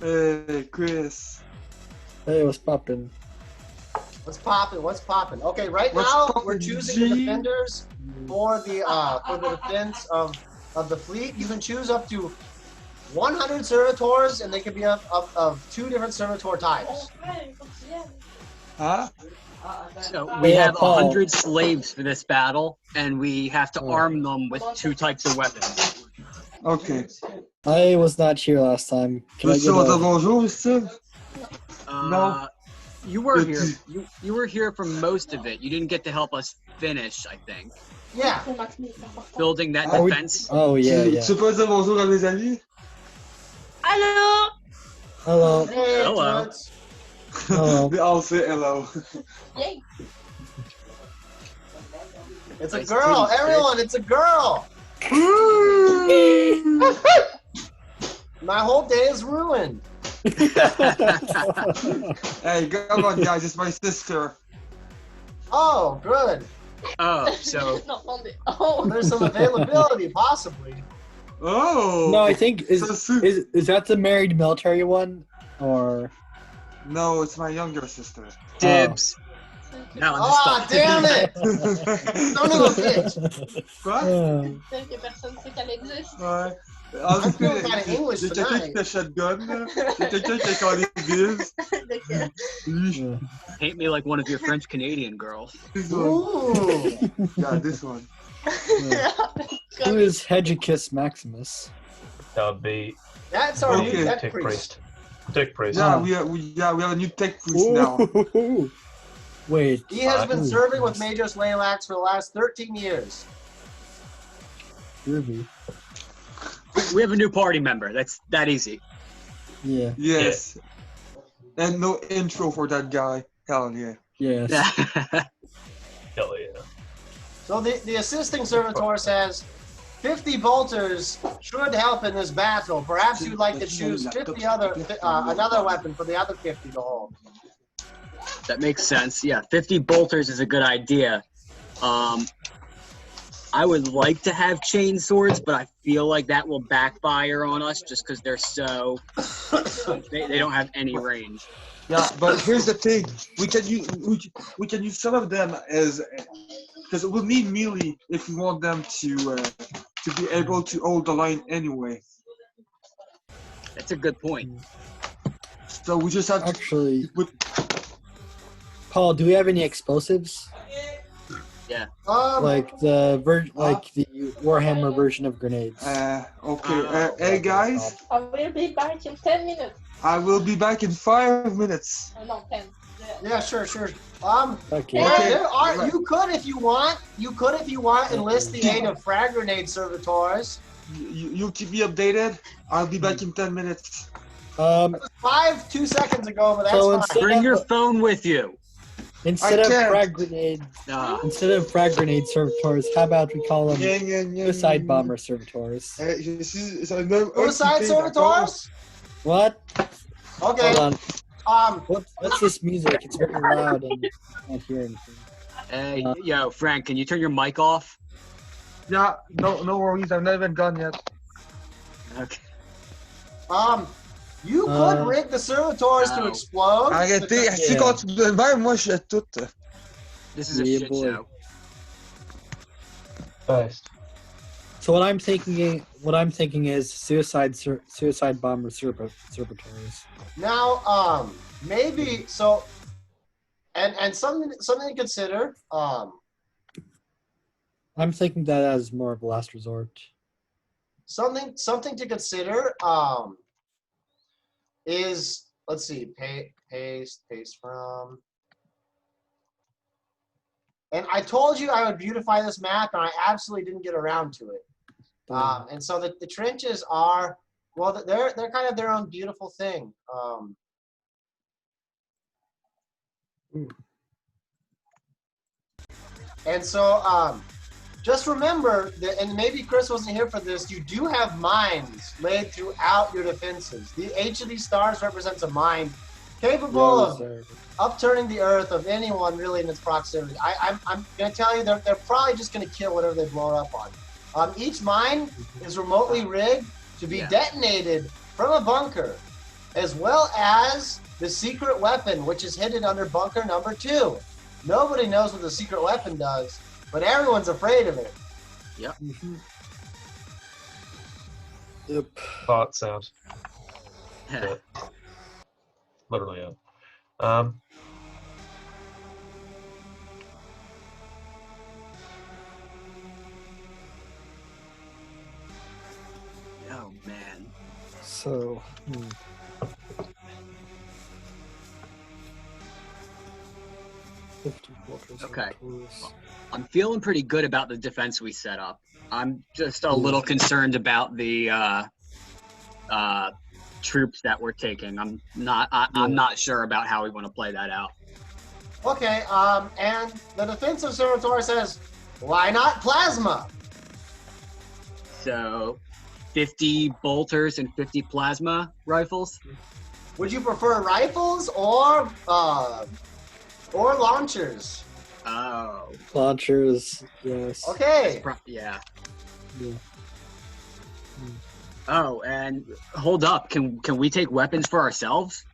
Hey, Chris. Hey, what's poppin'? What's poppin'? What's poppin'? Okay, right What's now poppin', we're choosing G? the defenders for the defense of the fleet. You can choose up to 100 servitors, and they can be of 2 different servitor types. Huh? So we Yeah, have Paul. 100 slaves for this battle, and we have to arm them with 2 types of weapons. Okay. I was not here last time. Can I Monsieur, get on dit a... bonjour, Steve? No. You were Good. here. You were here for most of it. You didn't get to help us finish, I think. Yeah. Building that Are we- defense. Oh, yeah, Tu yeah. peux pas dire bonjour à mes amis? Hello! Hello. Hey, Hello. Toots. Hello. We all say hello. It's a Nice girl. titties, Everyone, it's a girl. My whole day is ruined. Hey, come on, guys. It's my sister. Oh, good. Oh, so There's some availability, possibly. Oh. No, I think So soon. is that the married military one, or No, it's my younger sister. dibs. Now I'm just Ah, damn it! Son of a bitch. Quoi? Celle que personne sait qu'elle existe. Ouais. En I'm tout feeling cas, kinda English il y a quelqu'un qui tonight. fait shotgun, là. Il y a quelqu'un qui a collé des billes. Yeah. paint me like one of your French Canadian girls. This one. Ooh. Yeah, this one. Who is Hedgicus Maximus? That would be That's our Okay. new tech Dick priest. Priest. Dick Priest. Yeah, Ah. we have a new tech priest now. Ooh. Wait. He has been Ooh. serving with Major Slaylax for the last 13 years. Groovy. We have a new party member. That's that easy. Yeah. Yes. And no intro for that guy. Hell yeah. Yes. Hell yeah. So the assisting servitor says, 50 bolters should help in this battle. Perhaps you'd like to choose 50 another weapon for the other 50 to hold. That makes sense. Yeah, 50 bolters is a good idea. I would like to have chain swords, but I feel like that will backfire on us just because they're so they don't have any range. Yeah, but here's the thing: we can use some of them as because we'll need melee if we want them to be able to hold the line anyway. That's a good point. So we just have to Actually, put. Paul, do we have any explosives? Like the Warhammer version of grenades. Okay. Hey guys, I will be back in 10 minutes. I will be back in 5 minutes. No, 10. Yeah, sure. Okay. You could if you want. Enlist the aid of frag grenade servitors. You keep me updated. I'll be back in 10 minutes. 2 seconds ago, but that's So fine. instead Bring of- your phone with you. Instead of can't. frag grenade servitors, how about we call them suicide bomber servitors? Suicide servitors? What? Okay. Hold on. Um, What's this music? It's very loud and I can't hear anything. Hey, yo, Frank, can you turn your mic off? Yeah, no worries. I'm not even done yet. Okay. you could rig the servitors to No. explode. Arrêtez. Si Yeah. continue de même, moi je fais tout. This is a Yeah, shit boy. show. First. So what I'm thinking is suicide bomber servitors. Now, maybe so, and something to consider. I'm thinking that as more of a last resort. Something to consider. Is let's see, paste from. And I told you I would beautify this map, and I absolutely didn't get around to it. And so the trenches are, well, they're kind of their own beautiful thing. And so just remember that, and maybe Chris wasn't here for this, you do have mines laid throughout your defenses. Each of these stars represents a mine capable of upturning the earth of anyone really in its proximity. I'm going to tell you, they're probably just going to kill whatever they blow up on. Each mine is remotely rigged to be detonated from a bunker. as well as the secret weapon, which is hidden under bunker number 2. Nobody knows what the secret weapon does, but everyone's afraid of it. Mm-hmm. Yep. Fart sound. Yeah. Literally, yeah. Oh man. So, 50 bolters. Okay. Tools. I'm feeling pretty good about the defense we set up. I'm just a little concerned about the troops that we're taking. I'm not sure about how we want to play that out. Okay, and the defensive servitor says, why not plasma? So 50 bolters and 50 plasma rifles. Would you prefer rifles or launchers? Oh. Launchers, yes. Okay. Yeah. Yeah. Oh, and hold up. Can we take weapons for ourselves?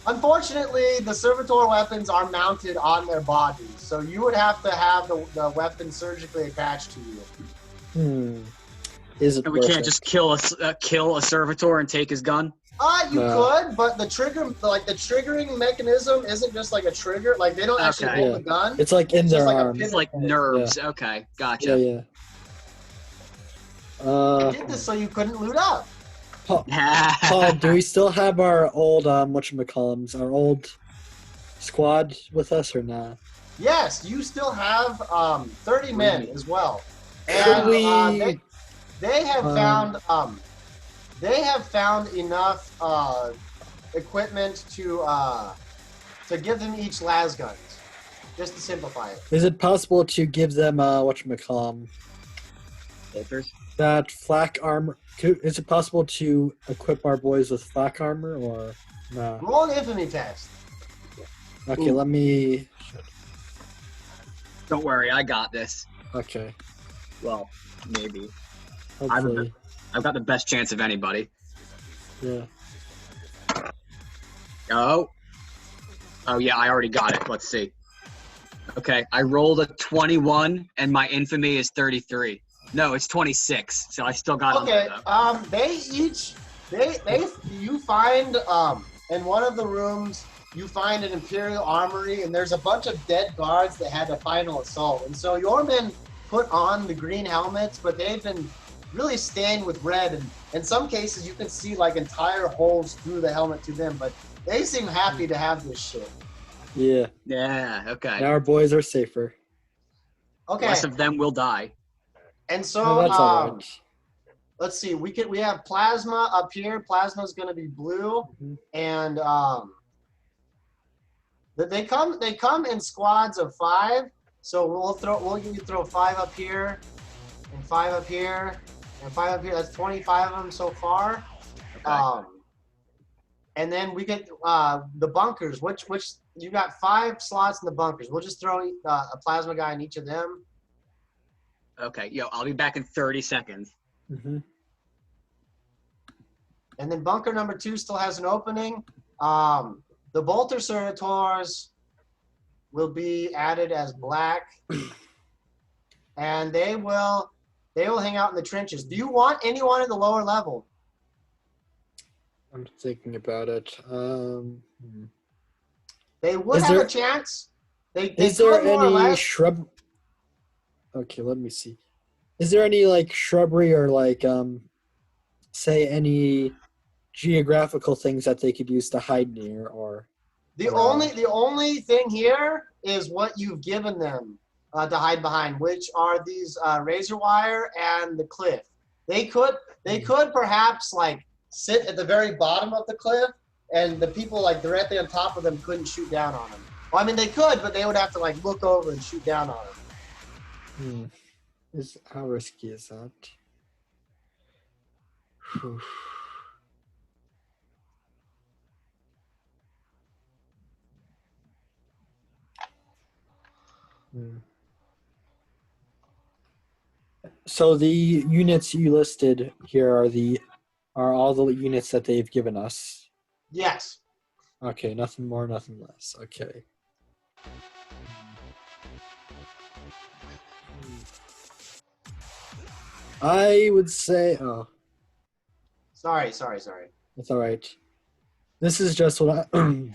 Unfortunately, the servitor weapons are mounted on their bodies, so you would have to have the weapon surgically attached to you. Is it And we can't just kill a servitor and take his gun? You could, but the triggering mechanism isn't just like a trigger. Like they don't actually hold the gun. It's like in their arm. It's like nerves. Yeah. Okay, gotcha. Yeah. I did this so you couldn't loot up. Paul, do we still have our old whatchamacallums, our old squad with us or not? Yes, you still have 30 men as well. Could And they have found enough equipment to give them each las guns, just to simplify it. Is it possible to give them whatchamacallum? Bolters? That flak armor. Is it possible to equip our boys with flak armor or no? Roll an infamy test. Okay, let me. Don't worry, I got this. Okay. Well, maybe. Hopefully. I've got the best chance of anybody. Yeah. Oh yeah, I already got it. Let's see. Okay, I rolled a 21, and my infamy is 33. No, it's 26. So I still got. Okay. You find in one of the rooms you find an imperial armory, and there's a bunch of dead guards that had a final assault, and so your men put on the green helmets, but they've been really stained with red, and in some cases you can see like entire holes through the helmet to them, but they seem happy to have this shit. Yeah. Yeah. Okay. Now our boys are safer. Okay. Less of them will die. And so No, that's all right. let's see. We have plasma up here. Plasma is going to be blue, and they come in squads of 5. So we'll throw 5 up here, and 5 up here, and 5 up here. That's 25 of them so far. Okay. And then we get the bunkers. Which you got 5 slots in the bunkers. We'll just throw a plasma guy in each of them. Okay. Yo, I'll be back in 30 seconds. Mm-hmm. And then bunker number 2 still has an opening. The bolter servitors will be added as black, and they will hang out in the trenches. Do you want anyone at the lower level? I'm thinking about it. They would have a chance. They Is there could more or any less. shrub? Okay, let me see. Is there any like shrubbery or like say any geographical things that they could use to hide near or? The only thing here is what you've given them to hide behind, which are these razor wire and the cliff. They could perhaps like sit at the very bottom of the cliff, and the people like directly on top of them couldn't shoot down on them. Well, I mean they could, but they would have to like look over and shoot down on them. How risky is that? Whew. So the units you listed here are all the units that they've given us. Yes. Okay, nothing more, nothing less. Okay. I would say, oh, Sorry. that's all right. This is just what I'm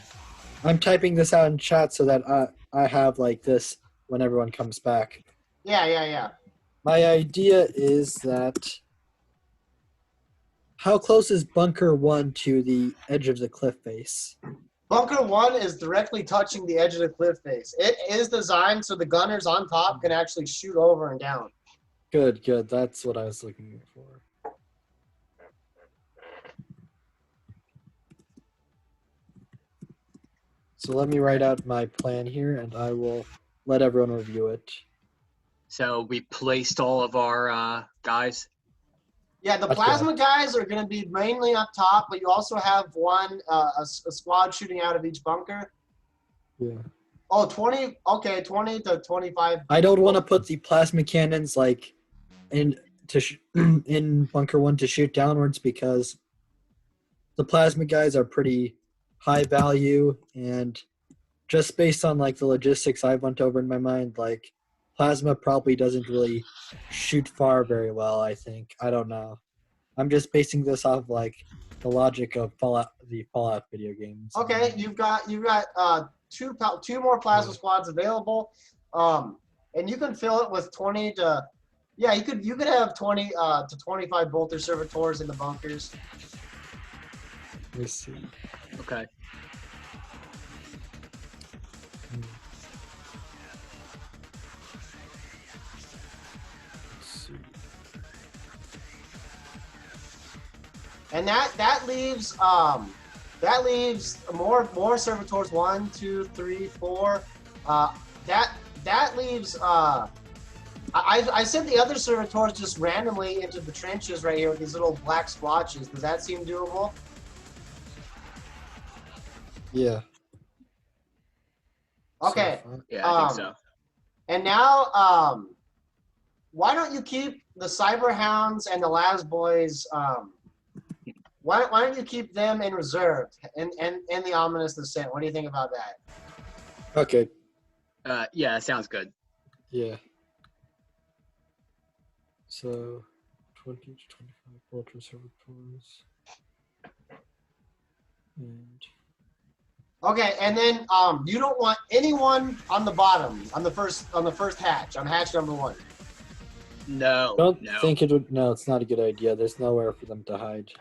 typing this out in chat so that I have like this when everyone comes back. Yeah. My idea is that how close is Bunker 1 to the edge of the cliff face? Bunker 1 is directly touching the edge of the cliff face. It is designed so the gunners on top can actually shoot over and down. Good. That's what I was looking for. So let me write out my plan here, and I will let everyone review it. So we placed all of our guys. Yeah, the That's plasma guys are going to be mainly up top, but you also have a squad shooting out of each bunker. Yeah. Oh, 20 to 25. I don't want to put the plasma cannons like in bunker 1 to shoot downwards because the plasma guys are pretty high value, and just based on like the logistics I went over in my mind, like plasma probably doesn't really shoot far very well. I think I don't know. I'm just basing this off like the logic of the Fallout video games. Okay, you've got two more plasma squads available, and you can fill it with 20 to. Yeah, you could have 20 to 25 bolter servitors in the bunkers. Let me see. Okay. Let's see. And that leaves more servitors. 1, 2, 3, 4. That leaves. I sent the other servitors just randomly into the trenches right here with these little black splotches. Does that seem doable? Yeah. Okay. Yeah, I think so. And now, why don't you keep the Cyber Hounds and the Laz Boys? Why don't you keep them in reserve and the Ominous Descent? What do you think about that? Okay. Yeah, that sounds good. Yeah. So, 20 to 25 bolter servitors. And Okay, and then you don't want anyone on the bottom on the first hatch, on hatch number 1. No. don't no. think it would. No, it's not a good idea. There's nowhere for them to hide.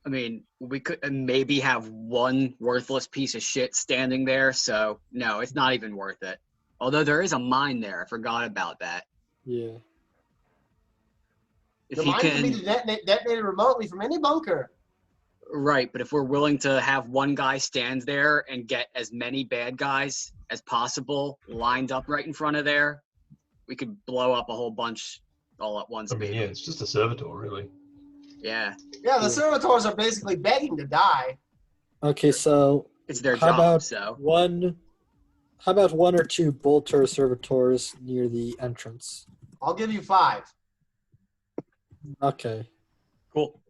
I mean, we could maybe have one worthless piece of shit standing there. So no, it's not even worth it. Although there is a mine there. I forgot about that. Yeah. If The he mine can be detonated remotely from any bunker. Right, but if we're willing to have one guy stand there and get as many bad guys as possible lined up right in front of there, we could blow up a whole bunch all at once. I mean, yeah, it's just a servitor, really. Yeah. Yeah, the servitors are basically begging to die. Okay, so It's their how job, about so. How about 1 or 2 bolter servitors near the entrance? I'll give you 5. Okay. Cool.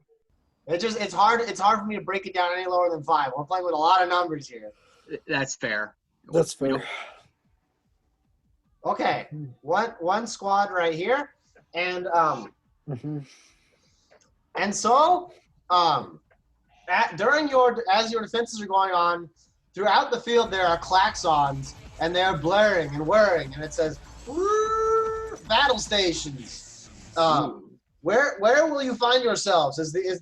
It's hard for me to break it down any lower than 5. We're playing with a lot of numbers here. That's fair. That's We fair. don't- Okay, one squad right here, and Mhm. and so as your defenses are going on throughout the field, there are klaxons and they're blaring and whirring, and it says battle stations. Where will you find yourselves?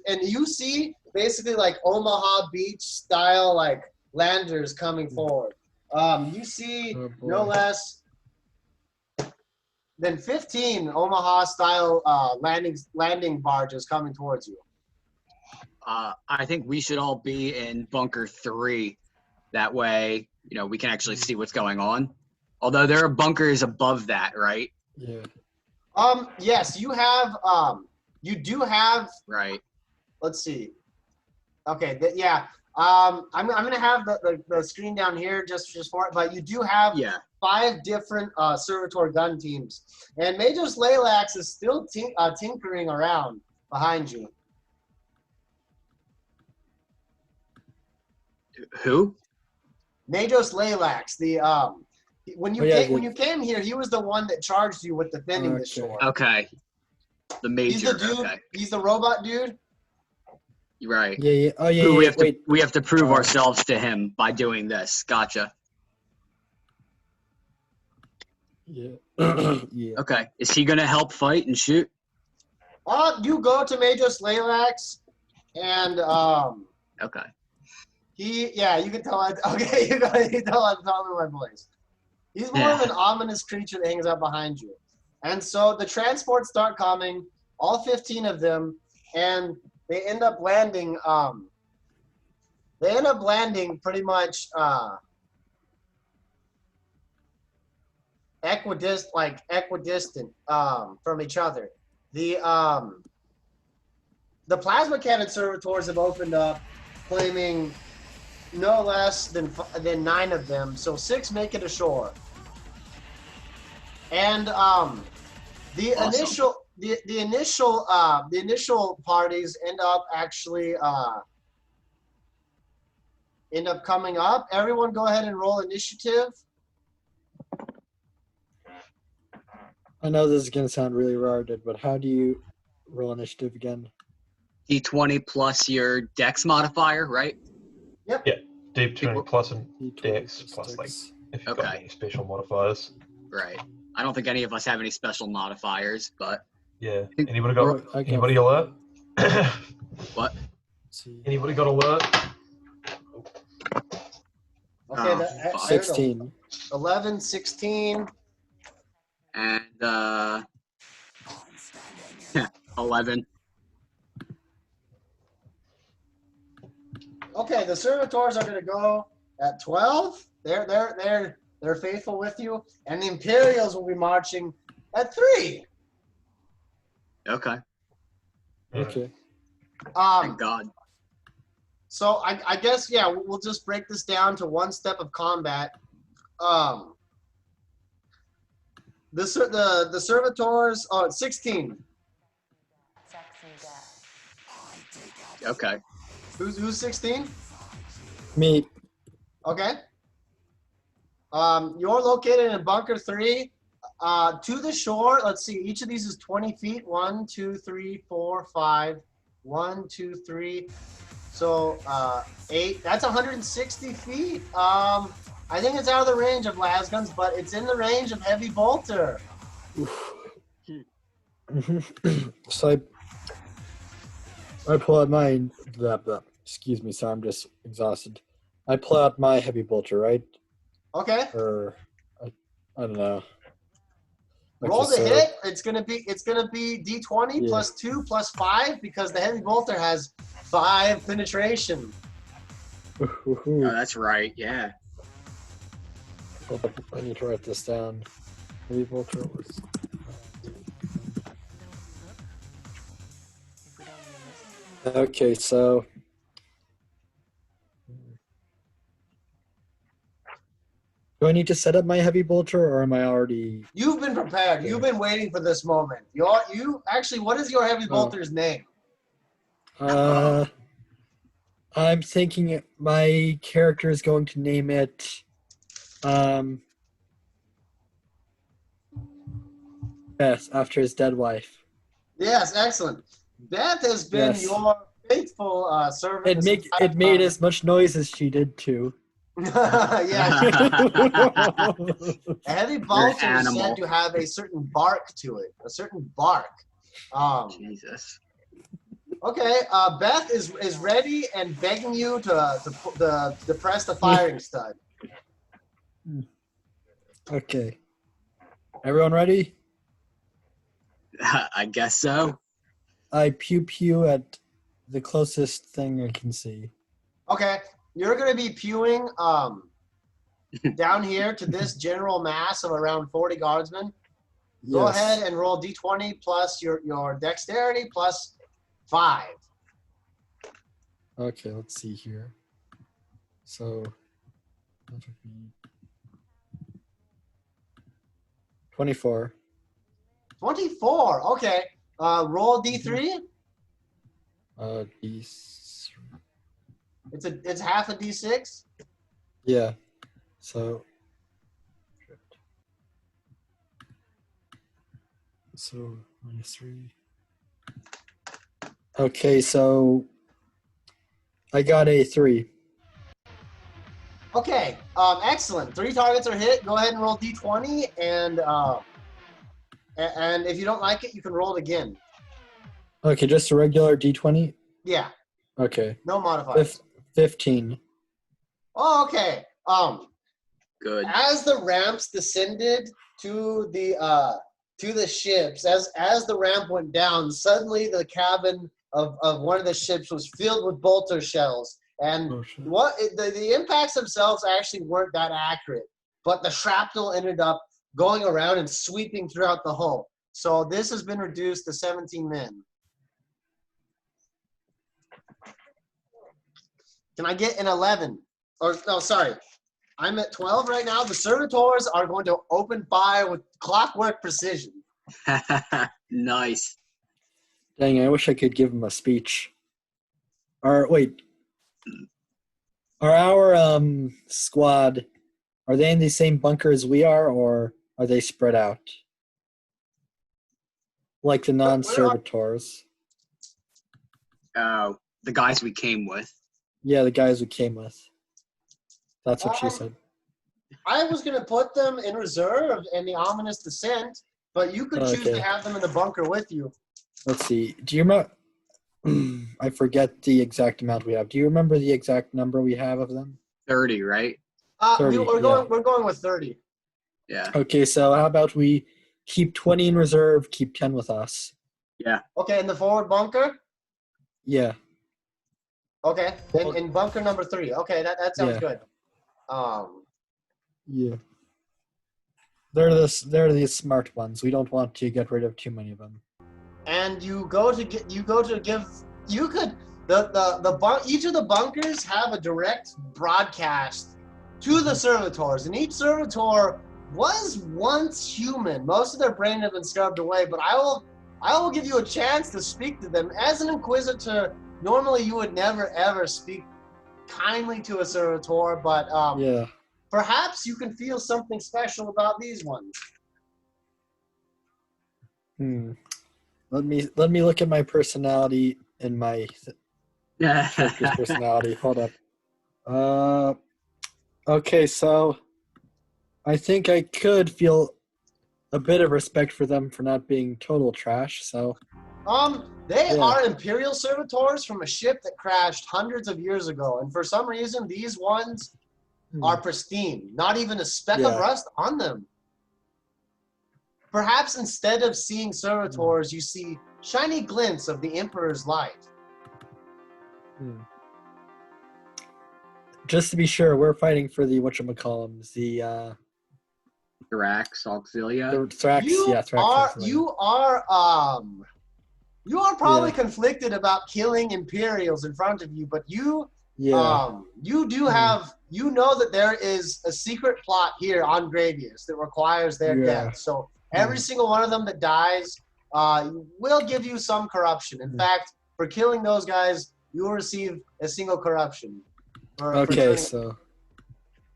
And you see basically like Omaha Beach style like landers coming forward. You see Oh, boy. no less than 15 Omaha style landing barges coming towards you. I think we should all be in bunker 3. That way, we can actually see what's going on. Although there are bunkers above that, right? Yeah. Yes, you have. You do have. Right. Let's see. Okay. I'm gonna have the screen down here just for it, but you do have Yeah. 5 different servitor gun teams, and Major Slaylax is still tinkering around behind you. Who? Majos Laylax. When you came here, he was the one that charged you with defending the shore. Okay. The major. He's the dude. Okay. He's the robot dude. You're right. Yeah. Oh yeah. Who Yeah. we have to prove ourselves to him by doing this. Gotcha. Yeah. Yeah. Okay. Is he gonna help fight and shoot? You go to Majos Laylax, and Okay. you can tell. Okay, you can tell I'm talking my voice. He's more of an ominous creature that hangs out behind you. And so the transports start coming, all 15 of them, and they end up landing. They end up landing pretty much equidistant from each other. The plasma cannon servitors have opened up, claiming no less than 9 of them. So 6 make it ashore. And the Awesome. initial parties end up actually end up coming up. Everyone, go ahead and roll initiative. I know this is gonna sound really retarded, but how do you roll initiative again? D20 plus your dex modifier, right? Deep 20 plus and D20 dex plus like six. if you've got Okay. any special modifiers. Right. I don't think any of us have any special modifiers, but Yeah. think Anybody got I got- anybody alert? what? Let's see. Anybody got alert? Okay, Oh, that, fuck. 16. 11, 16. And 11. Okay, the servitors are going to go at 12. They're faithful with you, and the Imperials will be marching at 3. Okay. Okay. Thank God. So I guess we'll just break this down to one step of combat. The servitors. Oh, it's 16. Okay. Who's 16? Me. Okay. You're located in Bunker 3. To the shore, let's see, each of these is 20 feet. 1, 2, 3, 4, 5. 1, 2, 3. So 8. That's 160 feet. I think it's out of the range of las guns, but it's in the range of heavy bolter. So I pull out my excuse me, sorry, I'm just exhausted. I pull out my heavy bolter, right? Okay. Or I don't know. Roll Okay, the so- hit. It's gonna be D20 Yeah. plus 2 plus 5 because the heavy bolter has 5 penetration. Oh, that's right. Yeah. Hold up, I need to write this down. Heavy bolter was. Okay, so. Do I need to set up my heavy bolter, or am I already? You've been prepared. You've been waiting for this moment. You actually. What is your heavy bolter's name? I'm thinking my character is going to name it. Beth, after his dead wife. Yes, excellent. Beth has been Yes. your faithful servant. It this made entire as much noise as she did too. time. Yeah. A heavy bolter is animal. said to have a certain bark to it. A certain bark. Jesus. Okay, Beth is ready and begging you to press the firing stud. Okay. Everyone ready? I guess so. I pew at the closest thing I can see. Okay, you're going to be pewing down here to this general mass of around 40 guardsmen. Go Yes. ahead and roll D20 plus your dexterity plus 5. Okay, let's see here. So that would be 24. 24. Okay. Roll D3. D3. It's half a d6. Yeah. So -3. Okay, so I got a 3. Okay, excellent. 3 targets are hit. Go ahead and roll d20, and if you don't like it, you can roll it again. Okay, just a regular D20. Yeah, Okay, no modifiers. 15. Oh, okay. Good. As the ramps descended to the ships, as the ramp went down, suddenly the cabin of one of the ships was filled with bolter shells. And the impacts themselves actually weren't that accurate, but the shrapnel ended up going around and sweeping throughout the hull. So this has been reduced to 17 men. Can I get an 11? Or no, sorry. I'm at 12 right now. The servitors are going to open fire with clockwork precision. Nice. Dang, I wish I could give him a speech. Wait. Are our squad, are they in the same bunker as we are, or are they spread out? Like the non-servitors. Oh, the guys we came with. Yeah, the guys we came with. That's what she said. I was going to put them in reserve in the ominous descent, but you could choose to have them in the bunker with you. Let's see. Do you remember? I forget the exact amount we have. Do you remember the exact number we have of them? 30, right? 30, we're going with 30. Yeah. Okay, so how about we keep 20 in reserve, keep 10 with us? Yeah. Okay, in the forward bunker? Yeah. Okay, in bunker number 3. Okay, that sounds good. Yeah. They're the smart ones. We don't want to get rid of too many of them. And each of the bunkers have a direct broadcast to the servitors, and each servitor was once human. Most of their brain have been scrubbed away, but I will give you a chance to speak to them. As an inquisitor, normally you would never ever speak kindly to a servitor, but perhaps you can feel something special about these ones. Let me look at my personality and my character's personality. Hold up. Okay, so I think I could feel a bit of respect for them for not being total trash. So they are imperial servitors from a ship that crashed hundreds of years ago, and for some reason these ones are pristine. Not even a speck of rust on them. Perhaps instead of seeing servitors, you see shiny glints of the Emperor's light. Just to be sure, we're fighting for the whatchamacallums, the Thrax Auxilia. The Thrax, Thrax Auxilia. You are probably conflicted about killing Imperials in front of you, but you do have, you know that there is a secret plot here on Gravius that requires their death. So every single one of them that dies will give you some corruption. In fact, for killing those guys, you will receive a single corruption. So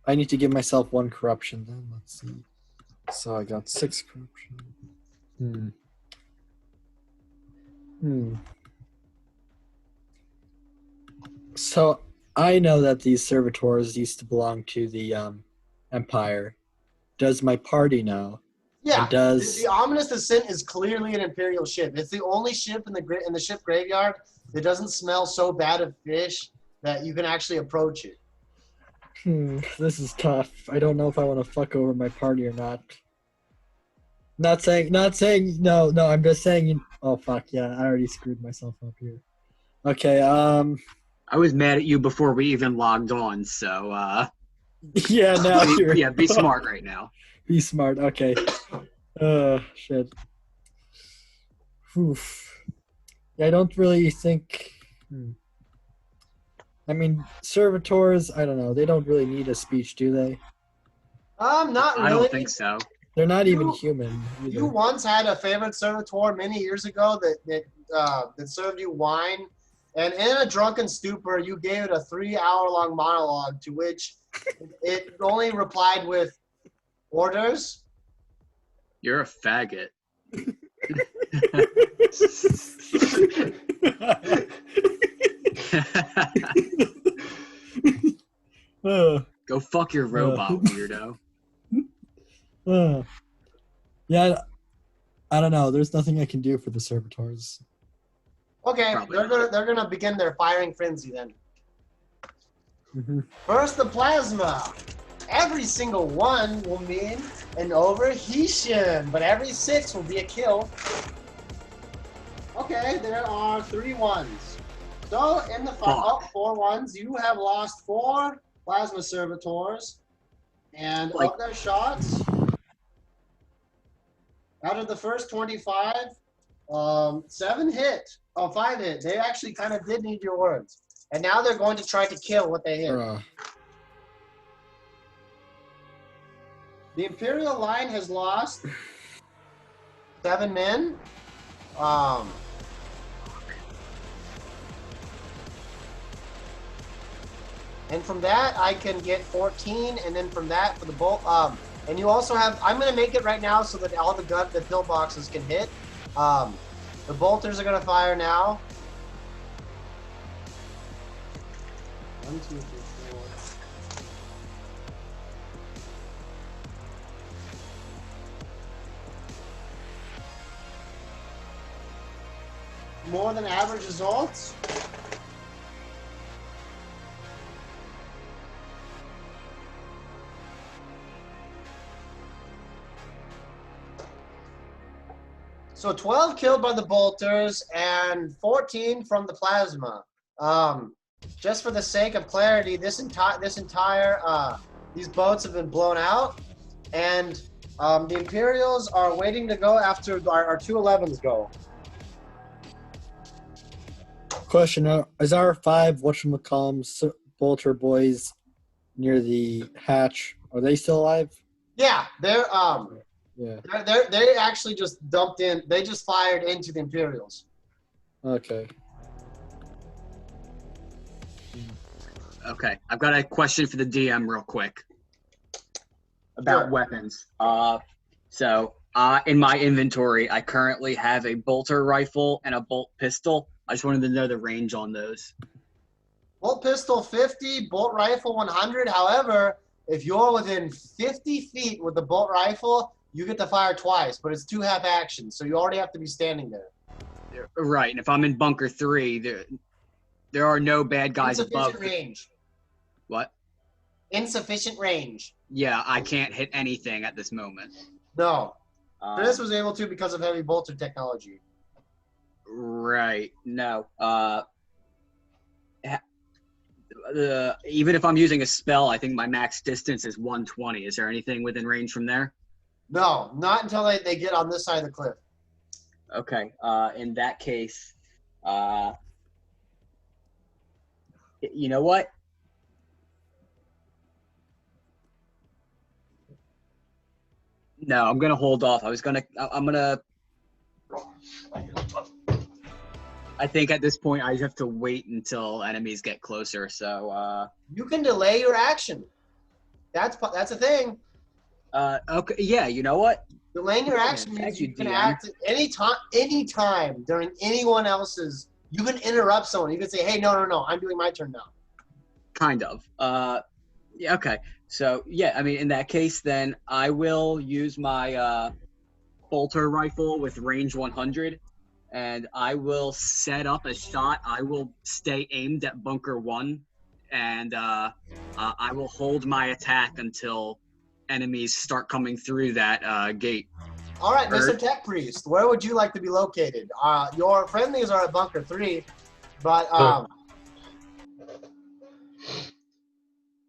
I need to give myself 1 corruption then. Let's see. So I got 6 corruption. So I know that these servitors used to belong to the Empire. Does my party know? Yeah, the Ominous Descent is clearly an Imperial ship. It's the only ship in the ship graveyard that doesn't smell so bad of fish that you can actually approach it. This is tough. I don't know if I want to fuck over my party or not. Not saying no, I'm just saying oh fuck yeah, I already screwed myself up here. Okay, I was mad at you before we even logged on, so yeah, now be smart right now. Be smart, okay. Shit. Oof. Yeah, I don't really think I mean, servitors, I don't know, they don't really need a speech, do they? Not really. I don't think so. They're not even human either. You once had a favorite servitor many years ago that served you wine, And in a drunken stupor, you gave it a 3-hour-long monologue to which it only replied with orders. You're a faggot. Go fuck your robot, weirdo. Yeah, I don't know. There's nothing I can do for the servitors. Okay, Probably they're gonna begin their firing frenzy then. Mm-hmm. First, the plasma. Every single one will mean an overheating, but every 6 will be a kill. Okay, there are 3 ones. So in the 4 ones, you have lost 4 plasma servitors, and of their shots, out of the first 25, 7 hit. Oh, 5 hit. They actually kind of did need your words. And now they're going to try to kill what they hit. The Imperial line has lost 7 men. And from that, I can get 14. And then from that, for the bolt, and you also have, I'm going to make it right now so that all the pillboxes can hit. The bolters are going to fire now. 1, 2, 3, 4. More than average results. So 12 killed by the bolters and 14 from the plasma. Just for the sake of clarity, these boats have been blown out, and the Imperials are waiting to go after our 211s go. Question: is our 5 whatchamacallums bolter boys near the hatch? Are they still alive? Yeah, they're Yeah. They actually just dumped in. They just fired into the Imperials. Okay. Okay, I've got a question for the DM real quick about weapons. In my inventory, I currently have a bolter rifle and a bolt pistol. I just wanted to know the range on those. Bolt pistol 50, bolt rifle 100. However, if you're within 50 feet with the bolt rifle, you get to fire twice, but it's 2 half actions, so you already have to be standing there. Right, and if I'm in bunker 3, there are no bad guys above. Insufficient range. What? Insufficient range. Yeah, I can't hit anything at this moment. No. Chris was able to because of heavy bolter technology. Right. No. Even if I'm using a spell, I think my max distance is 120. Is there anything within range from there? No, not until they get on this side of the cliff. Okay. In that case, you know what? No, I'm gonna hold off. I think at this point I have to wait until enemies get closer. So you can delay your action. That's a thing. Okay. Yeah. You know what? Delaying your action means you can act anytime during anyone else's. You can interrupt someone. You can say, "Hey, no, I'm doing my turn now." Kind of. Yeah. Okay. So yeah, I mean, in that case, then I will use my bolter rifle with range 100, and I will set up a shot. I will stay aimed at bunker 1, and I will hold my attack until enemies start coming through that gate. All right, Mr. Tech Priest, where would you like to be located? Your friendlies are at bunker 3, but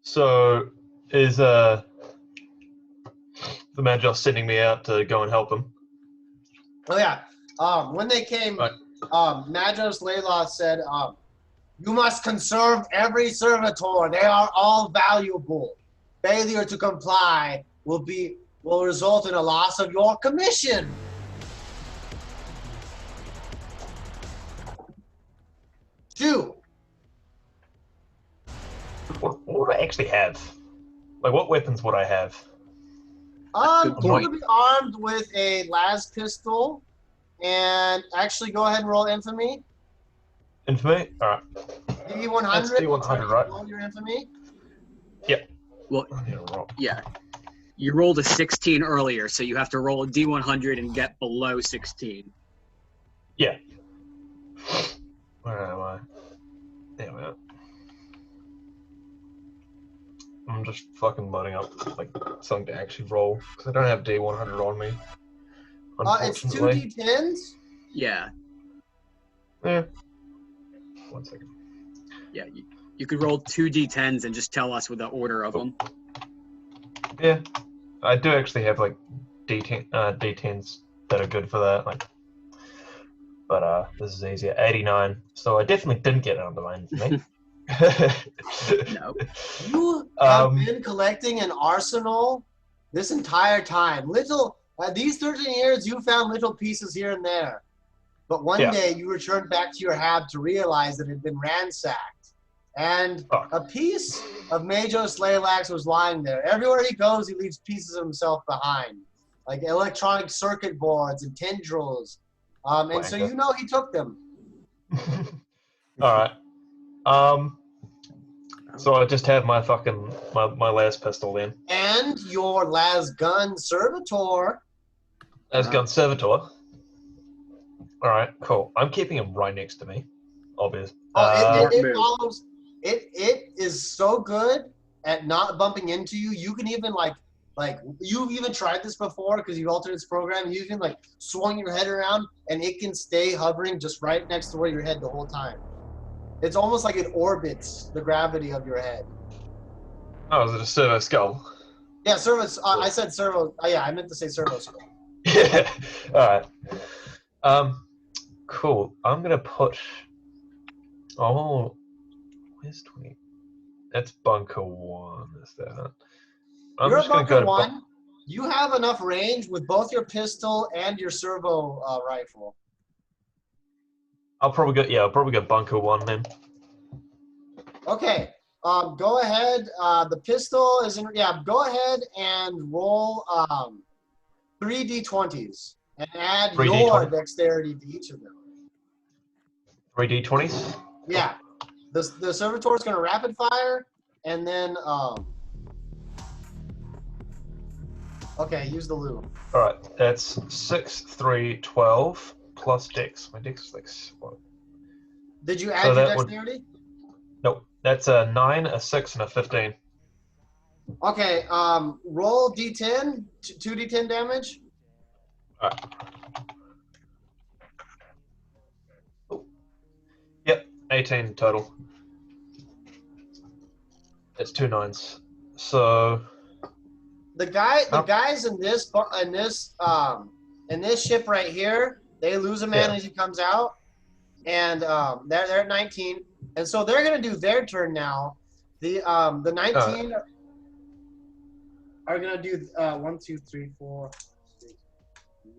So is the man just sending me out to go and help him? Oh yeah. When they came, Magos Layla said, "You must conserve every servitor. They are all valuable. Failure to comply will result in a loss of your commission." 2. What would I actually have? Like, what weapons would I have? Good You're point. gonna be armed with a las pistol, and actually go ahead and roll infamy. Infamy? Alright. D100. That's D100, right? Roll your infamy. Well, I need to roll. yeah. You rolled a 16 earlier, so you have to roll a D100 and get below 16. Yeah. Where am I? There we are. I'm just fucking loading up like something to actually roll because I don't have D100 on me. It's 2 Unfortunately. D10s. Yeah. Yeah. 1 second. Yeah. You could roll 2 D10s and just tell us with the order of them. Yeah. I do actually have like D10s that are good for that. Like, but this is easier. 89. So I definitely didn't get it under my infamy. No. You have been collecting an arsenal this entire time. These 13 years, you found little pieces here and there. But one day, you returned back to your hab to realize that it had been ransacked. And a piece of Majos Laylax was lying there. Everywhere he goes, he leaves pieces of himself behind, like electronic circuit boards and tendrils. And so you know he took them. All right. So I just have my fucking my last pistol then. And your last gun servitor. As gun servitor. All right, cool. I'm keeping him right next to me. Obvious. It follows. It is so good at not bumping into you. You can even like you've even tried this before because you altered its program. You can like swung your head around and it can stay hovering just right next to where your head the whole time. It's almost like it orbits the gravity of your head. Oh, is it a servo skull? Yeah, servo. I said servo. Yeah, I meant to say servo skull. Yeah. All right. Cool. I'm gonna put. Oh, where's 20? That's bunker 1. Is that? I'm You're just a gonna go bunker to 1. You have enough range with both your pistol and your servo rifle. I'll probably go bunker 1 then. Okay. Go ahead. The pistol is in. Yeah. Go ahead and roll 3 d20s and add 3 your D20? dexterity to each of them. 3 D20s. Yeah. The servitor is going to rapid fire, and then okay, use the loo. All right, that's 6, 3, 12 plus dex. My dex is like what? Did you add So your that would- dexterity? Nope. That's a 9, a 6, and a 15. Okay. Roll d10, 2 d10 damage. All right. Oh. Yep, 18 total. It's 2 9s. So The guys in this ship right here, they lose a man as he comes out, and they're at 19, and so they're gonna do their turn now. The 19 are gonna do 1, 2, 3, 4, 6,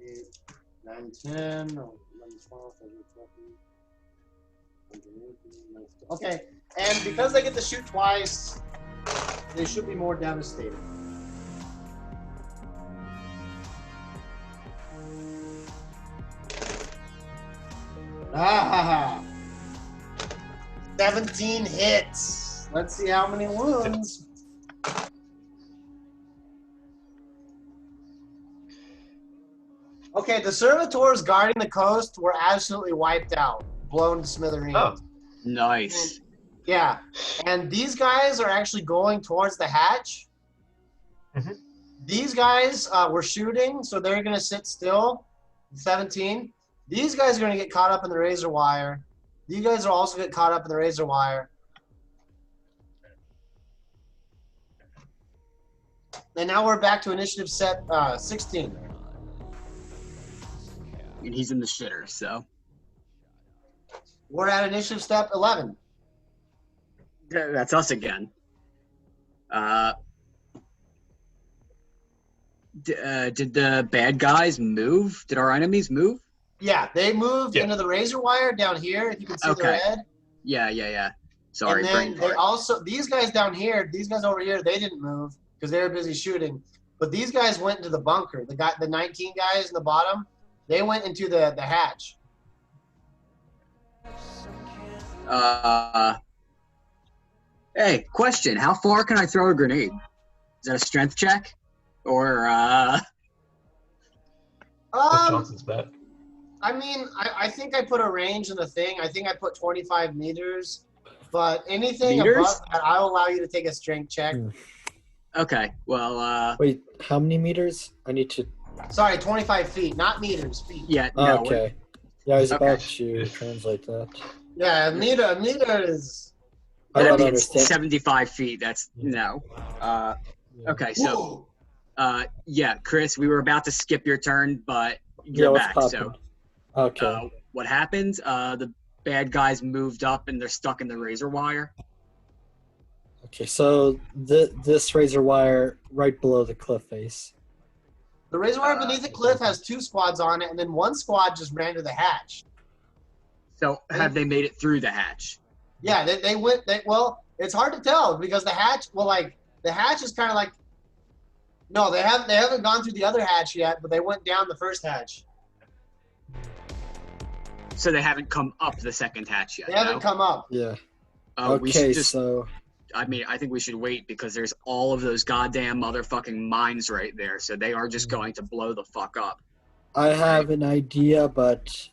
8, 9, 10, 11, 12, 13, 14. Okay, and because they get to shoot twice, they should be more devastated. Ah, 17 hits. Let's see how many wounds. Okay, the servitors guarding the coast were absolutely wiped out, blown to smithereens. Oh. Nice. Yeah, and these guys are actually going towards the hatch. Mhm. These guys were shooting, so they're going to sit still. 17. These guys are going to get caught up in the razor wire. These guys are also get caught up in the razor wire. And now we're back to initiative set 16. And he's in the shitter, so. We're at initiative step 11. That's us again. Did the bad guys move? Did our enemies move? Yeah, they moved Yeah. into the razor wire down here. If you can see their Okay. head. Yeah. Sorry, and brain then they fart. also, these guys down here, these guys over here, they didn't move because they were busy shooting. But these guys went into the bunker. The 19 guys in the bottom, they went into the hatch. Hey, question. How far can I throw a grenade? Is that a strength check? Or, Chris Johnson's bet. I mean, I think I put a range in the thing. I think I put 25 meters. But anything Meters? above that, I'll allow you to take a strength check. okay, well, Wait, how many meters? I need to. Sorry, 25 feet, not meters, feet. yeah, no. Okay. Yeah, I was Okay. about to translate that. Yeah, a meter is... I That don't means understand. 75 feet. That's, no. Yeah. Okay, so, Whoa. yeah, Chris, we were about to skip your turn, but Yeah, you're what's back, popping? so. Okay. What happened? The bad guys moved up and they're stuck in the razor wire. Okay, so this razor wire right below the cliff face. The razor wire beneath the cliff has 2 squads on it, and then 1 squad just ran to the hatch. So have they made it through the hatch? Yeah, they went. Well, it's hard to tell because the hatch. Well, like the hatch is kind of like. No, they haven't gone through the other hatch yet, but they went down the first hatch. So they haven't come up the second hatch yet. They haven't no? come up. Yeah. We should Okay, just. so I mean, I think we should wait because there's all of those goddamn motherfucking mines right there. So they are just going to blow the fuck up. I have an idea, but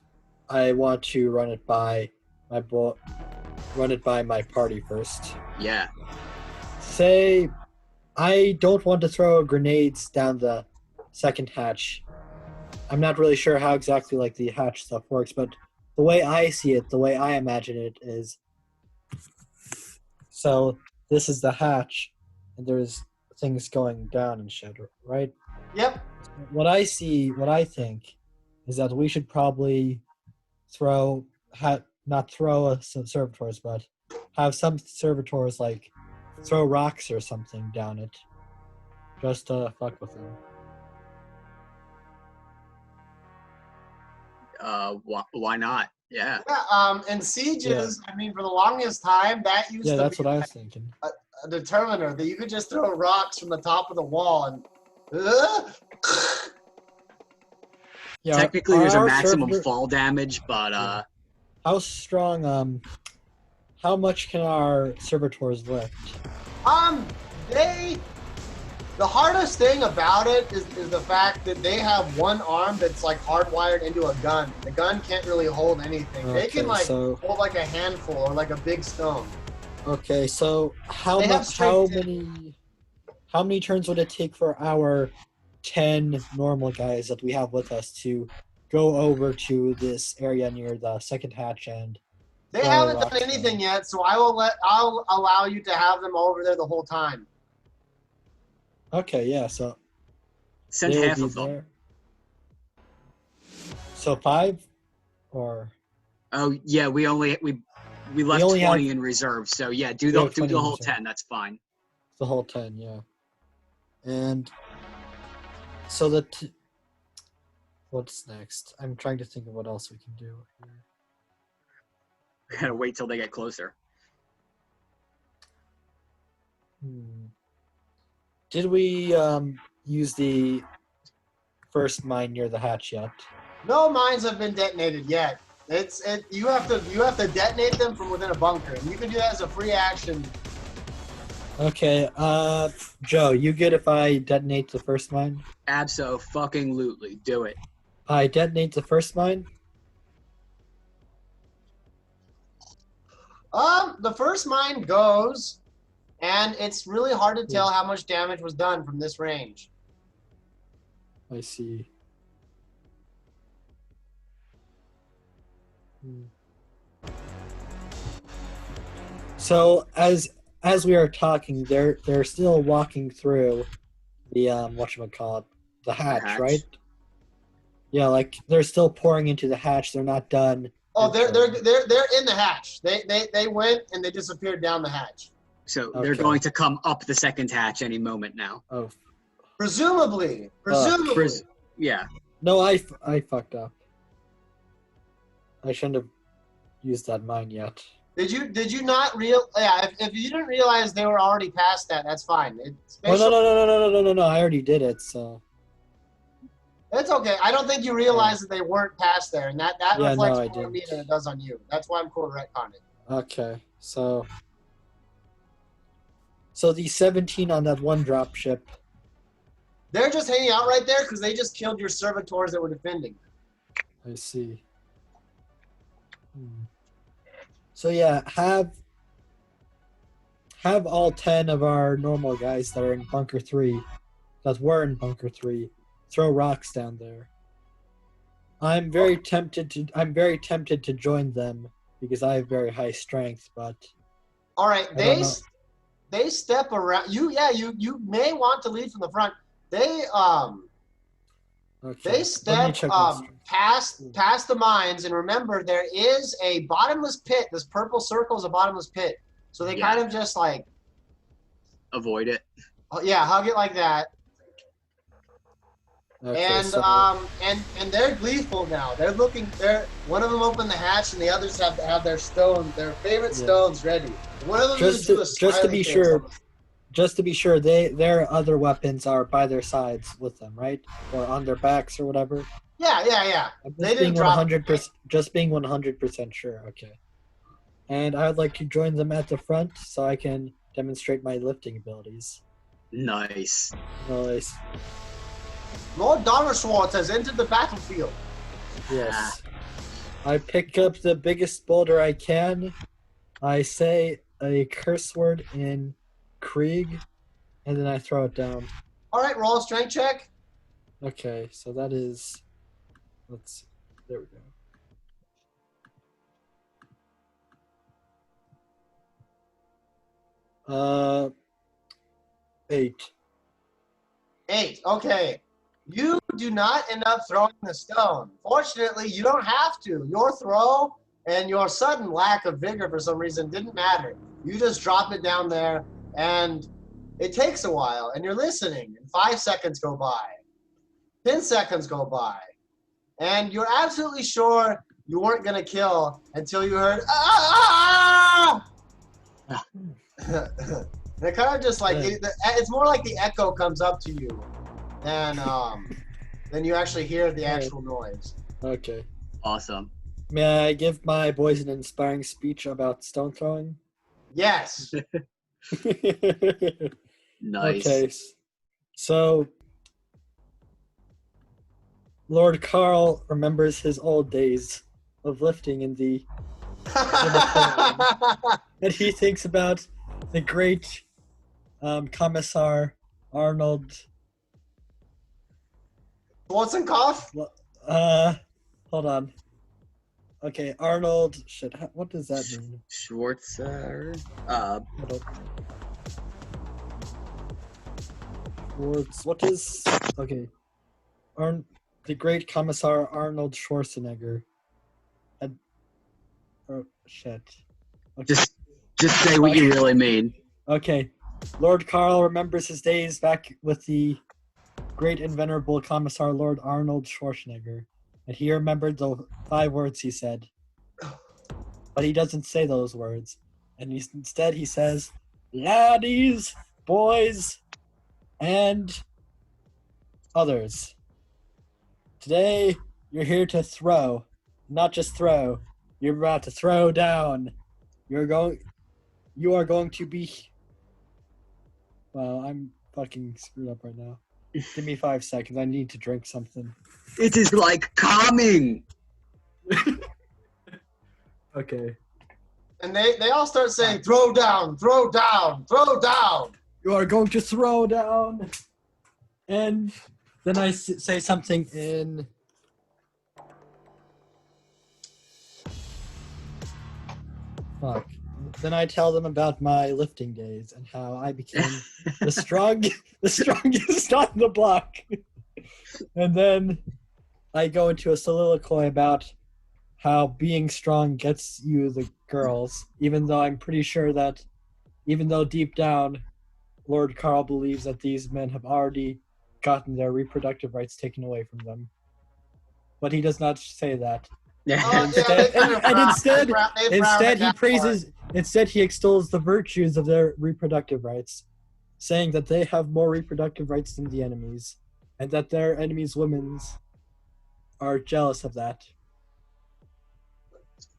I want to run it by my party first. Yeah. Say, I don't want to throw grenades down the second hatch. I'm not really sure how exactly like the hatch stuff works, but the way I see it, the way I imagine it is, so this is the hatch, and there's things going down and shit, right? Yep. What I think, is that we should probably not throw some servitors, but have some servitors like throw rocks or something down it, just to fuck with them. Why not? Yeah. Yeah. And sieges. I mean, for the longest time, that used Yeah, to that's be what I was thinking. a determiner that you could just throw rocks from the top of the wall and. Yeah, Technically, there's a our maximum servitor- fall damage, but How strong? How much can our servitors lift? The hardest thing about it is the fact that they have one arm that's like hardwired into a gun. The gun can't really hold anything. They can Okay, so- hold like a handful or like a big stone. Okay, so They have how many turns would it take for our 10 normal guys that we have with us to go over to this area near the second hatch and They throw haven't rocks done anything down? yet, so I'll allow you to have them over there the whole time. Okay, yeah, so send they'll half be of them. there. So 5 or Oh yeah, we left only 20 have- in reserve. So yeah, do We the have 20 in whole reserve. 10. That's fine. the whole 10, yeah. And so what's next? I'm trying to think of what else we can do here. We gotta wait till they get closer. Did we use the first mine near the hatch yet? No mines have been detonated yet. You have to detonate them from within a bunker, and you can do that as a free action. Okay, Joe, you good if I detonate the first mine? Abso-fucking-lutely. Do it. I detonate the first mine? The first mine goes, and it's really hard to tell how much damage was done from this range. I see. So as we are talking, they're still walking through the whatchamacallit, the hatch, right? Yeah, like they're still pouring into the hatch. They're not done. Oh, they're in the hatch. They went and they disappeared down the hatch. So they're Okay. going to come up the second hatch any moment now. Oh Presumably. Yeah. no, I fucked up. I shouldn't have used that mine yet. Did you not real? Yeah, if you didn't realize they were already past that, that's fine. Oh no! I already did it. So It's okay. I don't think you realized that they weren't past there, and that Yeah, reflects no, I more on me didn't. than it does on you. That's why I'm cool to retcon it. okay. So the 17 on that one drop ship. They're just hanging out right there because they just killed your servitors that were defending. I see. So yeah, have all 10 of our normal guys that are in bunker 3, that were in bunker 3, throw rocks down there. I'm very tempted to join them because I have very high strength, but All right, I don't know. they step around you. Yeah, you may want to lead from the front. They Okay. they Let me step check my strength. past the mines, and remember there is a bottomless pit. This purple circle is a bottomless pit, so they Yeah. kind of just like Avoid it. yeah, hug it like that. Okay, And so, and they're gleeful now. They're looking. One of them opened the hatch, and the others have their favorite Yeah. stones ready. One of them just do a to smiley be face sure, on the- their other weapons are by their sides with them, right? Or on their backs or whatever. Yeah. I'm They just being didn't drop. 100% sure. Okay. And I would like to join them at the front so I can demonstrate my lifting abilities. Nice. Nice. Lord Donnerswartz has entered the battlefield. Yes. I pick up the biggest boulder I can. I say a curse word in Krieg, and then I throw it down. All right, roll a strength check. Okay, so that is. Let's see. There we go. 8. 8. Okay. You do not end up throwing the stone. Fortunately, you don't have to. Your throw and your sudden lack of vigor for some reason didn't matter. You just drop it down there, and it takes a while, and you're listening, and 5 seconds go by. 10 seconds go by. And you're absolutely sure you weren't going to kill until you heard, ah! And it kind of just like, it's more like the echo comes up to you than you actually hear the actual noise. Okay. Awesome. May I give my boys an inspiring speech about stone throwing? Yes. Nice. Okay. So, Lord Carl remembers his old days of lifting in the and he thinks about the great Commissar Arnold. Schwarzenkoff? Hold on. Okay, Arnold. Shit, what does that mean? Schwarzer. Hold on. Schwartz. What is? Okay. The great Commissar Arnold Schwarzenegger. Oh shit. Okay. Just say what you really mean. Okay. Lord Carl remembers his days back with the great and venerable Commissar Lord Arnold Schwarzenegger. And he remembered the 5 words he said. But he doesn't say those words. And instead he says, laddies, boys, and others. Today, you're here to throw. Not just throw. You're about to throw down. You are going to be... Wow, I'm fucking screwed up right now. Give me 5 seconds. I need to drink something. It is like coming. Okay. And they all start saying, throw down, throw down, throw down. You are going to throw down. And then I say something in... Fuck. Then I tell them about my lifting days and how I became the strongest on the block. And then I go into a soliloquy about how being strong gets you the girls, even though I'm pretty sure that, even though deep down, Lord Carl believes that these men have already gotten their reproductive rights taken away from them. But he does not say that. Yeah. Instead he extols the virtues of their reproductive rights, saying that they have more reproductive rights than the enemies, and that their enemies' women's are jealous of that.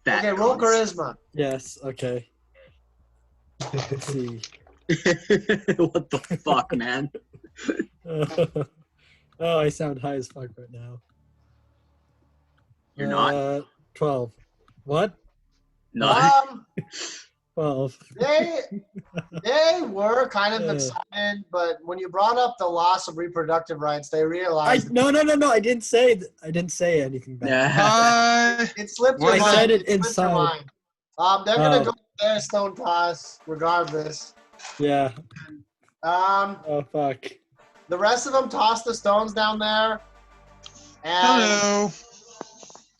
Fat Okay, roll cunts. charisma. Yes, okay. Let's see. What the fuck, man? Oh, I sound high as fuck right now. You're not? 12. What? No. 12. They were kind of excited, but when you brought up the loss of reproductive rights, they realized No. I didn't say anything bad. Yeah. it slipped Well, your I mind. said it It slipped your inside. mind. They're gonna go with their stone toss regardless. Yeah. Oh fuck. The rest of them toss the stones down there, and Hello.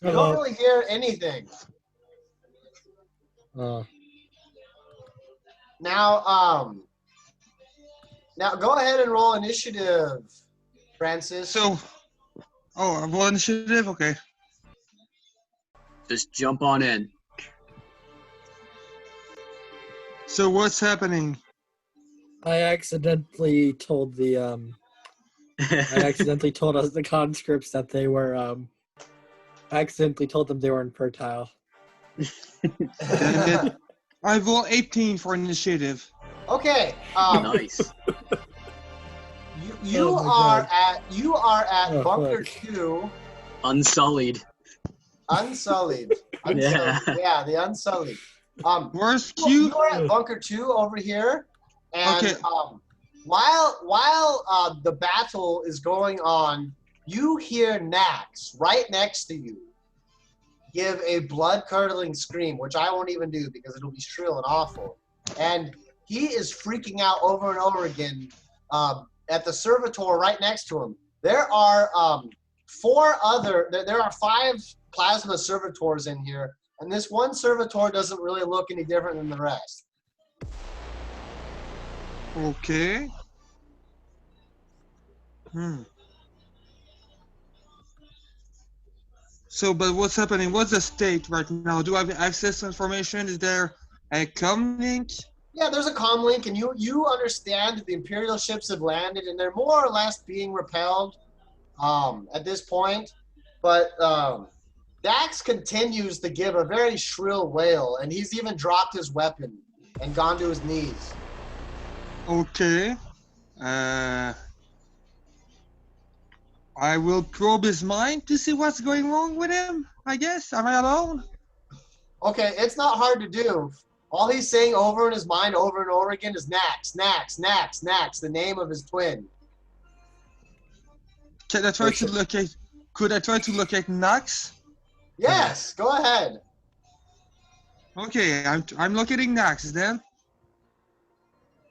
you don't really hear anything. Oh. Now go ahead and roll initiative, Francis. So, I roll initiative. Okay. Just jump on in. So what's happening? I accidentally told us the conscripts that they were I accidentally told them they were infertile. Damn it. I roll 18 for initiative. Okay. Nice. You Oh my are at Oh, bunker fuck. 2, Unsullied. unsullied. Yeah. Yeah, the unsullied. Where's You Q? are at bunker 2 over here, and Okay. while the battle is going on, you hear Nax right next to you give a blood-curdling scream, which I won't even do because it'll be shrill and awful. And he is freaking out over and over again at the servitor right next to him. There are there are 5 plasma servitors in here, and this one servitor doesn't really look any different than the rest. Okay. So, but what's happening? What's the state right now? Do I have access to information? Is there a comm link? Yeah, there's a comm link, and you understand that the Imperial ships have landed, and they're more or less being repelled at this point. But Dax continues to give a very shrill wail, and he's even dropped his weapon and gone to his knees. Okay. I will probe his mind to see what's going wrong with him, I guess. Am I alone? Okay, it's not hard to do. All he's saying over in his mind over and over again is Nax, Nax, Nax, Nax, the name of his twin. Could I try to locate Nax? Yes, go ahead. Okay, I'm locating Nax then.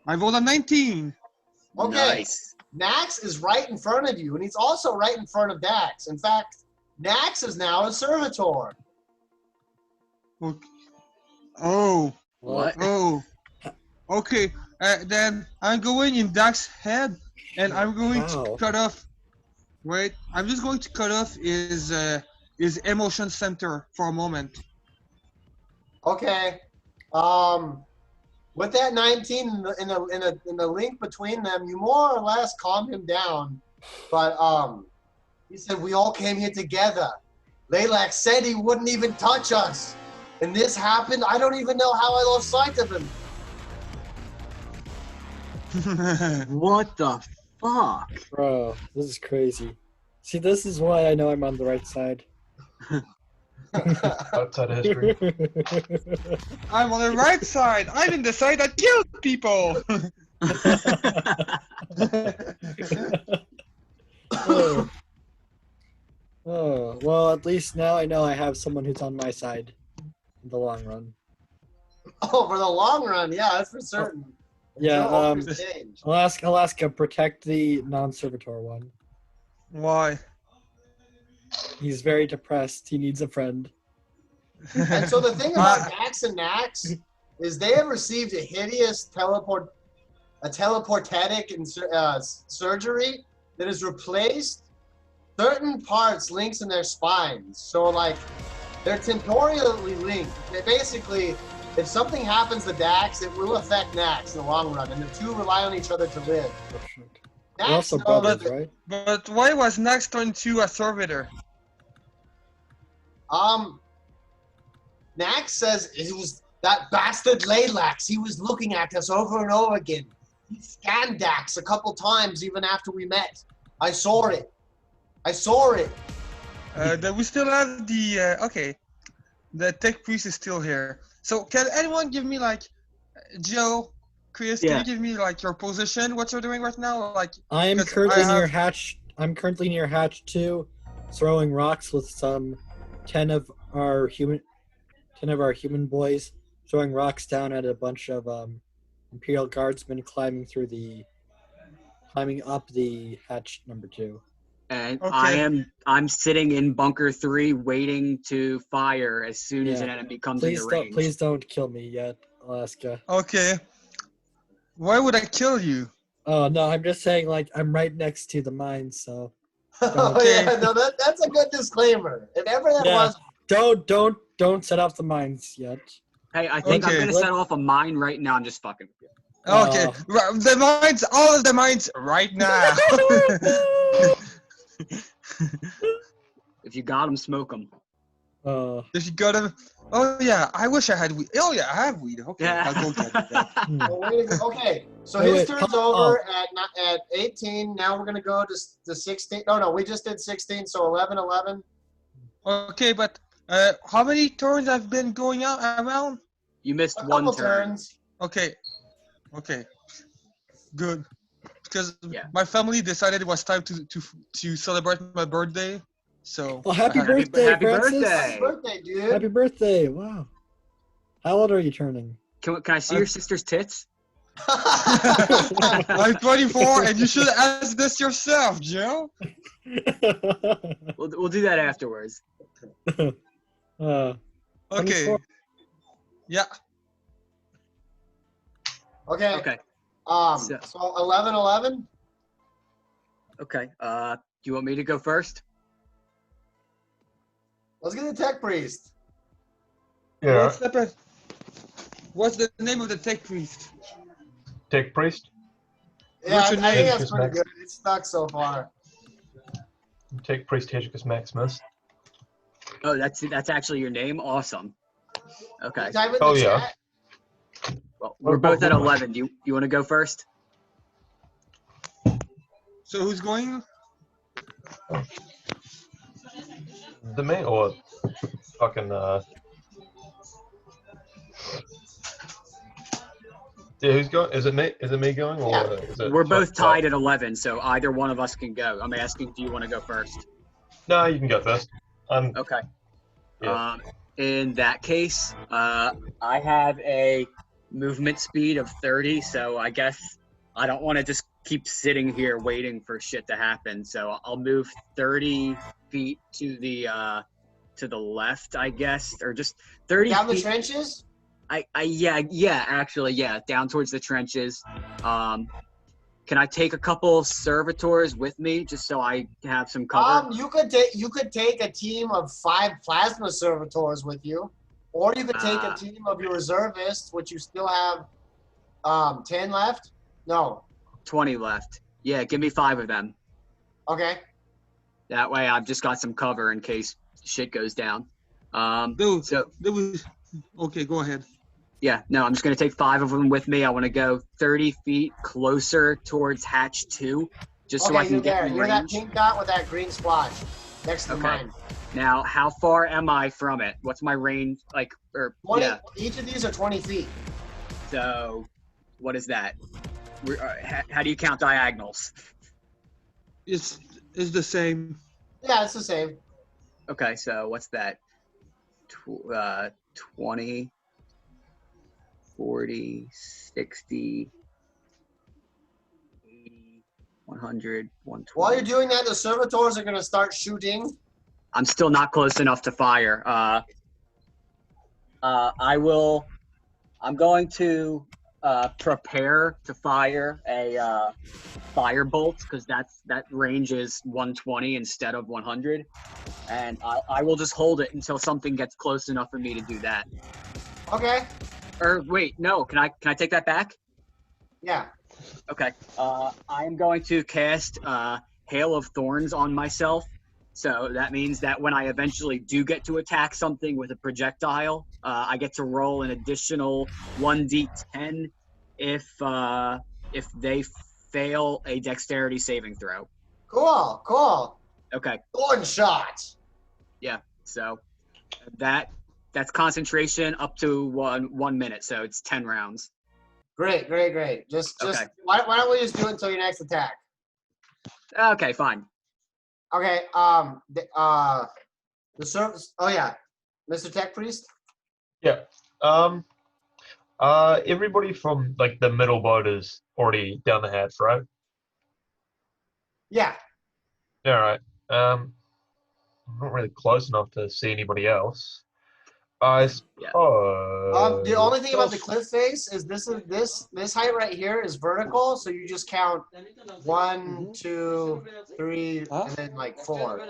I rolled a 19. Okay. Nice. Nax is right in front of you, and he's also right in front of Dax. In fact, Nax is now a servitor. Okay. Oh. What? Oh. Okay. Then I'm going in Dax's head, and I'm going to cut off. Wait. I'm just going to cut off his emotion center for a moment. Okay. With that 19 in the link between them, you more or less calm him down. But he said, we all came here together. Laylac said he wouldn't even touch us. And this happened. I don't even know how I lost sight of him. What the fuck? Bro, this is crazy. See, this is why I know I'm on the right side. Outside of history. I'm on the right side. I'm in the side that killed people. Oh, well, at least now I know I have someone who's on my side in the long run. Oh, for the long run, yeah, that's for certain. Yeah, Until offers change. Alaska, protect the non-servitor one. Why? He's very depressed. He needs a friend. And so the thing about Dax and Nax is they have received a hideous teleportatic surgery that has replaced certain parts, links in their spines. So like They're temporally linked. They basically, if something happens to Dax, it will affect Nax in the long run, and the two rely on each other to live. They're Nax also knows brothers, that- right? But why was Nax turned to a servitor? Nax says it was that bastard Laylax. He was looking at us over and over again. He scanned Dax a couple times even after we met. I saw it. Then we still have the okay. The tech priest is still here. So can anyone give me like Joe, Chris? Can Yeah. you give me like your position? What you're doing right now? Like I'm 'cause currently I near have- hatch. I'm currently near hatch 2, throwing rocks with some 10 of our human boys, throwing rocks down at a bunch of imperial guardsmen climbing up the hatch number 2. And Okay. I'm sitting in bunker 3 waiting to fire as soon as Yeah. an enemy comes into range. Please don't kill me yet, Alaska. Okay. Why would I kill you? Oh no, I'm just saying like I'm right next to the mine, so Oh Okay. yeah, no, that's a good disclaimer. If ever that Yeah. was, don't set off the mines yet. Hey, I think I'm Okay. gonna set off a mine right now. I'm just fucking with you. Okay. Oh. The mines, all of the mines right now. If you got them, smoke them. If you got him. Oh yeah, I wish I had weed. Oh yeah, I have weed. Okay, I'll go get that. oh, way to go. Okay, so Wait, his wait, turn's hold over at 18. Now we're gonna go to 16. No, we just did 16. So 11, 11. Okay, but how many turns I've been going out around? You missed A one couple turn. turns. Okay, good. Because Yeah. my family decided it was time to celebrate my birthday, so. Well, happy I had- birthday, happy Francis! birthday. Happy birthday, dude. Happy birthday! Wow. How old are you turning? Can I see your sister's tits? I'm 24, and you should ask this yourself, Joe. We'll do that afterwards. uh, Okay. 24. Yeah. Okay. Okay. So 11, 11. Okay. Do you want me to go first? Let's get the tech priest. Yeah. What's the name of the tech priest? Tech priest. Yeah, What's I your think name? that's pretty good. It's stuck so far. Tech priest Hegicus Maximus. Oh, that's actually your name. Awesome. Okay. Type in the Oh, yeah. chat. Well, we're both at 11. Do you want to go first? So who's going? The main or fucking Yeah, who's going? Is it me? Is it me going or Yeah. is it? We're both tied at 11, so either one of us can go. I'm asking, do you want to go first? No, you can go first. Okay. Yeah. In that case, I have a movement speed of 30, so I guess I don't want to just keep sitting here waiting for shit to happen. So I'll move 30 feet to the left, I guess, or just 30 Down the feet. trenches? Yeah, down towards the trenches. Can I take a couple servitors with me just so I have some cover? You could take a team of 5 plasma servitors with you, or you could take a team of your reservists, which you still have 10 left. No. 20 left. Yeah, give me 5 of them. Okay. That way I've just got some cover in case shit goes down. Okay, go ahead. Yeah, no, I'm just going to take 5 of them with me. I want to go 30 feet closer towards hatch 2, just so I can you're get there. in You're that range. pink dot with that green splotch next to Okay. mine. Now, how far am I from it? What's my range? 20, Each of these are 20 feet. So what is that? How do you count diagonals? It's the same. Yeah, it's the same. Okay, so what's that? 20, 40, 60, 80, 100, 120. While you're doing that, the servitors are going to start shooting. I'm still not close enough to fire. I'm going to prepare to fire a fire bolt because that range is 120 instead of 100, and I will just hold it until something gets close enough for me to do that. Okay. Or wait, no, can I take that back? Yeah. Okay. I am going to cast Hail of Thorns on myself. So that means that when I eventually do get to attack something with a projectile, I get to roll an additional 1d10 if they fail a dexterity saving throw. Cool. Okay. Thorn shot. Yeah. So that's concentration up to 1 minute. So it's 10 rounds. Great. Just Okay. why don't we just do it until your next attack? Okay, fine. Okay. The service. Oh yeah, Mr. Tech Priest. Yeah. Everybody from like the middle boat is already down the hatch, right? Yeah. All right. I'm not really close enough to see anybody else. I suppose. The only thing about the cliff face is this height right here is vertical, so you just count 1, 2, 3, and then like 4.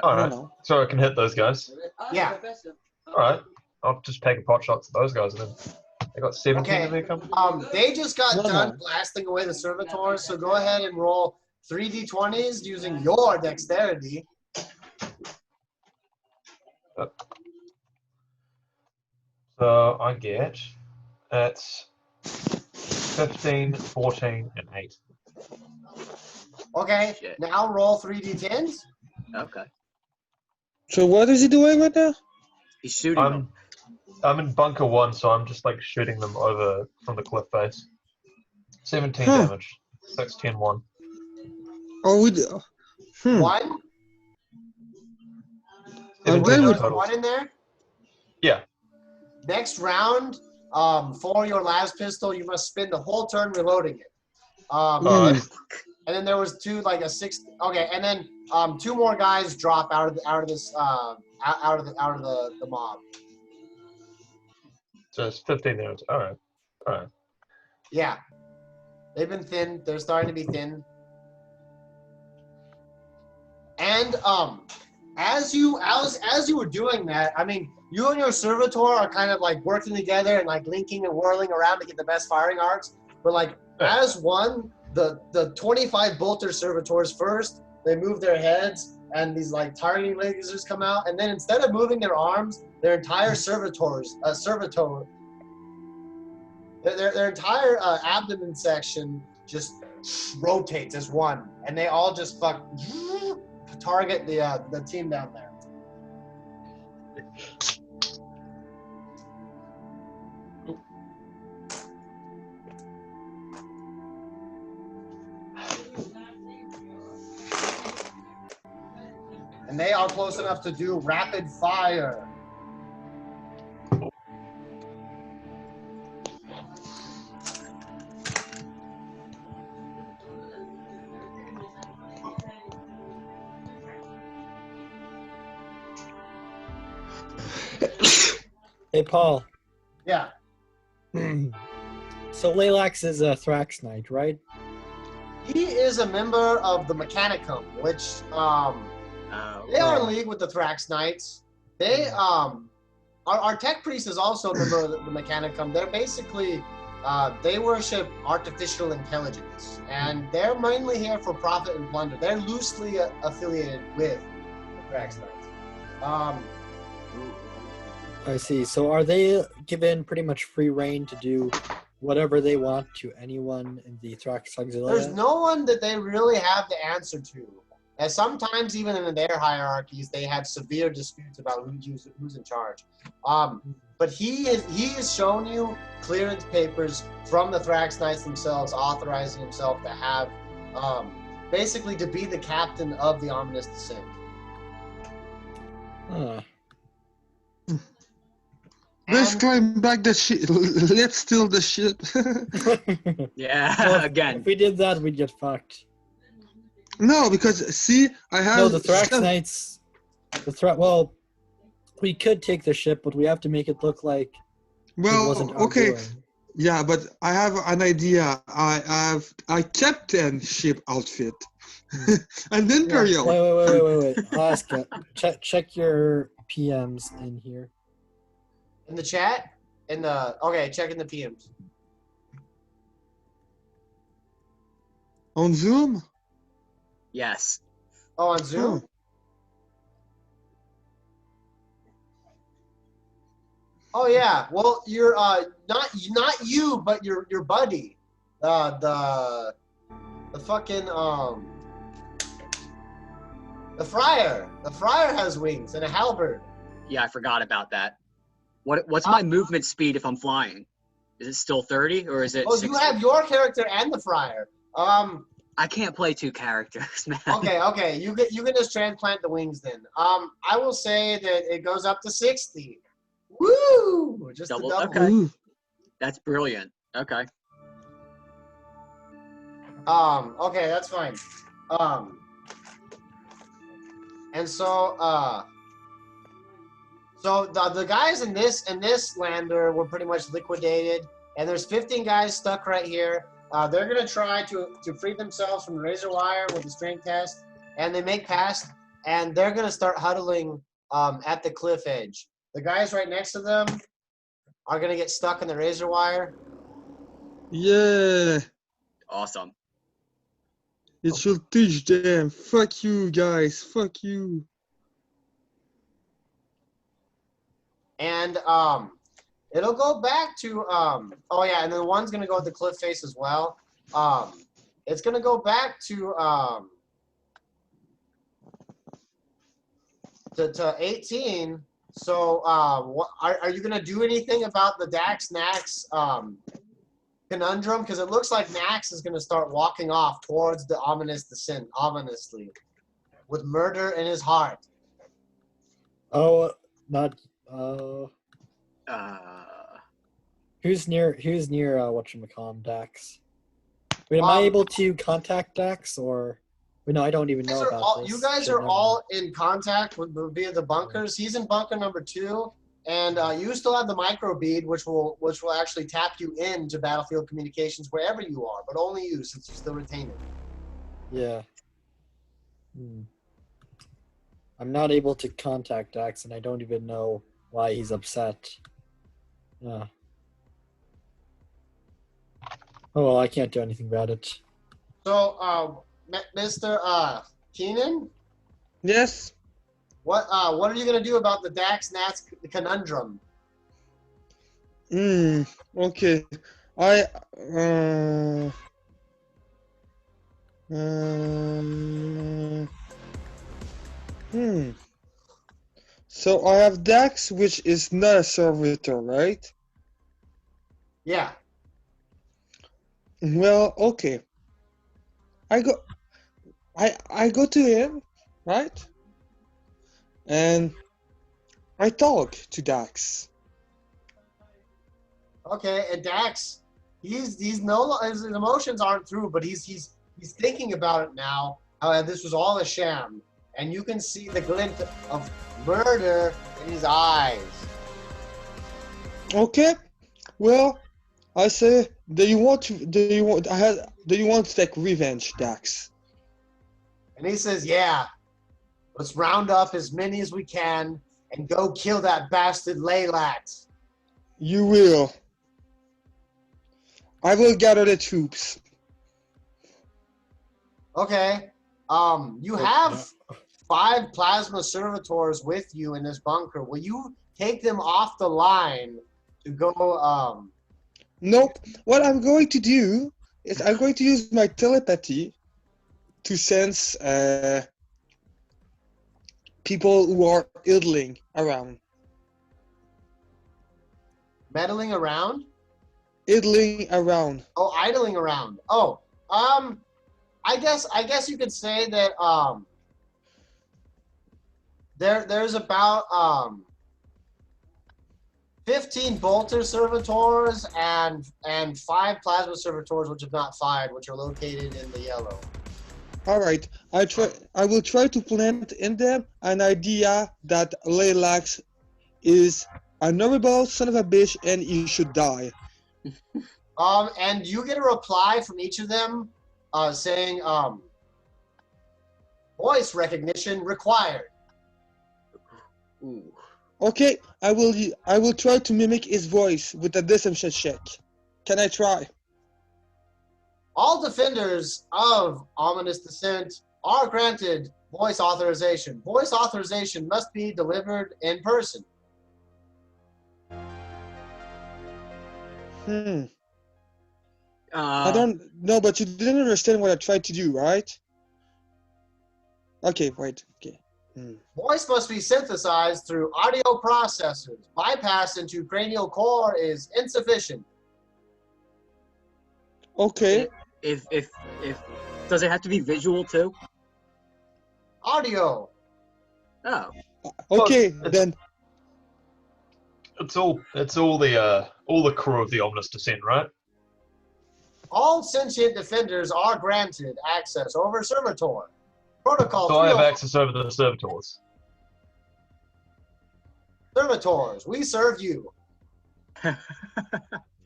All right. So I can hit those guys. Yeah. All right. I'll just take a pot shot to those guys then. They got 17 Okay. in their company. They just got done blasting away the servitors, so go ahead and roll 3d20s using your dexterity. So I get that's 15, 14, and 8. Okay. Shit. Now roll 3d10s. Okay. So what is he doing right now? He's shooting them. I'm in bunker 1, so I'm just like shooting them over from the cliff face. 17 Huh. damage. 6, 10, 1. Oh, we. 1. And 17 then we. total. 1 in there. Yeah. Next round, for your last pistol, you must spend the whole turn reloading it. Alright. And then there was 2 like a 6. Okay, and then 2 more guys drop out of the mob. So it's 15 damage. Alright. Yeah, they've been thinned. They're starting to be thinned. And as you were doing that, I mean, you and your servitor are kind of like working together and like linking and whirling around to get the best firing arcs. But like as one, the 25 bolter servitors first, they move their heads and these like targeting lasers come out, and then instead of moving their arms, their entire their entire abdomen section just rotates as one, and they all just target the team down there. And they are close enough to do rapid fire. Hey, Paul. Yeah. So Laylax is a Thrax Knight, right? He is a member of the Mechanicum, which they are in league with the Thrax Knights. They our tech priest is also a member of the Mechanicum. They're basically they worship artificial intelligence, and they're mainly here for profit and plunder. They're loosely affiliated with the Thrax Knights. I see. So are they given pretty much free reign to do whatever they want to anyone in the Thrax Auxilia? There's no one that they really have the answer to. And sometimes even in their hierarchies, they have severe disputes about who's in charge. But he has shown you clearance papers from the Thrax Knights themselves, authorizing himself to have, basically to be the captain of the Ominous Descent. Huh. Let's climb back the ship. Let's steal the ship. Yeah, Well, again. If we did that, we'd get fucked. No, because see, I have. No, the Thrax Knights. Well, we could take the ship, but we have to make it look like it Well, wasn't our okay. doing. Yeah, but I have an idea. I have a captain ship outfit. An imperial. Wait. I'll ask you. Check your PMs in here. In the chat? Okay, checking the PMs. On Zoom? Yes. Oh, on Zoom? Huh. Oh yeah. Well, you're not you, but your buddy. The fucking the friar. The friar has wings and a halberd. Yeah, I forgot about that. What's my movement speed if I'm flying? Is it still 30 or is it? Oh, 60? you have your character and the friar. I can't play two characters, man. Okay. You can just transplant the wings then. I will say that it goes up to 60. Woo! Just Double. a double. Okay. Ooh. That's brilliant. Okay. Okay, that's fine. And so the guys in this lander were pretty much liquidated, and there's 15 guys stuck right here. They're gonna try to free themselves from the razor wire with the strength test, and they make past, and they're gonna start huddling at the cliff edge. The guys right next to them are gonna get stuck in the razor wire. Yeah. Awesome. It should teach them. Fuck you, guys. Fuck you. And it'll go back to oh yeah, and then one's gonna go at the cliff face as well. It's gonna go back to 18. So what are you gonna do anything about the Dax Nax conundrum? Because it looks like Nax is gonna start walking off towards the ominous descent ominously, with murder in his heart. Oh, not. Who's near whatchamacallit, Dax? Wait, am I able to contact Dax or? Wait, no, I don't even know about this. You guys are all in contact via the bunkers. He's in bunker number 2, and you still have the micro bead, which will actually tap you into battlefield communications wherever you are, but only you since you still retain it. Yeah. I'm not able to contact Dax, and I don't even know why he's upset. Yeah. Oh well, I can't do anything about it. So, Mr. Keenan? Yes. What are you gonna do about the Dax Nats conundrum? Okay. So I have Dax, which is not a servitor, right? Yeah. Well, okay. I go to him, right? And I talk to Dax. Okay, and Dax, he's no his emotions aren't through, but he's thinking about it now. How this was all a sham, and you can see the glint of murder in his eyes. Okay. Well, I say, do you want to take revenge, Dax? And he says, "Yeah, let's round up as many as we can and go kill that bastard Laylax." You will. I will gather the troops. Okay. You have 5 plasma servitors with you in this bunker. Will you take them off the line to go? Nope. What I'm going to do is I'm going to use my telepathy to sense people who are idling around. Meddling around? Idling around. Oh, idling around. Oh, I guess you could say that there's about 15 bolter servitors and 5 plasma servitors which have not fired, which are located in the yellow. All right. I will try to plant in them an idea that Laylax is a horrible son of a bitch and he should die. And you get a reply from each of them saying, voice recognition required. Ooh. Okay, I will try to mimic his voice with a deception check. Can I try? All defenders of ominous descent are granted voice authorization. Voice authorization must be delivered in person. I don't know, but you didn't understand what I tried to do, right? Okay, wait. Okay. Voice must be synthesized through audio processors. Bypass into cranial core is insufficient. Okay. If does it have to be visual too? Audio. Oh. Okay, Well, then. It's all the crew of the ominous descent, right? All sentient defenders are granted access over servitor. Protocol So I have 301. access over the servitors. Servitors, we serve you.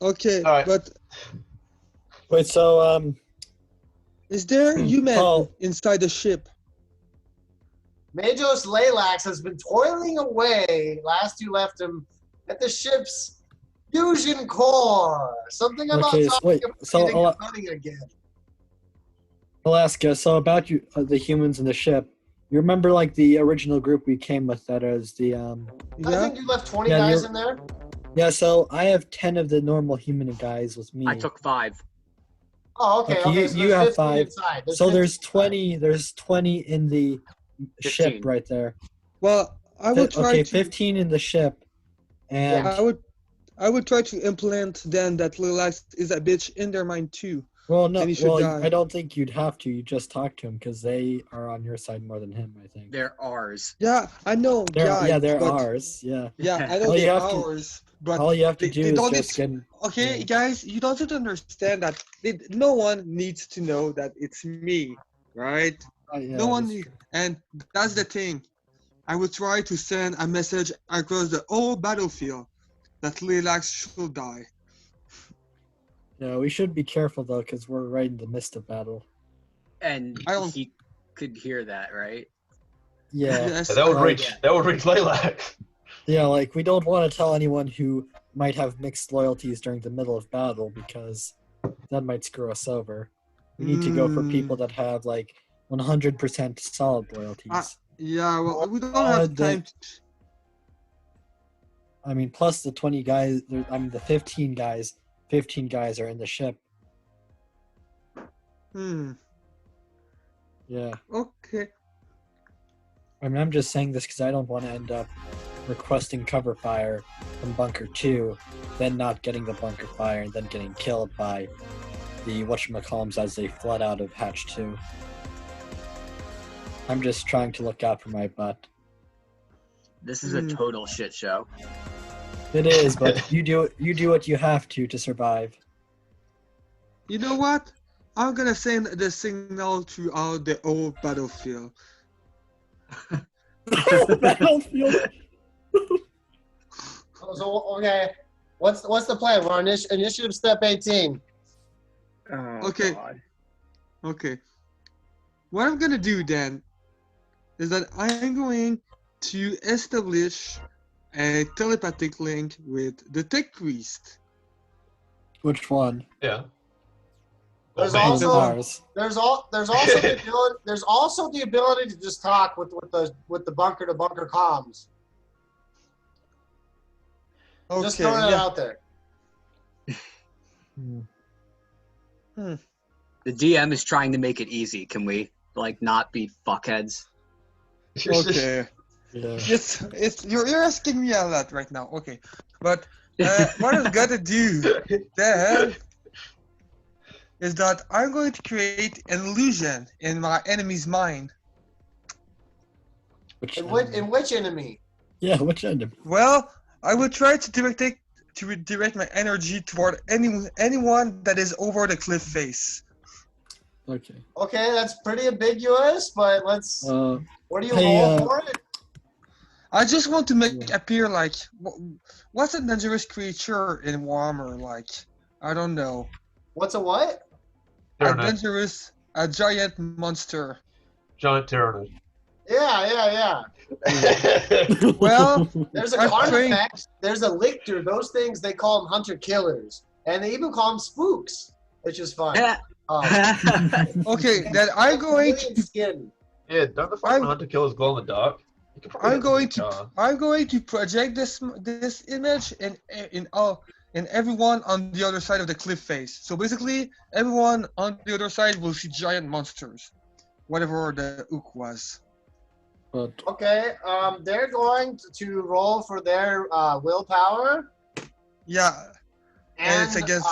Okay, All right. but Wait, so is there human Paul. inside the ship? Majos Lalax has been toiling away, last you left him, at the ship's fusion core. Something about Okay, talking wait, about so getting running again. Alaska. So about you, the humans in the ship. You remember like the original group we came with that is the I Yeah. think you left 20 Yeah, guys you're- in there. Yeah, so I have 10 of the normal human guys with me. I took 5. Oh, okay, Okay, okay. you- So you there's have 15 5. inside. So 15 there's inside. 20. There's 20 in the 15. ship right there. Well, I will try Okay, to. 15 in the ship, and I would try to implant then that Lilac is a bitch in their mind too. well, no, and he should well, die. I don't think you'd have to. You just talk to him because they are on your side more than him. I think. They're ours. Yeah, I know. They're but, ours. Yeah. Yeah, I know All you they're have to- ours. But All you have to they do is don't just need. get. Okay, yeah. guys, you don't have to understand that no one needs to know that it's me, right? Yeah, No one that's needs, true. and that's the thing. I will try to send a message across the whole battlefield that Lilac should die. Yeah, we should be careful though, because we're right in the midst of battle. And I don't- he could hear that, right? Yeah. Yes, That would I- reach. That would reach Laylac. Yeah, like we don't want to tell anyone who might have mixed loyalties during the middle of battle because that might screw us over. We need to go for people that have like 100% solid loyalties. Yeah, well, we don't Uh, have time. I mean, plus the 20 guys. I mean, the 15 guys. 15 guys are in the ship. Yeah. Okay. I mean, I'm just saying this because I don't want to end up requesting cover fire from Bunker 2, then not getting the bunker fire, and then getting killed by the whatchamacallums as they flood out of Hatch 2. I'm just trying to look out for my butt. This is a total shit show. It is, but you do what you have to survive. You know what? I'm gonna send the signal throughout the whole battlefield. Battlefield. So okay, what's the plan? We're on initiative step 18. Oh, Okay. God. Okay. What I'm gonna do then is that I'm going to establish a telepathic link with the tech priest. Which one? Yeah. There's Well, also Ours. there's also the ability to just talk with the bunker to bunker comms. Okay. Just throwing it out there. The DM is trying to make it easy. Can we not be fuckheads? Okay. Yeah. It's you're asking me a lot right now. Okay, but what I'm gonna do then is that I'm going to create an illusion in my enemy's mind. Which In which enemy? Yeah, which end? Well, I will try to direct my energy toward anyone that is over the cliff face. Okay. Okay, that's pretty ambiguous, but let's. What do you hey, roll for it? I just want to make it appear like what's a dangerous creature in Warhammer like? I don't know. What's a what? Adventurous, a giant monster. Giant Tyrannid. Yeah. Well, There's a I'm praying. artifact. There's a lictor. Those things, they call them hunter killers. And they even call them spooks, which is fun. Okay, then I'm going to. Skin. Yeah, don't the fucking hunter killers glow in the dark? You could probably I'm hit them going with a car. to. I'm going to project this image in everyone on the other side of the cliff face. So basically, everyone on the other side will see giant monsters, whatever the ook was. But Okay, they're going to roll for their willpower. Yeah, and it's against.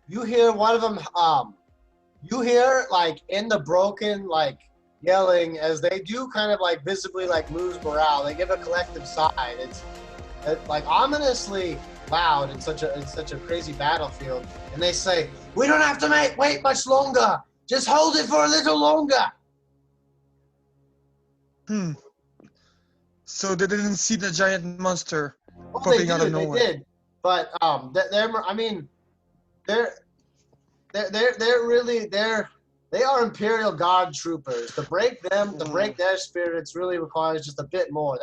You hear one of them. You hear like in the broken like yelling as they do kind of like visibly like lose morale. They give a collective sigh. It's like ominously loud in such a crazy battlefield, and they say, "We don't have to wait much longer. Just hold it for a little longer." So they didn't see the giant monster Well, they popping out of nowhere. did, but they are Imperial Guard troopers. To break their spirits really requires just a bit more.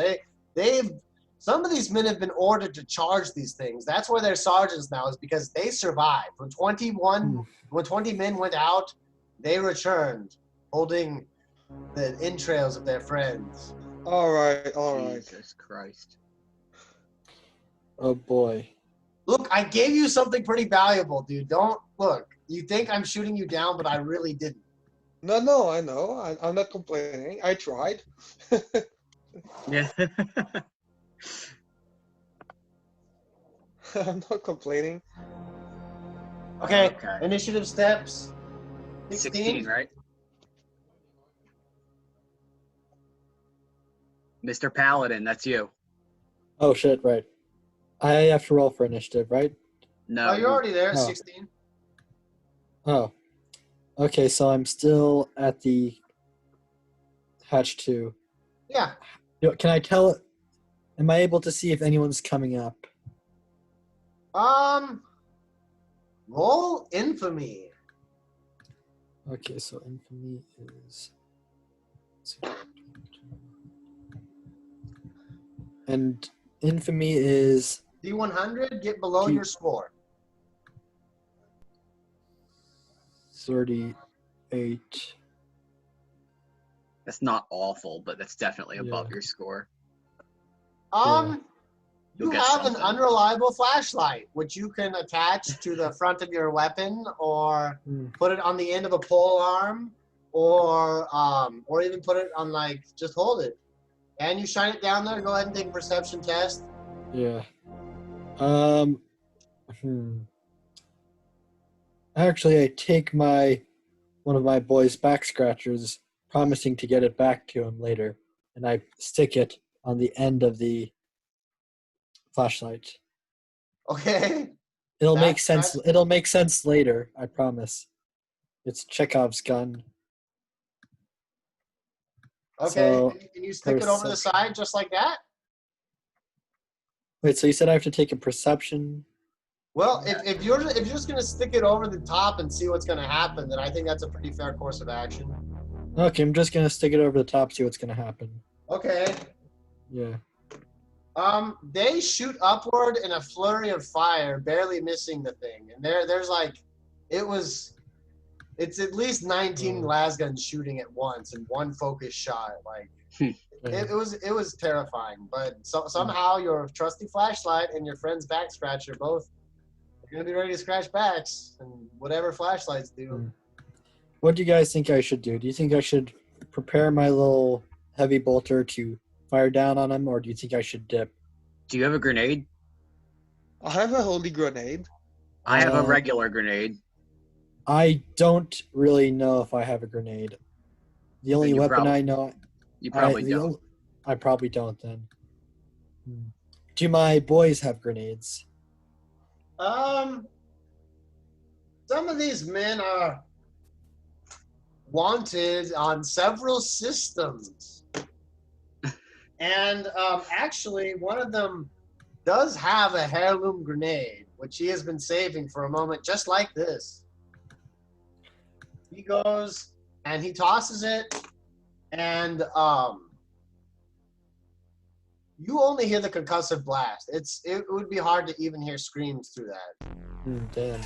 Some of these men have been ordered to charge these things. That's why they're sergeants now, is because they survived. When 20 men went out, they returned, holding the entrails of their friends. All right. Jesus Christ. oh boy. Look, I gave you something pretty valuable, dude. Don't look. You think I'm shooting you down, but I really didn't. No, I know. I'm not complaining. I tried. Yeah. I'm not complaining. Okay. Initiative steps. 16, right? Mr. Paladin, that's you. Oh shit! Right. I have to roll for initiative, right? No. Oh, you're already there. Oh. 16. Oh. Okay, so I'm still at the hatch 2. Yeah. Can I tell? Am I able to see if anyone's coming up? Roll infamy. Okay, so infamy is. And infamy is D100, get below Keep- your score. 38. That's not awful, but that's definitely Yeah. above your score. You You'll get have an something. unreliable flashlight, which you can attach to the front of your weapon, or put it on the end of a pole arm, or even put it on just hold it, and you shine it down there. Go ahead and take a perception test. Yeah. Actually, I take one of my boys' back scratchers, promising to get it back to him later, and I stick it on the end of the flashlight. Okay. It'll Back make sense. scratch? It'll make sense later. I promise. It's Chekhov's gun. Okay. So, Can you stick it over the side just like that? Wait, so you said I have to take a perception? Well, if you're just gonna stick it over the top and see what's gonna happen, then I think that's a pretty fair course of action. Okay, I'm just gonna stick it over the top, see what's gonna happen. Okay. Yeah. They shoot upward in a flurry of fire, barely missing the thing. And it's at least 19 las guns shooting at once in one focused shot. It was terrifying. But somehow your trusty flashlight and your friend's back scratcher both are gonna be ready to scratch backs, and whatever flashlights do. What do you guys think I should do? Do you think I should prepare my little heavy bolter to fire down on him, or do you think I should dip? Do you have a grenade? I have a holy grenade. I have a regular grenade. I don't really know if I have a grenade. The only weapon I know... You probably don't. I probably don't then. Do my boys have grenades? Some of these men are wanted on several systems. And actually, one of them does have a heirloom grenade, which he has been saving for a moment just like this. He goes and he tosses it, and you only hear the concussive blast. It would be hard to even hear screams through that. Damn.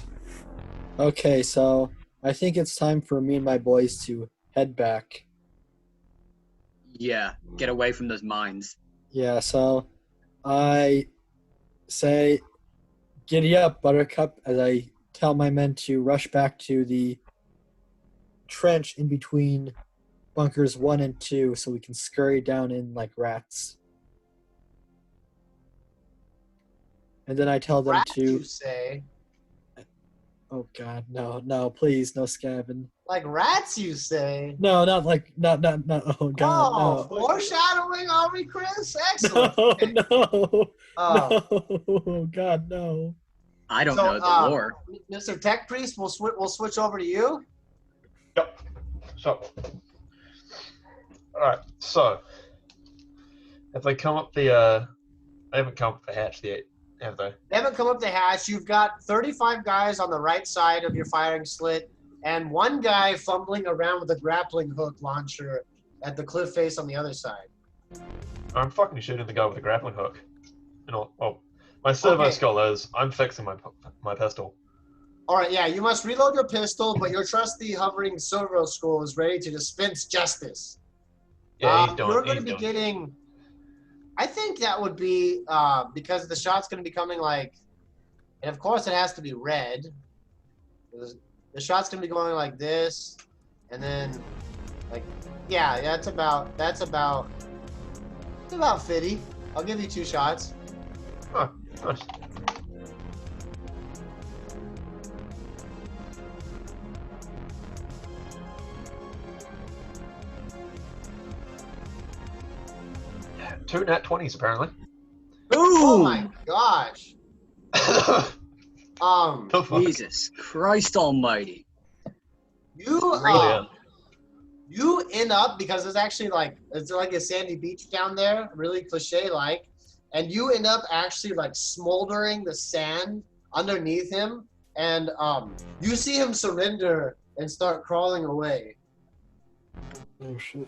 Okay, so I think it's time for me and my boys to head back. Yeah, get away from those mines. Yeah, so I say, giddy up, Buttercup, as I tell my men to rush back to the trench in between bunkers 1 and 2 so we can scurry down in like rats. And then I tell them Rats, to... you say? Oh god, no, please, no scabbing. Like rats, you say? No, not like, not, oh god, Oh, no. foreshadowing, are we, Chris? Excellent. No, Okay. no, Oh. no, god, no. I don't know the lore. Mr. Tech Priest, we'll switch over to you. Yep. So, alright, so, if they come up the, they haven't come up the hatch yet, have they? They haven't come up the hatch. You've got 35 guys on the right side of your firing slit, and one guy fumbling around with a grappling hook launcher at the cliff face on the other side. I'm fucking shooting the guy with the grappling hook. You know, well, my servo skull is, I'm fixing my pistol. All right, yeah, you must reload your pistol, but your trusty hovering servo skull is ready to dispense justice. Yeah, he's done. You're going to be getting... I think that would be, because the shot's going to be coming like... And of course it has to be red. The shot's going to be going like this, and then, like... Yeah, that's about 50. I'll give you 2 shots. Huh, nice. Two nat 20s apparently. Oh my gosh. The fuck? Jesus Christ Almighty. You end up, because it's actually like, it's like a sandy beach down there, really cliche-like, and you end up actually like smoldering the sand underneath him, and you see him surrender and start crawling away. Oh shit.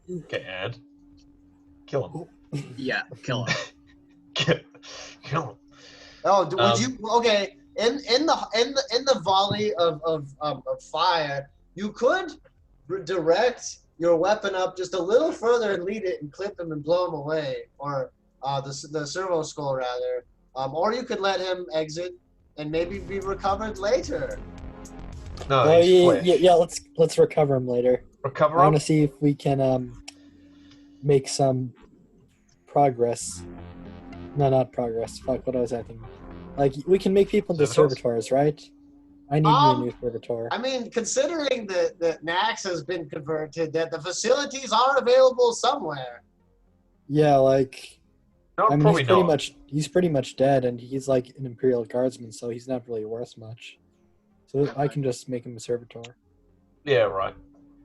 Okay, and kill him. Yeah, kill him. Kill him. Oh, would you? Okay, in the volley of fire, you could direct your weapon up just a little further and lead it and clip him and blow him away, or the servo skull rather, or you could let him exit and maybe be recovered later. No, Oh, he's yeah, let's recover him later. Recover I him? want to see if we can make some progress. No, not progress. Fuck, what was I thinking? Like, we can make people into servitors, right? I need me a new servitor. I mean, considering that Nax has been converted, that the facilities are available somewhere. Yeah, like, No, I mean, probably he's pretty much dead, and he's like an Imperial Guardsman, so he's not really worth much. So I can just make him a servitor. Yeah, right.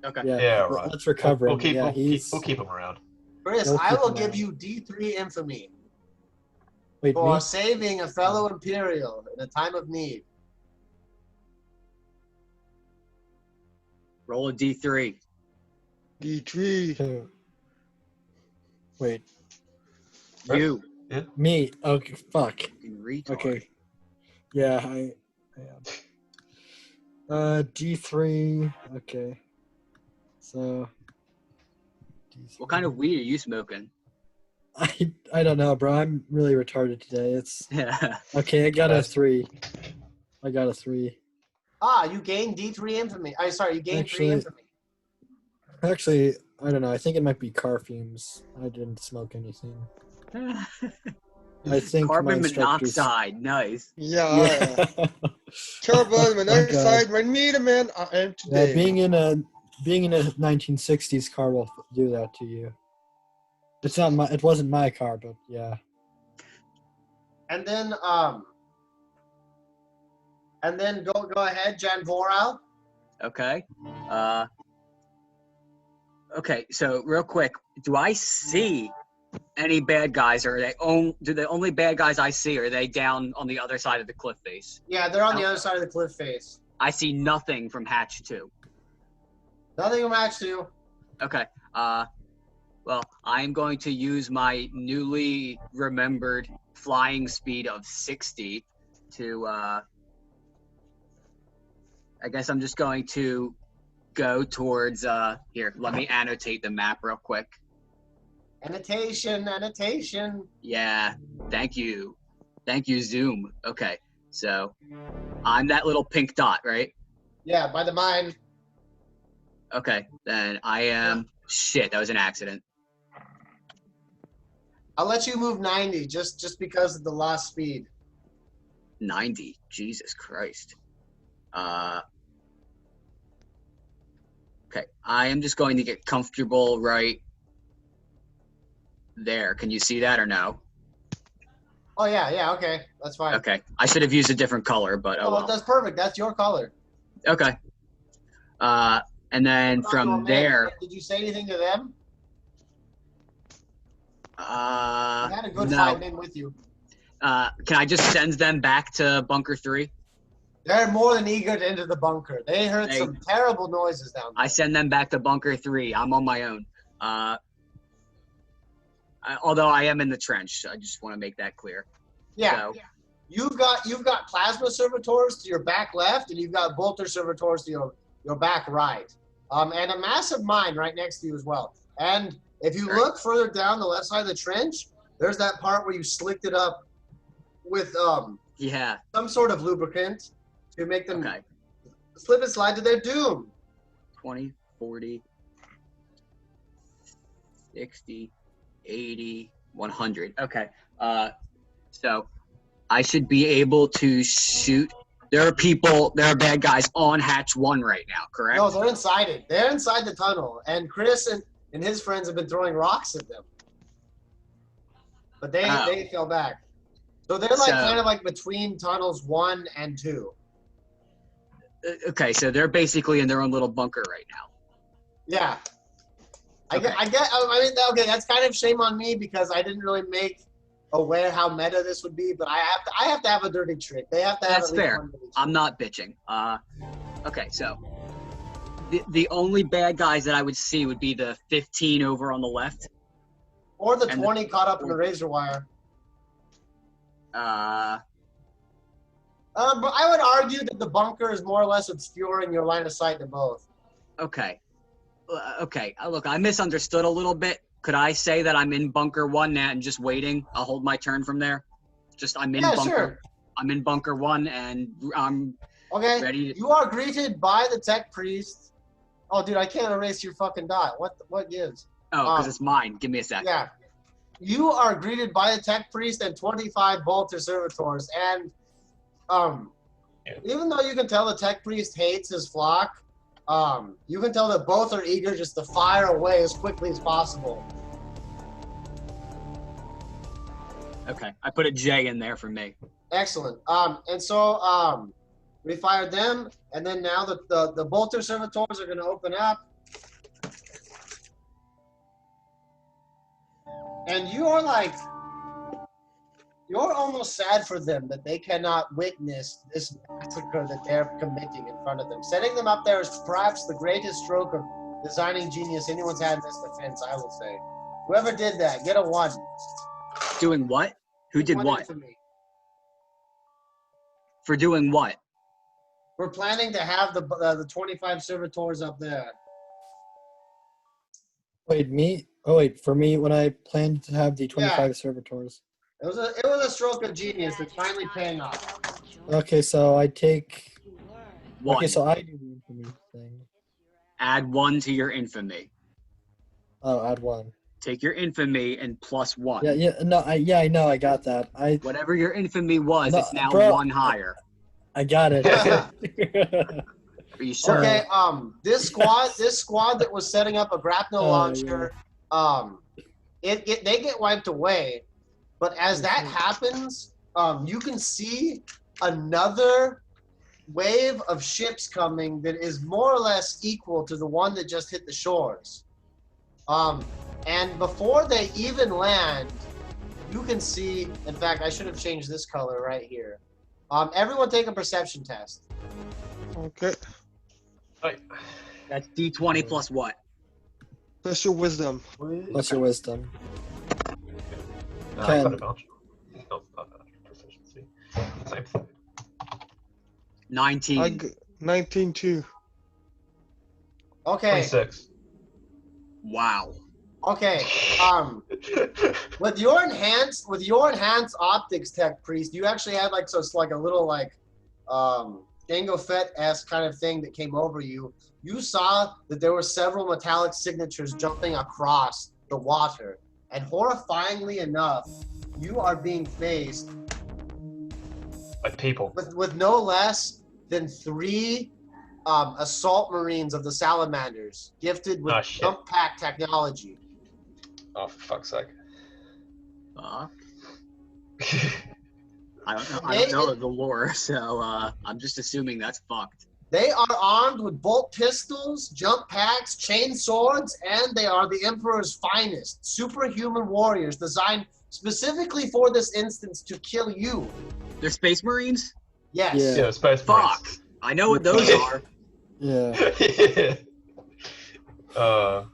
Okay. Yeah, right. Let's recover him. We'll keep him around. Chris, We'll I keep will him give around. you D3 infamy Wait, for me? saving a fellow Imperial in a time of need. Roll a D3. D3. Who? Wait, You. me? Okay, fuck. Fucking retard. Okay. Yeah, I am. D3. Okay. So. D3. What kind of weed are you smoking? I don't know, bro. I'm really retarded today. It's Yeah. okay. I got a 3. I got a 3. You gained D3 infamy. You gained 3 Actually- infamy. Actually, I don't know. I think it might be car fumes. I didn't smoke anything. I think my Carbon instructors. monoxide. Nice. Yeah. Yeah. Carbon monoxide, God. my meter man, I am today. Yeah, being in a 1960s car will do that to you. It's not my. It wasn't my car, but yeah. And then go ahead, Jan Voral. Okay. Okay, so real quick, do I see any bad guys, or do the only bad guys I see, are they down on the other side of the cliff face? Yeah, they're on the other side of the cliff face. I see nothing from hatch 2. Nothing to match to. Okay. Well, I'm going to use my newly remembered flying speed of 60 to, I guess I'm just going to go towards, here, let me annotate the map real quick. Annotation. Yeah, thank you. Thank you, Zoom. Okay, so I'm that little pink dot, right? Yeah, by the mine. Okay, then I am, shit, that was an accident. I'll let you move 90 just because of the lost speed. 90, Jesus Christ. Okay, I am just going to get comfortable right there. Can you see that or no? Oh yeah, okay, that's fine. Okay, I should have used a different color, but oh Oh, well. that's perfect. That's your color. Okay. And then from there. Did you say anything to them? I had a good No. 5 men with you. Can I just send them back to bunker 3? They're more than eager to enter the bunker. They heard some terrible noises down there. I send them back to bunker 3. I'm on my own. Although I am in the trench, I just want to make that clear. Yeah. So, You've got plasma servitors to your back left, and you've got bolter servitors to your back right. And a massive mine right next to you as well. And if you look further down the left side of the trench, there's that part where you slicked it up with yeah. some sort of lubricant to make them Okay. slip and slide to their doom. 20, 40, 60, 80, 100. Okay. So I should be able to shoot. There are bad guys on hatch 1 right now, correct? No, they're inside it. They're inside the tunnel. And Chris and his friends have been throwing rocks at them. But they fell back. So they're kind of like between tunnels 1 and 2. Okay, so they're basically in their own little bunker right now. Yeah. Okay. Okay, that's kind of shame on me because I didn't really make aware how meta this would be, but I have to have a dirty trick. They have to have That's at least fair. one dirty trick. I'm not bitching. Okay, so the only bad guys that I would see would be the 15 over on the left. Or the and 20 caught up in the razor wire. But I would argue that the bunker is more or less obscuring your line of sight to both. Okay. Okay. Look, I misunderstood a little bit. Could I say that I'm in bunker 1 now and just waiting? I'll hold my turn from there. I'm in bunker. Sure. I'm in bunker 1 and I'm ready. You are greeted by the tech priest. Oh, dude, I can't erase your fucking dot. What gives? Oh, because it's mine. Give me a sec. Yeah. You are greeted by the tech priest and 25 bolter servitors. And even though you can tell the tech priest hates his flock, you can tell that both are eager just to fire away as quickly as possible. Okay. I put a J in there for me. Excellent. And so we fired them, and then now the bolter servitors are going to open up. And you're almost sad for them that they cannot witness this massacre that they're committing in front of them. Setting them up there is perhaps the greatest stroke of designing genius anyone's had in this defense, I will say. Whoever did that, get a 1. Doing what? Who did One what? for me. For doing what? We're planning to have the 25 servitors up there. Wait, me? Oh, wait, for me, when I planned to have the 25 servitors. It was a stroke of genius that's finally paying off. Okay, so I take... 1. Okay, so I do the infamy thing. Add 1 to your infamy. Oh, add 1. Take your infamy and plus 1. Yeah, I know, I got that. Whatever your infamy was, No, it's now bro, 1 higher. I got it. Are you sure? Okay, this squad that was setting up a grapnel launcher, they get wiped away. But as that happens, you can see another wave of ships coming that is more or less equal to the one that just hit the shores. And before they even land, you can see, in fact, I should have changed this color right here. Everyone take a perception test. Okay. Right. That's D20 plus what? Plus your wisdom. Plus your wisdom. I've 10. got advantage. No, not proficiency. Same thing. 19. 19 too. Okay. 26. Wow. Okay. With your enhanced optics tech, priest, you actually had like so it's like a little like Jango Fett-esque kind of thing that came over you. You saw that there were several metallic signatures jumping across the water, and horrifyingly enough, you are being faced By people. with no less than 3 assault marines of the salamanders, gifted with Oh, shit. jump pack technology. Oh, for fuck's sake. Fuck. I don't know the lore, so I'm just assuming that's fucked. They are armed with bolt pistols, jump packs, chain swords, and they are the Emperor's finest superhuman warriors designed specifically for this instance to kill you. They're Space Marines? Yes. Yeah. Yeah, Space Fuck. Marines. I know what those are. Yeah. Yeah.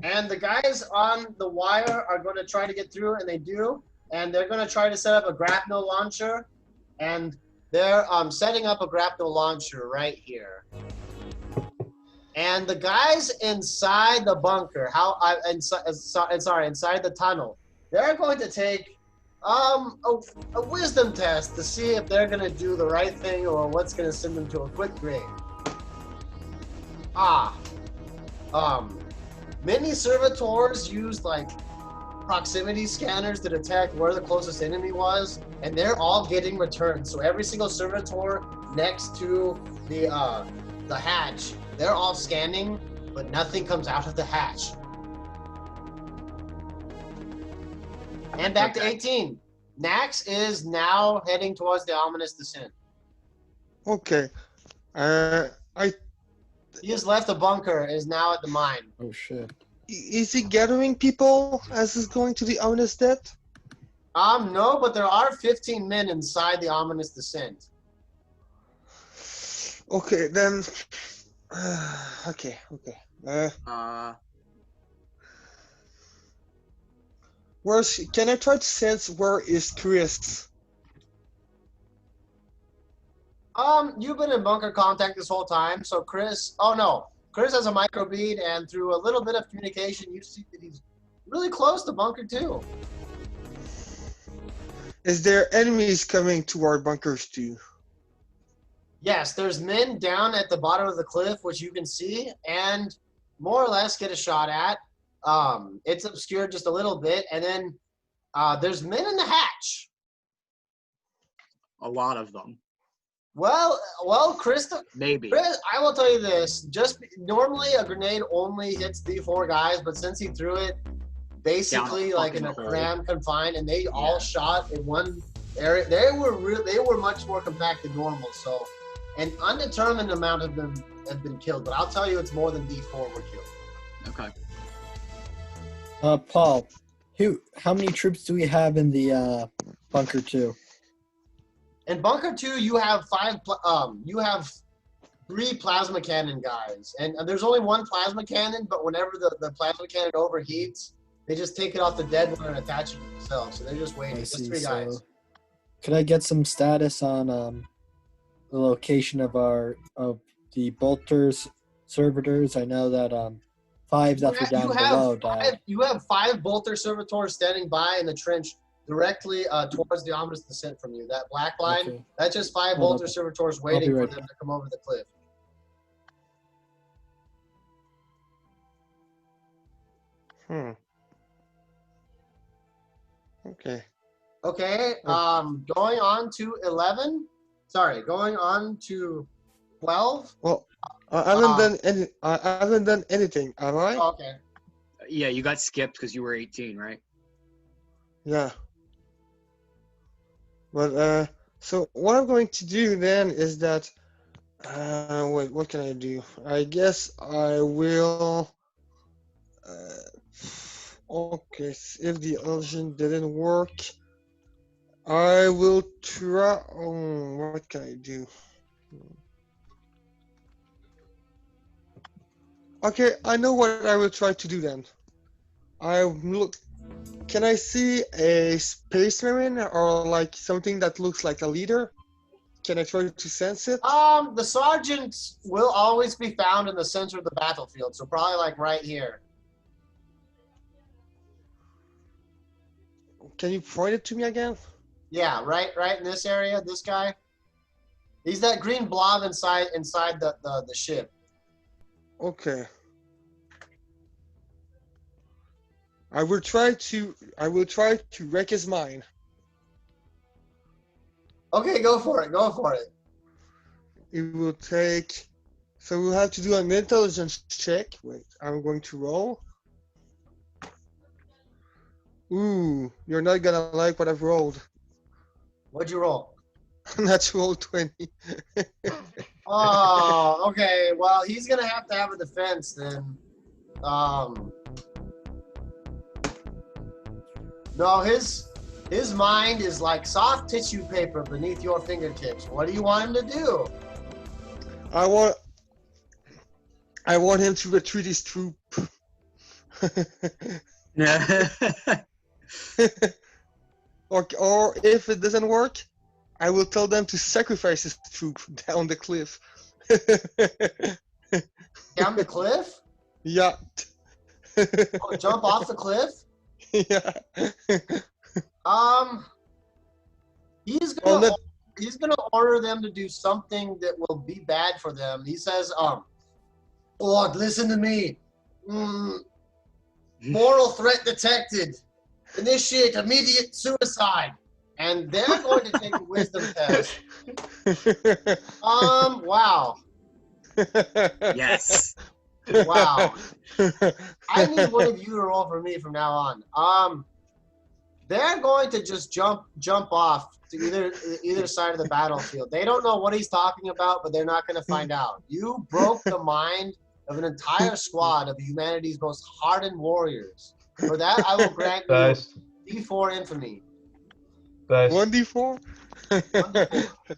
And the guys on the wire are going to try to get through, and they do. And they're going to try to set up a grapnel launcher. And they're setting up a grapnel launcher right here. And the guys inside the bunker, inside the tunnel, they're going to take a wisdom test to see if they're going to do the right thing or what's going to send them to a quick grade. Many servitors used like proximity scanners to detect where the closest enemy was, and they're all getting returned. So every single servitor next to the hatch, they're all scanning, but nothing comes out of the hatch. And back to 18. Nax is now heading towards the ominous descent. Okay. He has left the bunker and is now at the mine. Oh shit. Is he gathering people as he's going to the ominous death? No, but there are 15 men inside the ominous descent. Okay, then. Okay. Can I try to sense where is Chris? You've been in bunker contact this whole time, so Chris has a microbead, and through a little bit of communication, you see that he's really close to bunker 2. Is there enemies coming to our bunkers too? Yes, there's men down at the bottom of the cliff, which you can see, and more or less get a shot at. It's obscured just a little bit, and then there's men in the hatch. A lot of them. Well, Chris, Maybe. I will tell you this. Normally a grenade only hits D4 guys, but since he threw it basically like in a cram confined, and they all shot in one area, they were much more compact than normal. So an undetermined amount of them have been killed, but I'll tell you it's more than D4 were killed. Okay. Paul, how many troops do we have in the bunker 2? In bunker 2, you have 3 plasma cannon guys, and there's only 1 plasma cannon. But whenever the plasma cannon overheats, they just take it off the dead one and attach it to themselves. So they're just waiting. Just 3 guys. So, could I get some status on the location of the bolters servitors? I know that 5 that were down below died. You have 5 bolter servitors standing by in the trench directly towards the ominous descent from you. That black line, Okay. that's just 5 Hold bolter up. servitors waiting right for them to come over the cliff. Okay. Okay, going on to 11. Sorry, going on to 12. Well, I haven't done anything, have I? Oh, okay. Yeah, you got skipped because you were 18, right? Yeah. But so what I'm going to do then is that wait, what can I do? I guess I will Okay, if the illusion didn't work, I will try. Oh, what can I do? Okay, I know what I will try to do then. I look. Can I see a space marine or like something that looks like a leader? Can I try to sense it? The sergeant will always be found in the center of the battlefield, so probably like right here. Can you point it to me again? Yeah, right in this area, this guy. He's that green blob inside the ship. Okay. I will try to wreck his mind. Okay, go for it. Go for it. It will take. So we'll have to do an intelligence check. Wait, I'm going to roll. Ooh, you're not gonna like what I've rolled. What'd you roll? Natural 20. Oh, okay. Well, he's gonna have to have a defense then. No, his mind is like soft tissue paper beneath your fingertips. What do you want him to do? I want him to retreat his troop. Or if it doesn't work, I will tell them to sacrifice his troop down the cliff. Down the cliff? Yeah. Oh, jump off the cliff? Yeah. He's Well, gonna order them to do something that will be bad for them. He says, Lord, listen to me. Moral threat detected. Initiate immediate suicide. And they're going to take a wisdom test. Wow. Yes. Wow. I need one of you to roll for me from now on. They're going to just jump off to either side of the battlefield. They don't know what he's talking about, but they're not going to find out. You broke the mind of an entire squad of humanity's most hardened warriors. For that, I will grant you D4 infamy. 1d4? 1d4.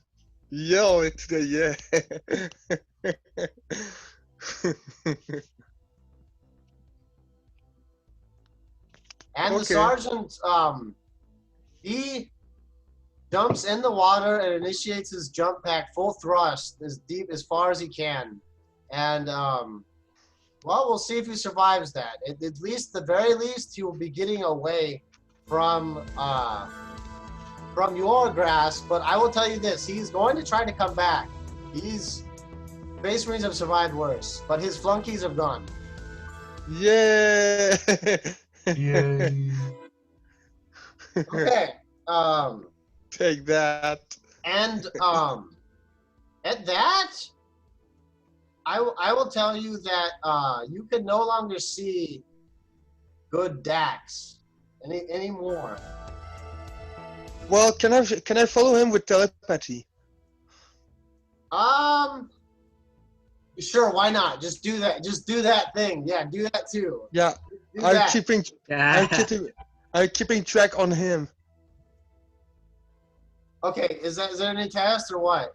Yo, it's the And the Okay. sergeant, he jumps in the water and initiates his jump pack full thrust as deep as far as he can. And, well, we'll see if he survives that. At least, the very least, he will be getting away from your grasp. But I will tell you this, he's going to try to come back. Space Marines have survived worse, but his flunkies have gone. Yeah. Yay. Okay. Take that. And at that, I will tell you that you can no longer see good Dax anymore. Well, can I follow him with telepathy? Sure, why not? Just do that. Just do that thing. Yeah, do that too. Yeah, Do I'm that. keeping track on him. Okay, is there any test or what?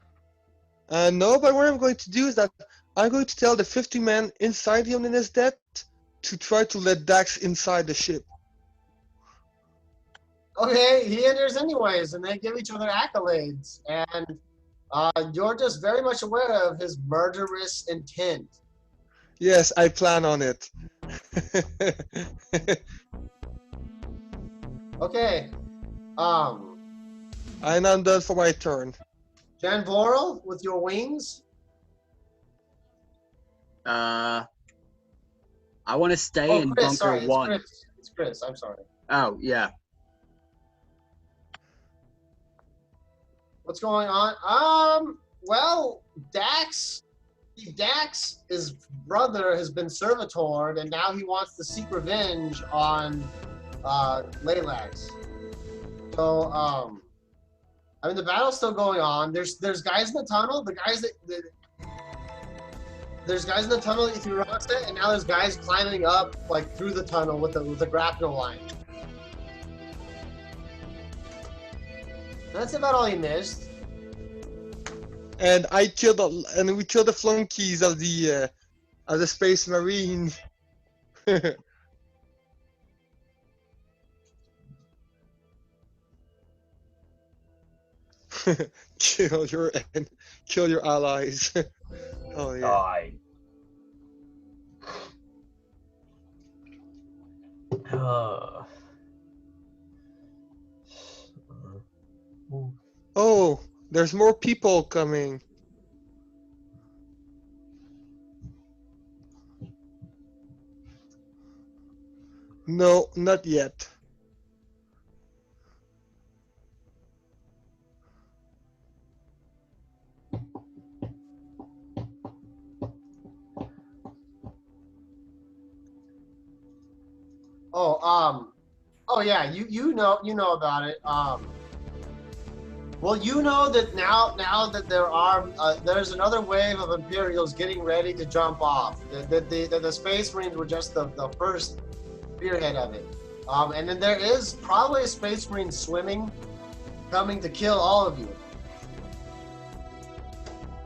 No, but what I'm going to do is that I'm going to tell the 50 men inside the Omninus Death to try to let Dax inside the ship. Okay, he enters anyways, and they give each other accolades, and you're just very much aware of his murderous intent. Yes, I plan on it. Okay, And I'm done for my turn. Jan Voral with your wings. I want to stay in Chris, bunker sorry, one. It's Chris. I'm sorry. Oh yeah. What's going on? Well, Dax, his brother has been servitored, and now he wants to seek revenge on Laylax. So, I mean, the battle's still going on. There's guys in the tunnel. The guys that there's guys in the tunnel that you threw rocks at, and now there's guys climbing up like through the tunnel with the grapnel line. That's about all you missed. And we killed the flunkies of the Space Marine. kill your allies. Oh yeah. Die. Oh, there's more people coming. No, not yet. Oh yeah, you know about it. Well, you know that now that there's another wave of Imperials getting ready to jump off. The Space Marines were just the first spearhead of it. And then there is probably a Space Marine swimming, coming to kill all of you.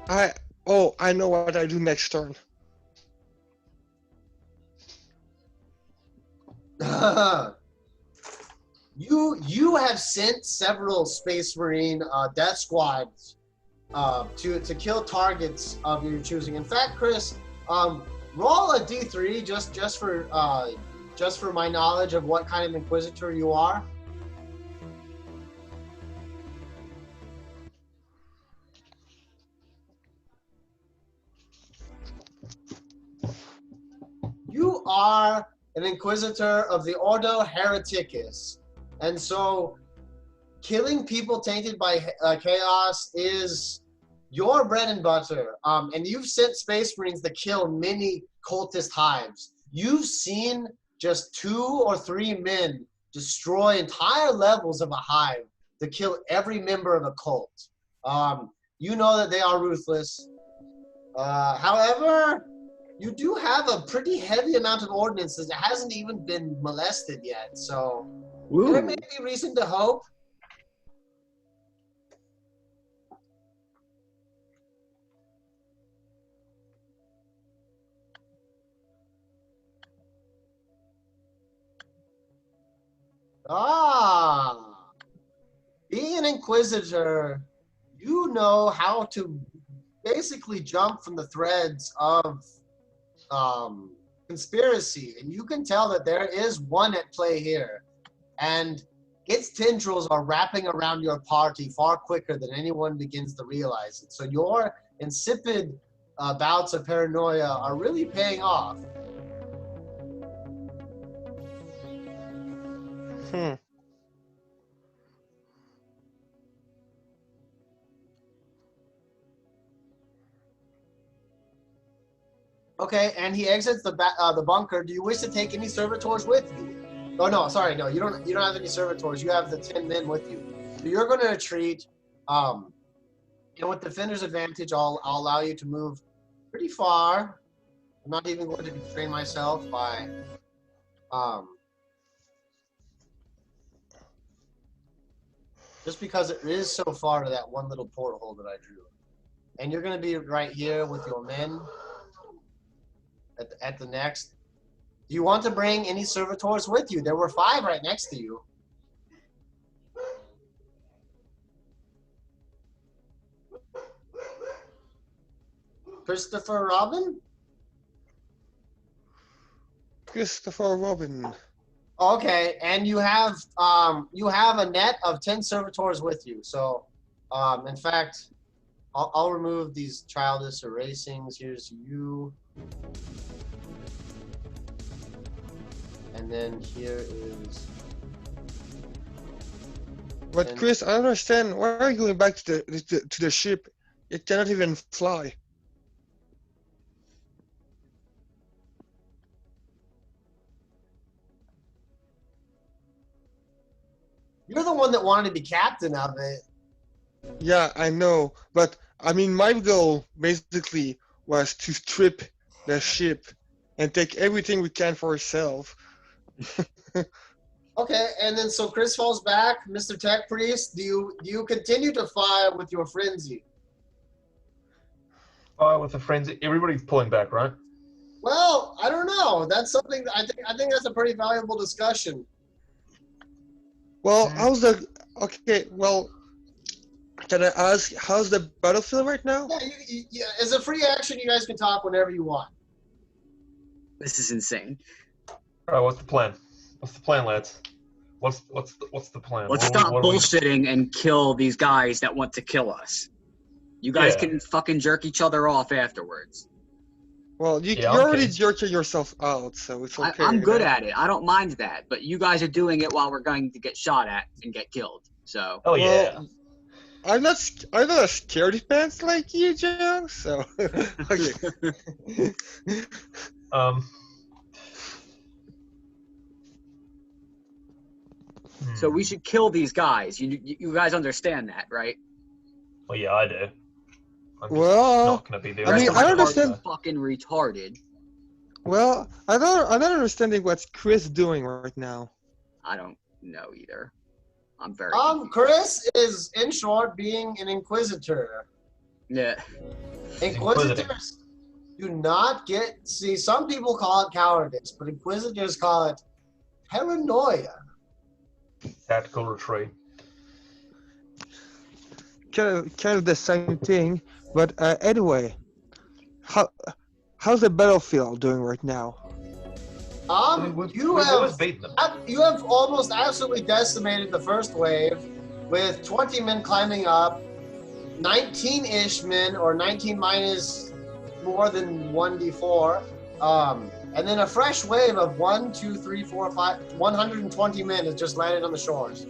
I know what I do next turn. You have sent several Space Marine death squads to kill targets of your choosing. In fact, Chris, roll a d3 just for my knowledge of what kind of Inquisitor you are. You are an Inquisitor of the Ordo Hereticus. And so killing people tainted by chaos is your bread and butter. And you've sent Space Marines to kill many cultist hives. You've seen just 2 or 3 men destroy entire levels of a hive to kill every member of a cult. You know that they are ruthless. However, you do have a pretty heavy amount of ordnances that hasn't even been molested yet, so there may be reason to hope. Being an Inquisitor, you know how to basically jump from the threads of conspiracy, and you can tell that there is one at play here, and its tendrils are wrapping around your party far quicker than anyone begins to realize it. So your insipid bouts of paranoia are really paying off. Okay, and he exits the bunker. Do you wish to take any servitors with you? Oh no, sorry, no, you don't have any servitors. You have the 10 men with you. So you're going to retreat. With Defender's advantage, I'll allow you to move pretty far. I'm not even going to constrain myself by just because it is so far to that one little porthole that I drew. And you're going to be right here with your men at the next. Do you want to bring any servitors with you? There were 5 right next to you. Christopher Robin? Christopher Robin. Okay, and you have a net of 10 servitors with you. So, in fact, I'll remove these childish erasings. Here's you. And then here is... But Chris, I don't understand. Why are you going back to the ship? It cannot even fly. You're the one that wanted to be captain of it. Yeah, I know. But, I mean, my goal, basically, was to strip the ship and take everything we can for ourselves. Okay, and then so Chris falls back. Mr. Tech Priest, do you continue to fire with your frenzy? Fire with the frenzy. Everybody's pulling back, right? Well, I don't know. That's something I think that's a pretty valuable discussion. Well, how's the... Okay, well, can I ask, how's the battlefield right now? Yeah, as a free action, you guys can talk whenever you want. This is insane. All right, what's the plan? What's the plan, lads? What's the plan? Let's What stop are we- bullshitting and kill these guys that want to kill us. You guys Yeah. can fucking jerk each other off afterwards. Well, Yeah, you're I'm already okay. jerking yourself out, so it's okay. I'm good at it. I don't mind that. But you guys are doing it while we're going to get shot at and get killed. So Oh yeah. Well, I'm not a scaredy pants like you, Joe. So okay. So we should kill these guys. You guys understand that, right? Well, yeah, I do. I'm just Well, not gonna be the I mean, only I one. understand- Fucking retarded. Well, I'm not understanding what Chris doing right now. I don't know either. I'm very Chris is in short being an inquisitor. yeah. Inquisitors do not see. Some people call it cowardice, but inquisitors call it paranoia. Tactical retreat. Kind of the same thing, but anyway, how's the battlefield doing right now? You We've always have beaten them. you have almost absolutely decimated the first wave with 20 men climbing up, 19-ish men or 19 minus more than 1d4, and then a fresh wave of 120 men has just landed on the shores.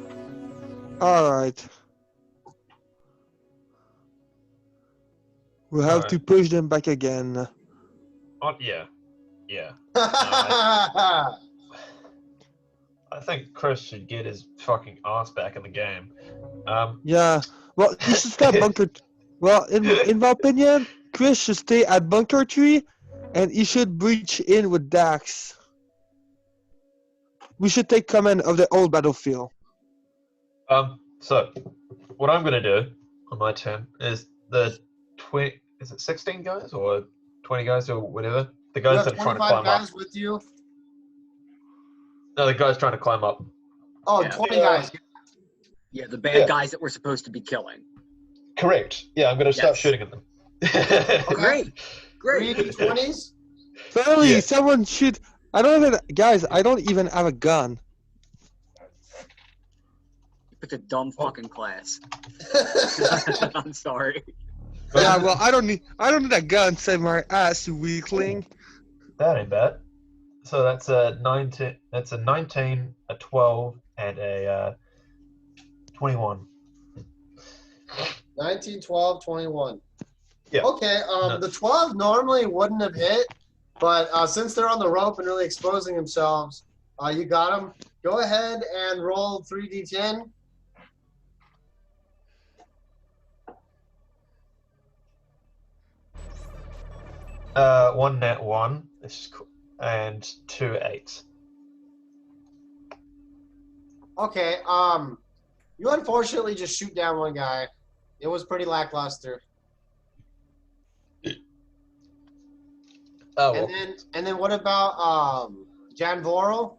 All right. We'll have to push them back again. Oh, yeah. I think Chris should get his fucking ass back in the game. Yeah. Well, you should stay at bunker. Well, in my opinion, Chris should stay at bunker 3, and he should breach in with Dax. We should take command of the old battlefield. So what I'm gonna do on my turn is the 20. Is it 16 guys or 20 guys or whatever? The You guys have that are trying to 25 climb guys up. with you. No, the guys trying to climb up. Oh, Yeah. 20 guys. Yeah, the bad Yeah. guys that we're supposed to be killing. Correct. Yeah, I'm gonna start Yes. shooting at them. Great. 3d20s. Finally, Yeah. someone shoot. I don't even have a gun. You picked a dumb fucking class. I'm sorry. Yeah, well, I don't need a gun. Save my ass, you weakling. That ain't bad. So that's a 19. That's a 19, a 12, and a 21. 19, 12, 21. Yeah. Okay, No. the 12 normally wouldn't have hit, but since they're on the rope and really exposing themselves, you got them. Go ahead and roll 3d10. One net one. This is cool. And 2 8s. Okay, you unfortunately just shoot down one guy. It was pretty lackluster. Oh well. And then what about Jan Voro?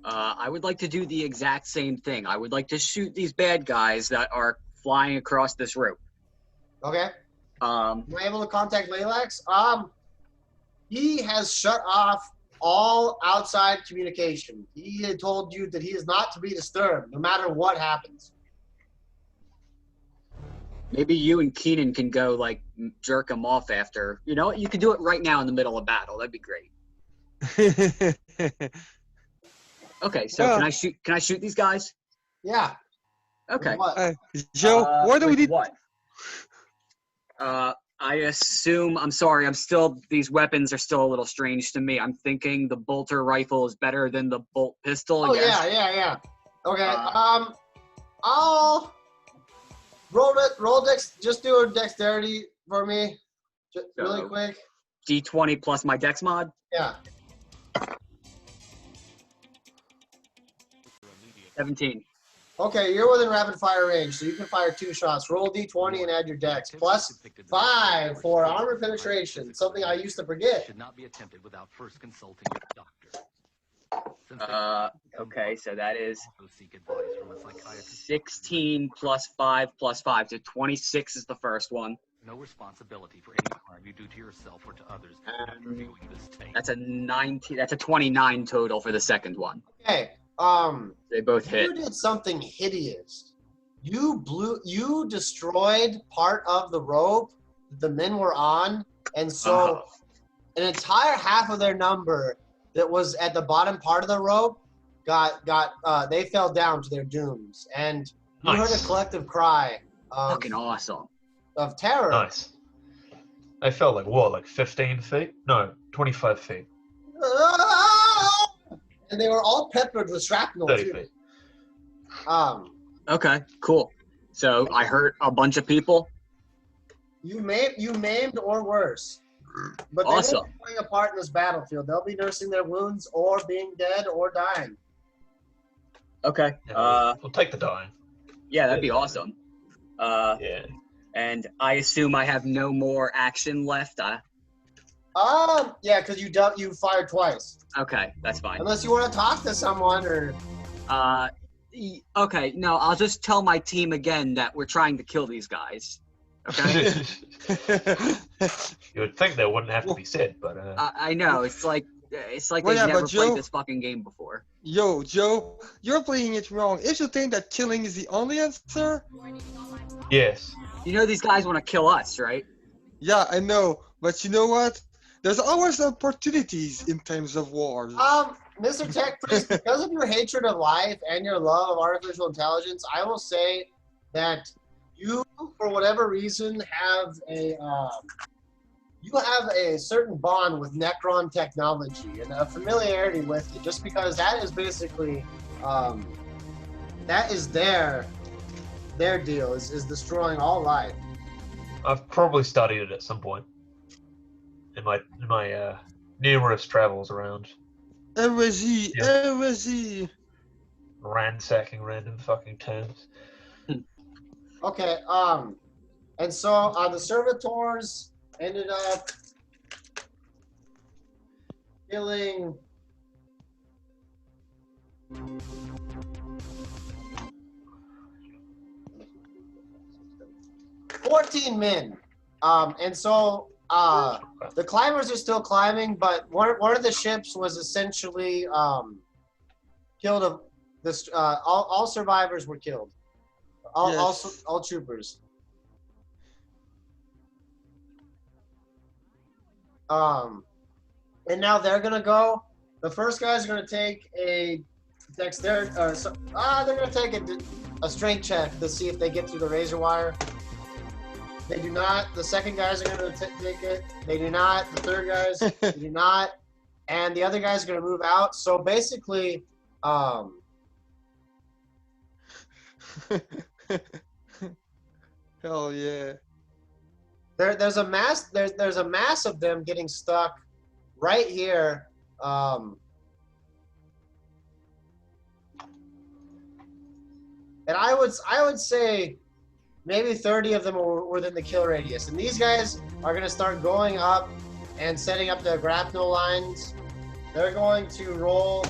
I would like to do the exact same thing. I would like to shoot these bad guys that are flying across this rope. Okay. Um, Am I able to contact Laylax? He has shut off all outside communication. He had told you that he is not to be disturbed, no matter what happens. maybe you and Keenan can go like jerk him off after. You know, you could do it right now in the middle of battle. That'd be great. Okay, so Well- can I shoot these guys? Yeah. Okay. What? Joe, why do we with need? what? I assume, I'm sorry, these weapons are still a little strange to me. I'm thinking the bolter rifle is better than the bolt pistol. Oh yes. yeah. Okay. I'll roll it. Just do a dexterity for me, really So- quick. D20 plus my dex mod. Yeah. 17. Okay, you're within rapid fire range, so you can fire 2 shots. Roll D20 and add your dex. Plus 5 for armor penetration, something I used to forget. Should not be attempted without first consulting your doctor. Okay, so that is Also seek advice from a psychiatrist. 16 plus 5 plus 5. So 26 is the first one. No responsibility for any harm you do to yourself or to others after viewing this tape. That's a 19. That's a 29 total for the second one. Okay, They both hit. you did something hideous. You destroyed part of the rope that the men were on, and so an entire half of their number that was at the bottom part of the rope they fell down to their dooms, and you heard a collective cry Fucking awesome. of terror. Nice. They felt like what, like 15 feet? No, 25 feet. And they were all peppered with shrapnel 30 too. feet. Okay, cool. So I hurt a bunch of people. You maimed or worse. But they Awesome. won't be playing a part in this battlefield. They'll be nursing their wounds or being dead or dying. Okay. Yeah, we'll take the dying. Yeah, that'd be awesome. Yeah. And I assume I have no more action left. Yeah, because you fired twice. Okay, that's fine. Unless you want to talk to someone or. Okay, no, I'll just tell my team again that we're trying to kill these guys. Okay. You would think that wouldn't have to be said, but I know it's like Well, they've yeah, never but played Joe- this fucking game before. Yo, Joe, you're playing it wrong. If you think that killing is the only answer, yes. You know these guys want to kill us, right? yeah, I know. But you know what? There's always opportunities in times of wars. Mr. Tech Priest, because of your hatred of life and your love of artificial intelligence, I will say that you, for whatever reason, have a certain bond with Necron technology and a familiarity with it, just because that is basically that is their deal is destroying all life. I've probably studied it at some point in my numerous travels around Heresy, Yeah. heresy. ransacking random fucking towns. Okay, and so the servitors ended up killing 14 men. And so the climbers are still climbing, but one of the ships was essentially killed. All survivors were killed. All troopers. And now they're gonna go. The first guy's gonna take a dexterity. They're gonna take a strength check to see if they get through the razor wire. They do not. The second guys are gonna take it. They do not. The third guys they do not. And the other guys are gonna move out. So basically, Hell yeah. there's a mass of them getting stuck right here. And I would say maybe 30 of them are within the kill radius. And these guys are going to start going up and setting up their grapnel lines. They're going to roll.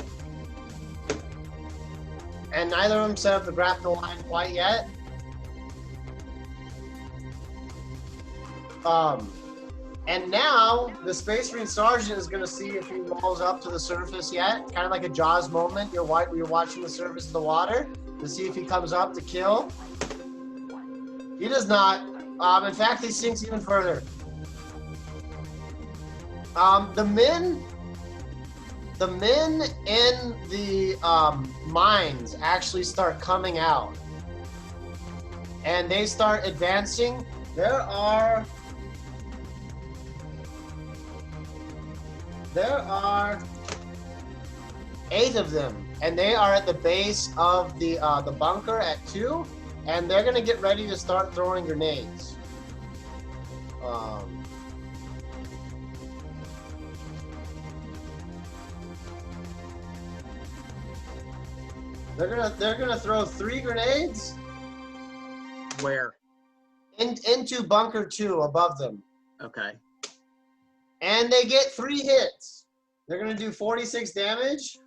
And neither of them set up the grapnel line quite yet. And now the Space Marine Sergeant is going to see if he rolls up to the surface yet. Kind of like a Jaws moment. You're watching the surface of the water to see if he comes up to kill. He does not. In fact, he sinks even further. The men in the mines actually start coming out, and they start advancing. There are 8 of them, and they are at the base of the bunker at 2, and they're gonna get ready to start throwing grenades. They're gonna throw 3 grenades Where? into bunker 2 above them. Okay. And they get 3 hits. They're gonna do 46 damage.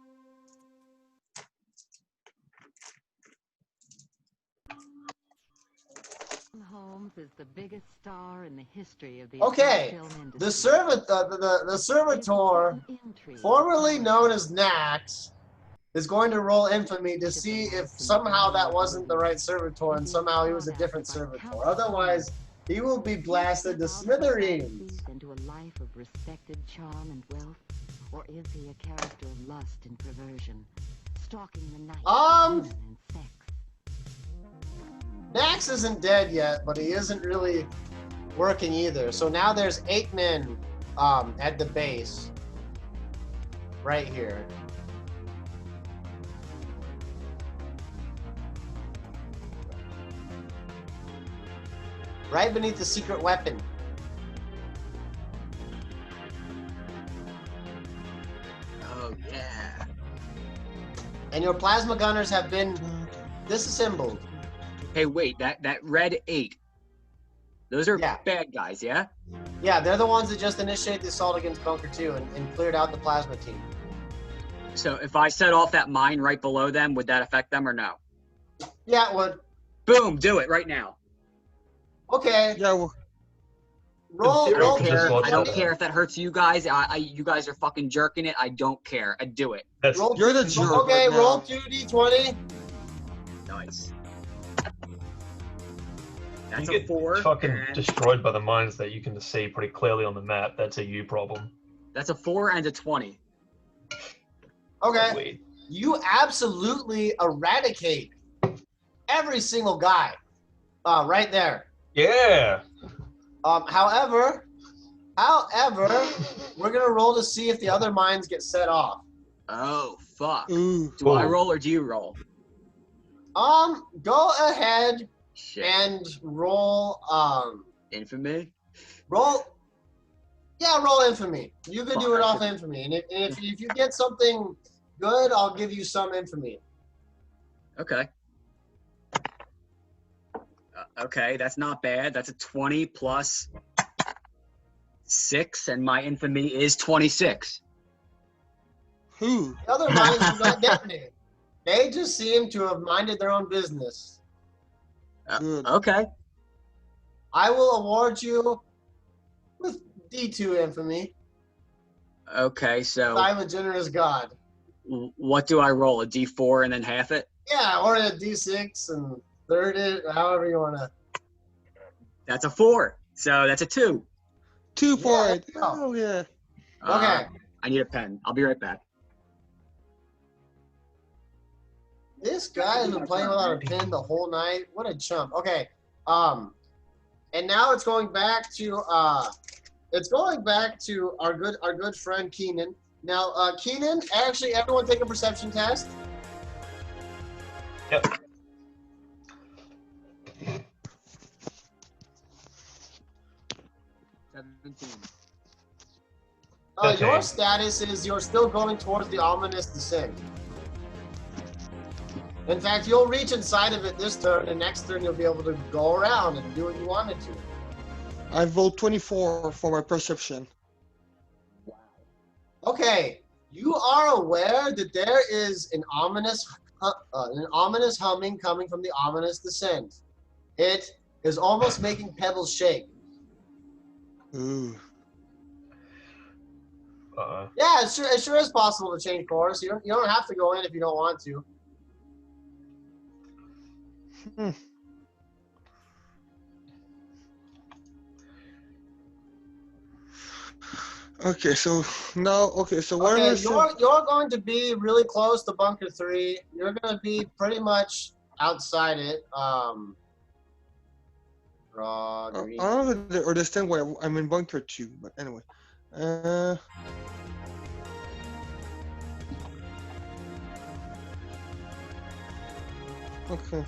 Holmes is the biggest star in the history of the Okay, film industry. the servitor, formerly known as Nax, is going to roll infamy to see if somehow that wasn't the right servitor and somehow he was a different servitor. Otherwise, he will be blasted to smithereens. Into a life of respected charm and wealth, or is he a character of lust and perversion, stalking the night for women and sex? Nax isn't dead yet, but he isn't really working either. So now there's 8 men at the base. Right here. Right beneath the secret weapon. Oh yeah. And your plasma gunners have been disassembled. Hey, wait, that red 8. Those are Yeah. bad guys, yeah? Yeah, they're the ones that just initiated the assault against Bunker 2 and cleared out the plasma team. So if I set off that mine right below them, would that affect them or no? Yeah, it would. Boom, do it right now. Okay. Yeah, well, Roll, I roll. don't care. Just I don't watch care if that hurts you guys. You guys are fucking jerking it. I don't care. I do it. That's Roll You're the jerk Okay, right roll now. 2d20. Nice. you That's a get 4. fucking and- destroyed by the mines that you can see pretty clearly on the map. That's a you problem. That's a 4 and a 20. Okay. Weird. You absolutely eradicate every single guy. Right there. Yeah. However, we're gonna roll to see if the other mines get set off. Oh, fuck. ooh. Do I Ooh. roll or do you roll? Go ahead Shit. and roll. Infamy? Roll infamy. You can do Fuck, it I off should- infamy, and if you get something good, I'll give you some infamy. Okay. Okay, that's not bad. That's a 20 plus 6, and my infamy is 26. Who? The other mines do not detonate. They just seem to have minded their own business. Good. Okay. I will award you with D2 infamy. Okay, so I'm a generous god. what do I roll? A D4 and then half it? Yeah, or a D6 and third it, however you want to. That's a 4. So that's a 2. 2 for Yeah, it. no. Oh yeah. Okay. I need a pen. I'll be right back. This guy has been playing without a pin the whole night. What a chump. Okay. And now it's going back to our good friend Keenan. Now, Keenan, actually, everyone take a perception test. Yep. Okay. Your status is you're still going towards the ominous descent. In fact, you'll reach inside of it this turn, and next turn you'll be able to go around and do what you wanted to. I rolled 24 for my perception. Okay, you are aware that there is an ominous humming coming from the ominous descent. It is almost making pebbles shake. Ooh. Yeah, it sure is possible to change course. You don't have to go in if you don't want to. Okay, so now, so where Okay, is you're going to be really close to bunker 3. You're going to be pretty much outside it. Draw I green. don't understand why I'm in bunker 2, but anyway. Okay.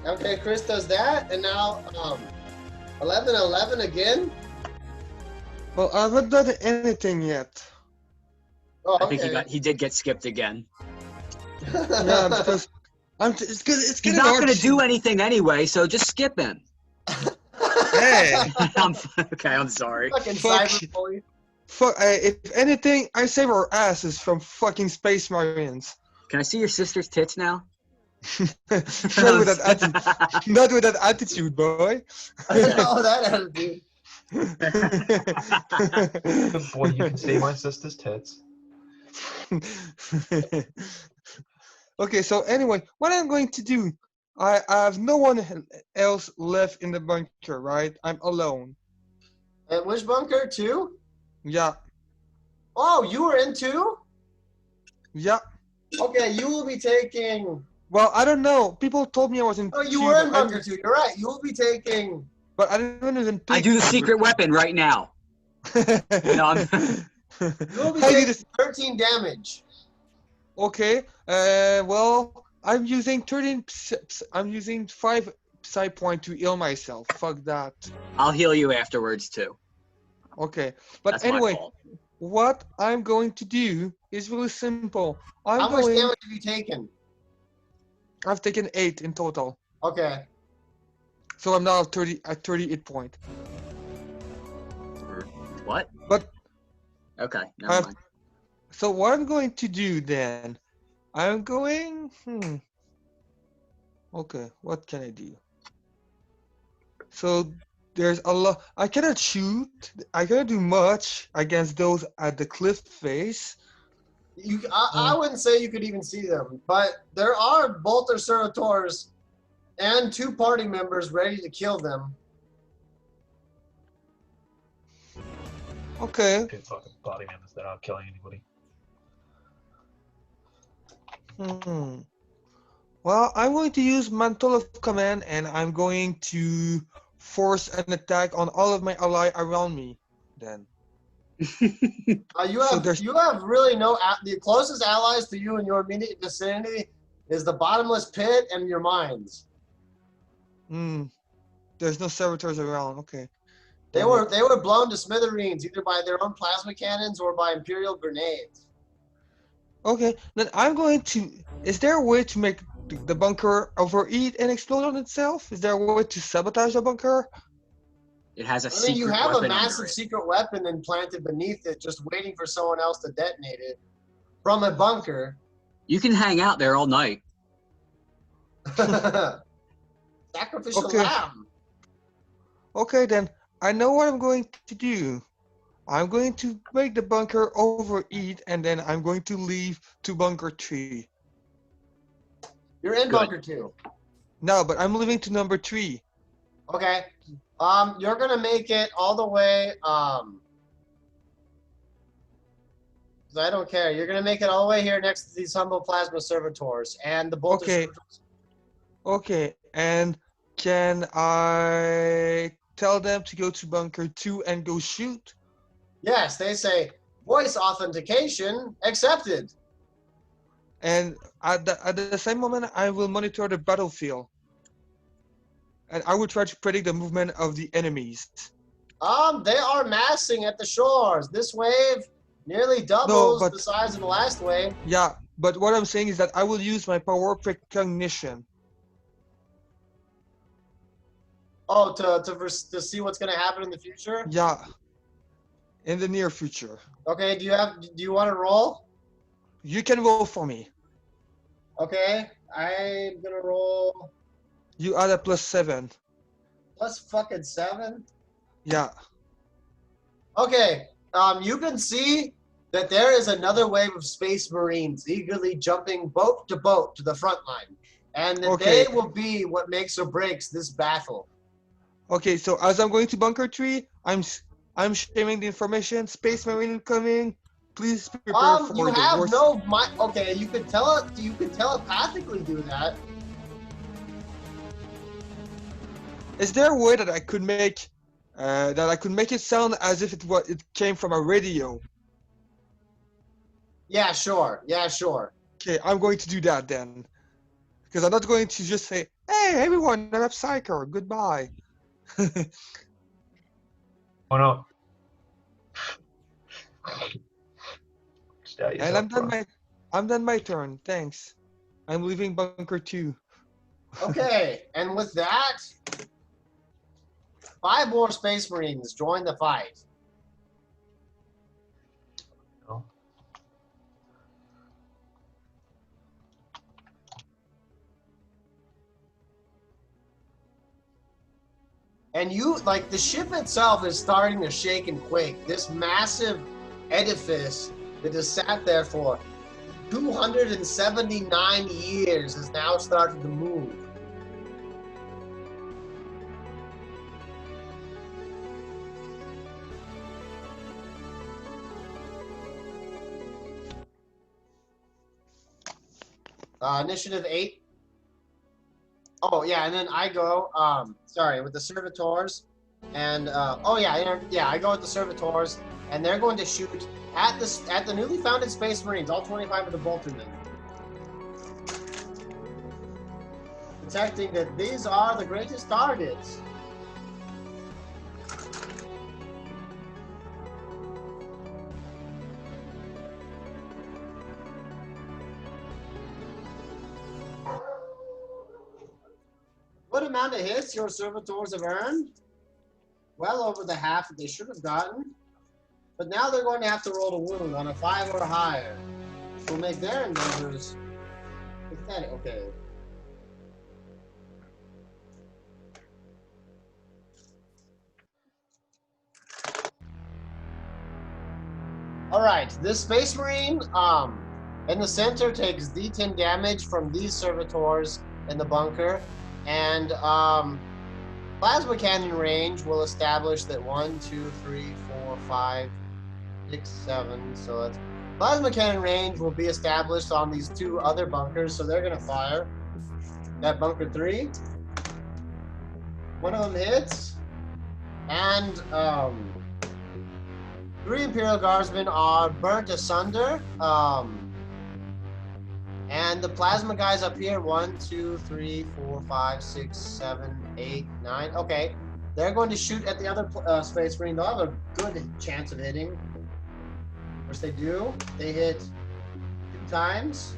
Okay, Chris does that, and now 11-11 again. Well, I haven't done anything yet. Oh, I think okay. he did get skipped again. Yeah, because it's He's getting not hard. gonna do anything anyway, so just skip him. Hey, Okay, I'm sorry. Fucking fuck. cyberbully. Fuck. If anything, I save our asses from fucking space marines. Can I see your sister's tits now? Not with that attitude. Not with that attitude, boy. Oh, that attitude. Boy, you can see my sister's tits. Okay, so anyway, what I'm going to do, I have no one else left in the bunker, right? I'm alone. At which bunker? 2? Yeah, Oh, you were in 2? yeah. Okay, you will be taking. Well, I don't know. People told me I was in Oh, you 2, were in but bunker 2. You're right. You will be taking. but I didn't even pick. I do the secret weapon right now. No, I'm- You will be I do taking this. 13 damage. Okay. Well, I'm using 13. I'm using 5 psi point to heal myself. Fuck that. I'll heal you afterwards too. Okay. But That's anyway, my fault. what I'm going to do is really simple. How much damage have you taken? I've taken 8 in total. Okay. So I'm now at 38 point. What? But Okay, never mind. so what I'm going to do then, I'm going. Okay, what can I do? So there's a lot. I cannot shoot. I cannot do much against those at the cliff face. I wouldn't say you could even see them, but there are Bolter Servitors and 2 party members ready to kill them. Okay. Two fucking body members that aren't killing anybody. Well, I'm going to use Mantle of Command, and I'm going to force an attack on all of my ally around me. Then. You have really no. The closest allies to you in your immediate vicinity is the bottomless pit and your mines. There's no servitors around. Okay. They were blown to smithereens either by their own plasma cannons or by imperial grenades. Okay, then I'm going to. Is there a way to make the bunker overheat and explode on itself? Is there a way to sabotage the bunker? It has a I secret mean, you have a weapon massive under it. secret weapon implanted beneath it, just waiting for someone else to detonate it from a bunker. You can hang out there all night. Sacrificial Okay. lamb. Okay, then I know what I'm going to do. I'm going to make the bunker overheat, and then I'm going to leave to bunker 3. You're in Good. bunker 2. No, but I'm leaving to number 3. Okay. You're gonna make it all the way. 'Cause I don't care. You're gonna make it all the way here next to these humble plasma servitors and the bolter Okay. servitors. Okay, and can I tell them to go to bunker 2 and go shoot? Yes, they say voice authentication accepted. And at the same moment, I will monitor the battlefield. And I will try to predict the movement of the enemies. They are massing at the shores. This wave nearly doubles but- the size of the last wave. Yeah, but what I'm saying is that I will use my power precognition. Oh, to see what's gonna happen in the future. Yeah, in the near future. Okay. Do you want to roll? You can roll for me. Okay. I'm gonna roll You add a +7. plus fucking 7. Yeah. Okay, you can see that there is another wave of space marines eagerly jumping boat to the front line. And that Okay. they will be what makes or breaks this battle. Okay, so as I'm going to bunker 3, I'm sharing the information. Space Marine incoming. Please prepare for You the have worst. okay, you could telepathically do that. Is there a way that I could make it sound as if it came from a radio? Yeah, sure. Okay, I'm going to do that then. Because I'm not going to just say, "Hey everyone, I'm a Psyker, goodbye." Why not? Start And yourself, bro. I'm done my turn. Thanks. I'm leaving bunker 2. Okay, and with that, 5 more Space Marines join the fight. Oh. And you, like, the ship itself is starting to shake and quake. This massive edifice that has sat there for 279 years has now started to move. Initiative 8. Oh, yeah, and then I go, sorry, with the servitors. And, I go with the servitors, and they're going to shoot at the newly founded Space Marines, all 25 of the boltermen. Detecting that these are the greatest targets. What amount of hits your servitors have earned? Well over the half that they should have gotten. But now they're going to have to roll a wound on a 5 or higher. Which will make their endeavors pathetic. Okay. Alright, this Space Marine in the center takes D10 damage from these servitors in the bunker. And plasma cannon range will establish that 1, 2, 3, 4, 5, 6, 7. So that's plasma cannon range will be established on these 2 other bunkers. So they're going to fire at bunker 3. One of them hits, and 3 Imperial Guardsmen are burnt asunder. And the plasma guys up here, 1, 2, 3, 4, 5, 6, 7, 8, 9. Okay, they're going to shoot at the other Space Marine. They'll have a good chance of hitting. Which they do. They hit 2 times,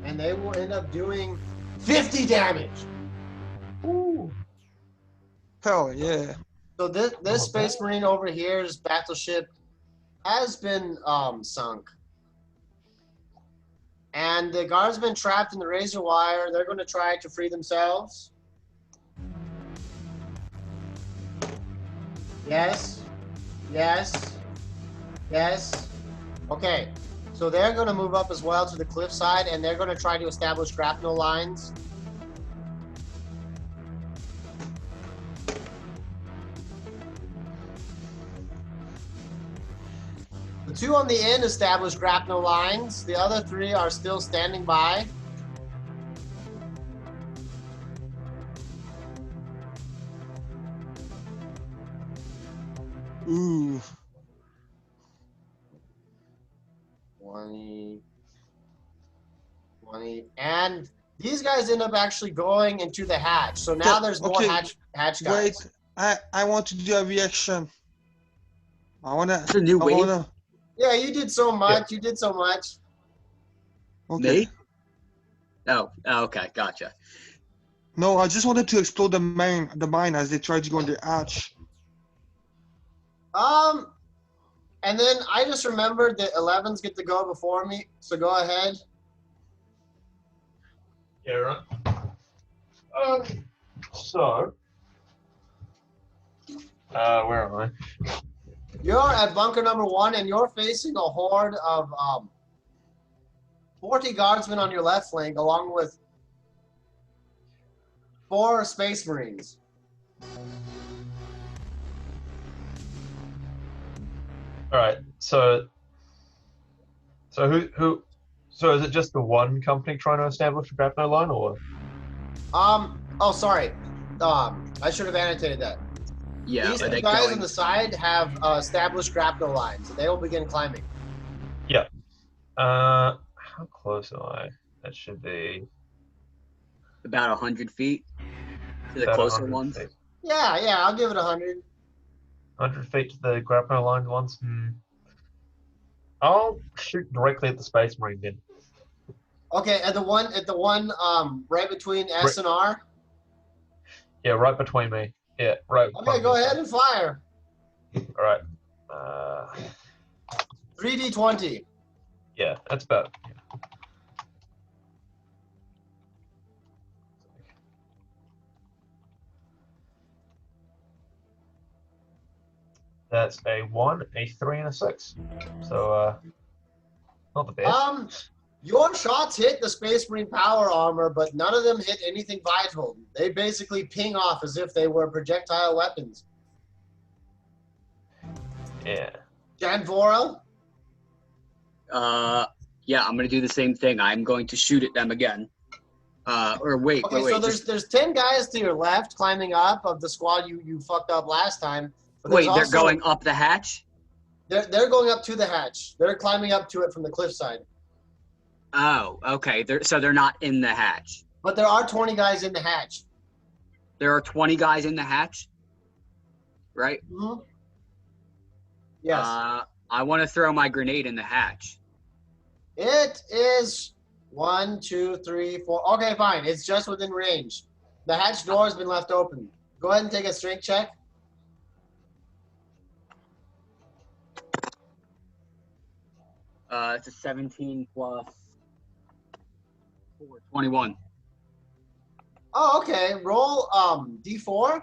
and they will end up doing 50 damage. Ooh. Hell yeah. So this Space Marine over here's battleship has been sunk. And the guardsmen trapped in the razor wire, they're going to try to free themselves. Yes. Yes. Yes. Okay. So they're going to move up as well to the cliffside, and they're going to try to establish grapnel lines. The 2 on the end establish grapnel lines. The other 3 are still standing by. Ooh. 20. And these guys end up actually going into the hatch. So now there's more hatch guys. Wait, I want to do a reaction. It's a new wave. Yeah, you did so much. You did so much. Okay. Me? Oh, okay, gotcha. No, I just wanted to explode the mine as they tried to go in the hatch. And then I just remembered that 11s get to go before me, so go ahead. Yeah, right. So, where am I? You're at bunker number 1, and you're facing a horde of 40 guardsmen on your left flank, along with 4 Space Marines. All right. So who? So is it just the one company trying to establish a grapnel line, or? Oh, sorry. I should have annotated that. Yeah, These are they guys going? on the side have established grapnel lines. They will begin climbing. Yeah. How close am I? That should be About 100 feet to the about closer 100 ones. feet. Yeah, I'll give it 100. 100 feet to the grapnel line ones. I'll shoot directly at the Space Marine then. Okay, at the one right between S and R. Yeah, right between me. Yeah, right. Okay, go ahead and fire. All right. 3d20. Yeah, that's about. That's a 1, a 3, and a 6. So, not the best. Your shots hit the Space Marine power armor, but none of them hit anything vital. They basically ping off as if they were projectile weapons. Yeah. Janvora? Yeah, I'm gonna do the same thing. I'm going to shoot at them again. Or wait, Okay, wait, so there's 10 guys to your left climbing up of the squad you fucked up last time. But wait, they're also, going up the hatch? They're going up to the hatch. They're climbing up to it from the cliffside. Oh, okay. So they're not in the hatch. But there are 20 guys in the hatch. There are 20 guys in the hatch, right? Mm-hmm. Yes. I want to throw my grenade in the hatch. It is 1, 2, 3, 4. Okay, fine. It's just within range. The hatch door has been left open. Go ahead and take a strength check. It's a 17 plus 4, 21. Oh, okay. Roll D4.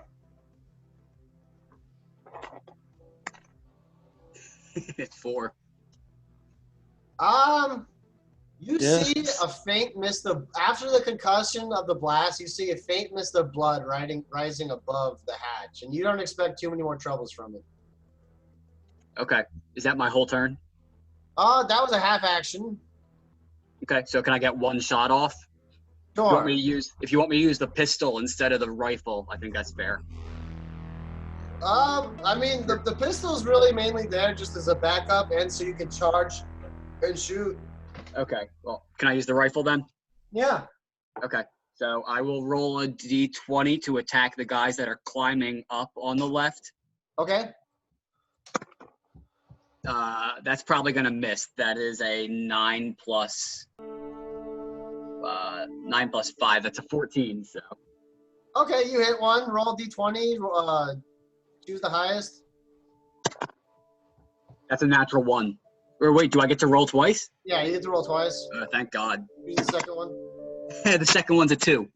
It's 4. You Yes. see a faint mist of, after the concussion of the blast, you see a faint mist of blood rising above the hatch, and you don't expect too many more troubles from it. Okay. Is that my whole turn? That was a half action. Okay, so can I get one shot off? If you want me to use the pistol instead of the rifle, I think that's fair. I mean, the pistol's really mainly there just as a backup, and so you can charge and shoot. Okay, well, can I use the rifle then? Yeah. Okay, so I will roll a d20 to attack the guys that are climbing up on the left. Okay. That's probably gonna miss. That is a 9 plus 5. That's a 14. So. Okay, you hit one. Roll d20. Choose the highest. That's a natural 1. Or wait, do I get to roll twice? Yeah, you get to roll twice. Thank God. Choose the second one. The second one's a 2.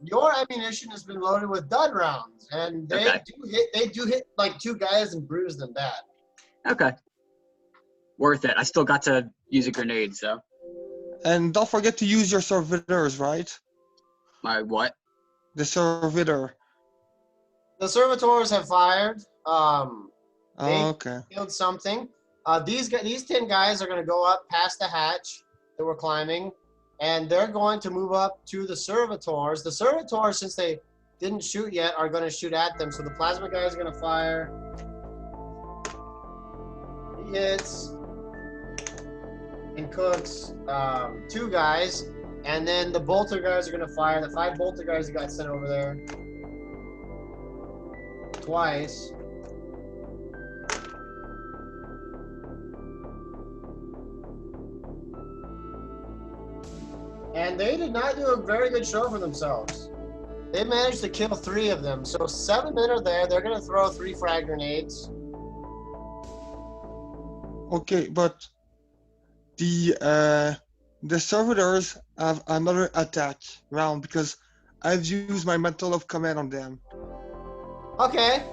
Your ammunition has been loaded with dud rounds, and they do hit like 2 guys and bruise them bad. Okay. Worth it. I still got to use a grenade, so. And don't forget to use your servitors, right? My what? The servitor. The servitors have fired. They Okay. killed something. These 10 guys are going to go up past the hatch that we're climbing, and they're going to move up to the servitors. The servitors, since they didn't shoot yet, are going to shoot at them. So the plasma guy is going to fire. He hits and cooks 2 guys, and then the bolter guys are going to fire. The 5 bolter guys that got sent over there twice. And they did not do a very good show for themselves. They managed to kill 3 of them. So 7 men are there. They're going to throw 3 frag grenades. Okay, but the servitors have another attack round because I've used my mantle of command on them. Okay.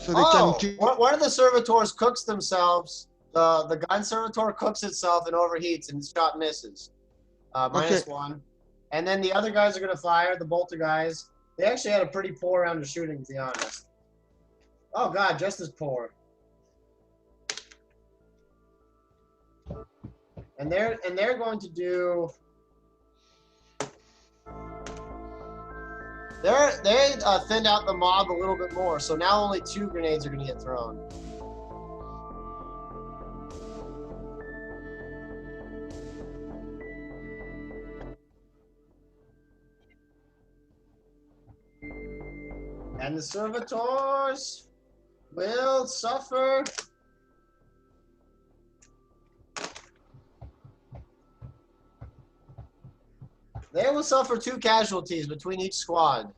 So they can. One of the servitors cooks themselves. The gun servitor cooks itself and overheats, and the shot misses. -1. And then the other guys are going to fire, the bolter guys. They actually had a pretty poor round of shooting, to be honest. Oh, God, just as poor. And they're going to do... They thinned out the mob a little bit more, so now only 2 grenades are going to get thrown. And the servitors will suffer. They will suffer 2 casualties between each squad.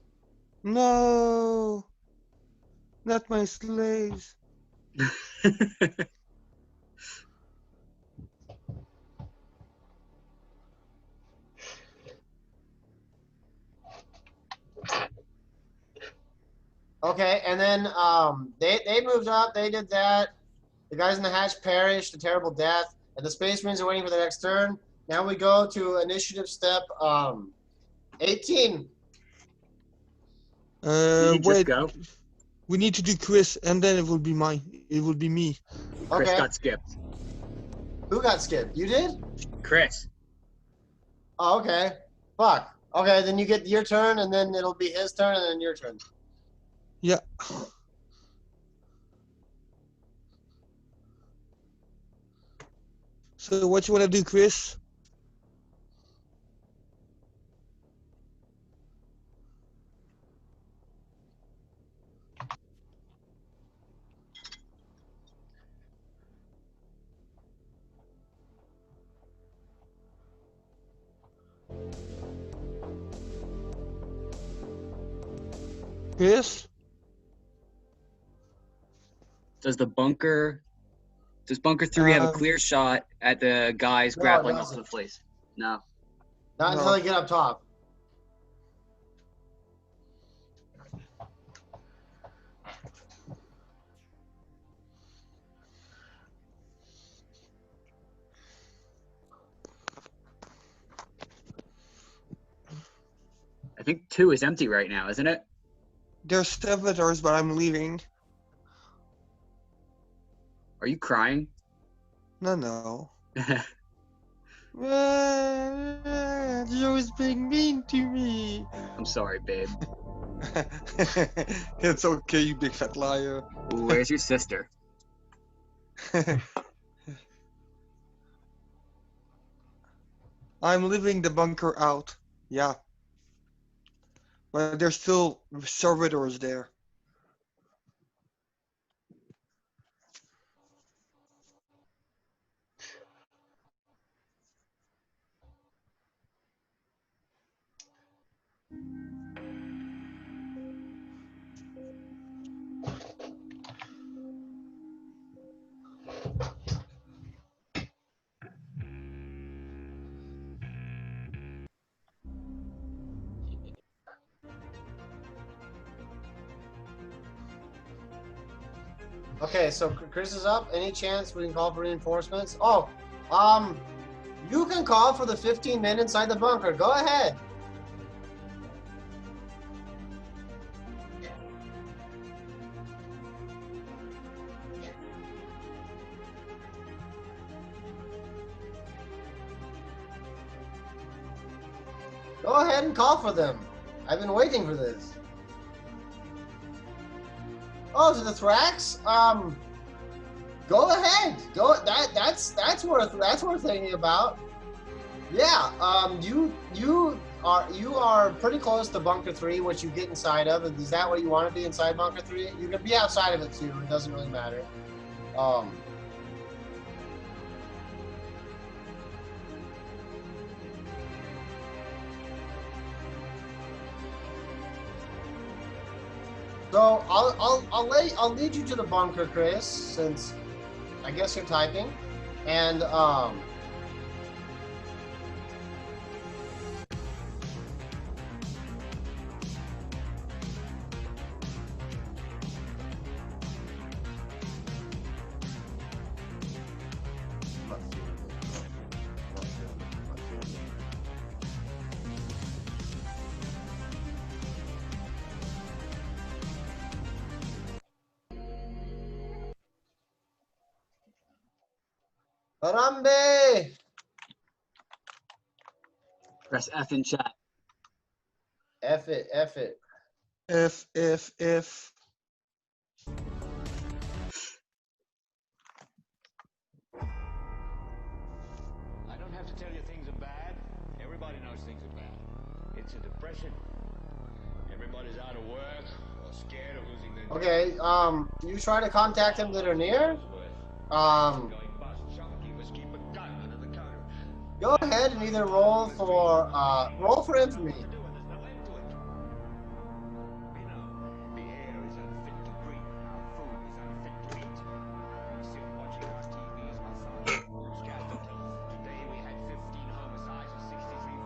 No, not my slaves. Okay, and then they moved up. They did that. The guys in the hatch perished a terrible death, and the Space Marines are waiting for the next turn. Now we go to initiative step 18. Did he just Wait. go? We need to do Chris, and then it will be mine. It will be me. Chris Okay. got skipped. Who got skipped? You did? Chris. Oh, okay. Fuck. Okay, then you get your turn, and then it'll be his turn, and then your turn. Yeah. So what you want to do, Chris? Chris? Does bunker 3 have a clear shot at the guys No, it grappling up to doesn't. the place? No. Not No. until I get up top. I think 2 is empty right now, isn't it? There's servitors, but I'm leaving. Are you crying? No. Joe is being mean to me. I'm sorry, babe. It's okay, you big fat liar. Where's your sister? I'm leaving the bunker out. Yeah. But there's still servitors there. Okay, so Chris is up. Any chance we can call for reinforcements? Oh, you can call for the 15 men inside the bunker. Go ahead. Go ahead and call for them. I've been waiting for this. Oh, to the Thrax? Go ahead. Go. That's worth thinking about. Yeah. You are pretty close to Bunker 3, which you get inside of. Is that what you want to be inside Bunker 3? You can be outside of it too. It doesn't really matter. So I'll lead you to the bunker, Chris, since I guess you're typing, and Harambe! Press F in chat. F it, F it. F. I don't have to tell you things are bad. Everybody knows things are bad. It's a depression. Everybody's out of work, Okay, you try to contact them that are near? Go ahead and either roll for infamy.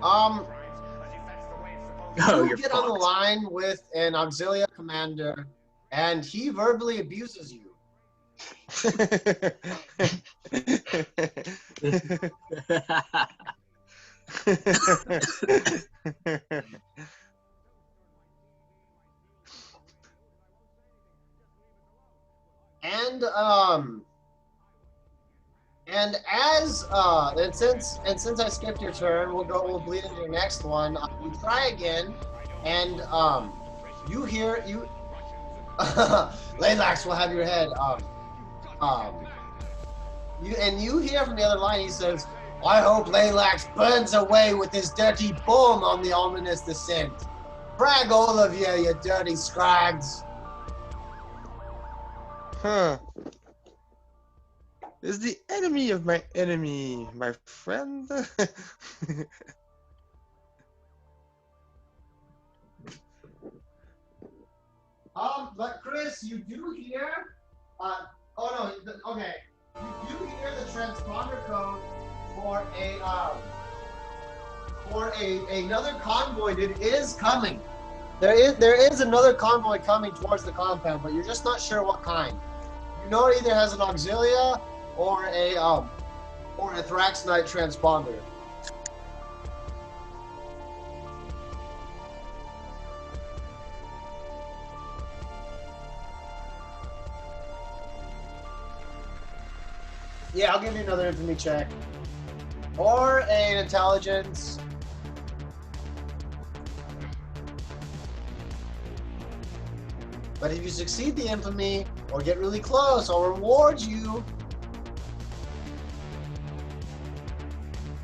Oh, You you're get on the fucked. line with an auxilia commander, and he verbally abuses you. And since I skipped your turn, we'll bleed into your next one. You try again, and you hear Laylax will have your head. You hear from the other line. He says, "I hope Laylax burns away with his dirty bum on the ominous descent. Brag all of you, you dirty scrags." Huh. Is the enemy of my enemy my friend? But Chris, you do hear, okay. You do hear the transponder code for another convoy that is coming. There is another convoy coming towards the compound, but you're just not sure what kind. You know it either has an auxilia or a Thraxnite transponder. Yeah, I'll give you another infamy check. Or an intelligence. But if you succeed the infamy or get really close, I'll reward you.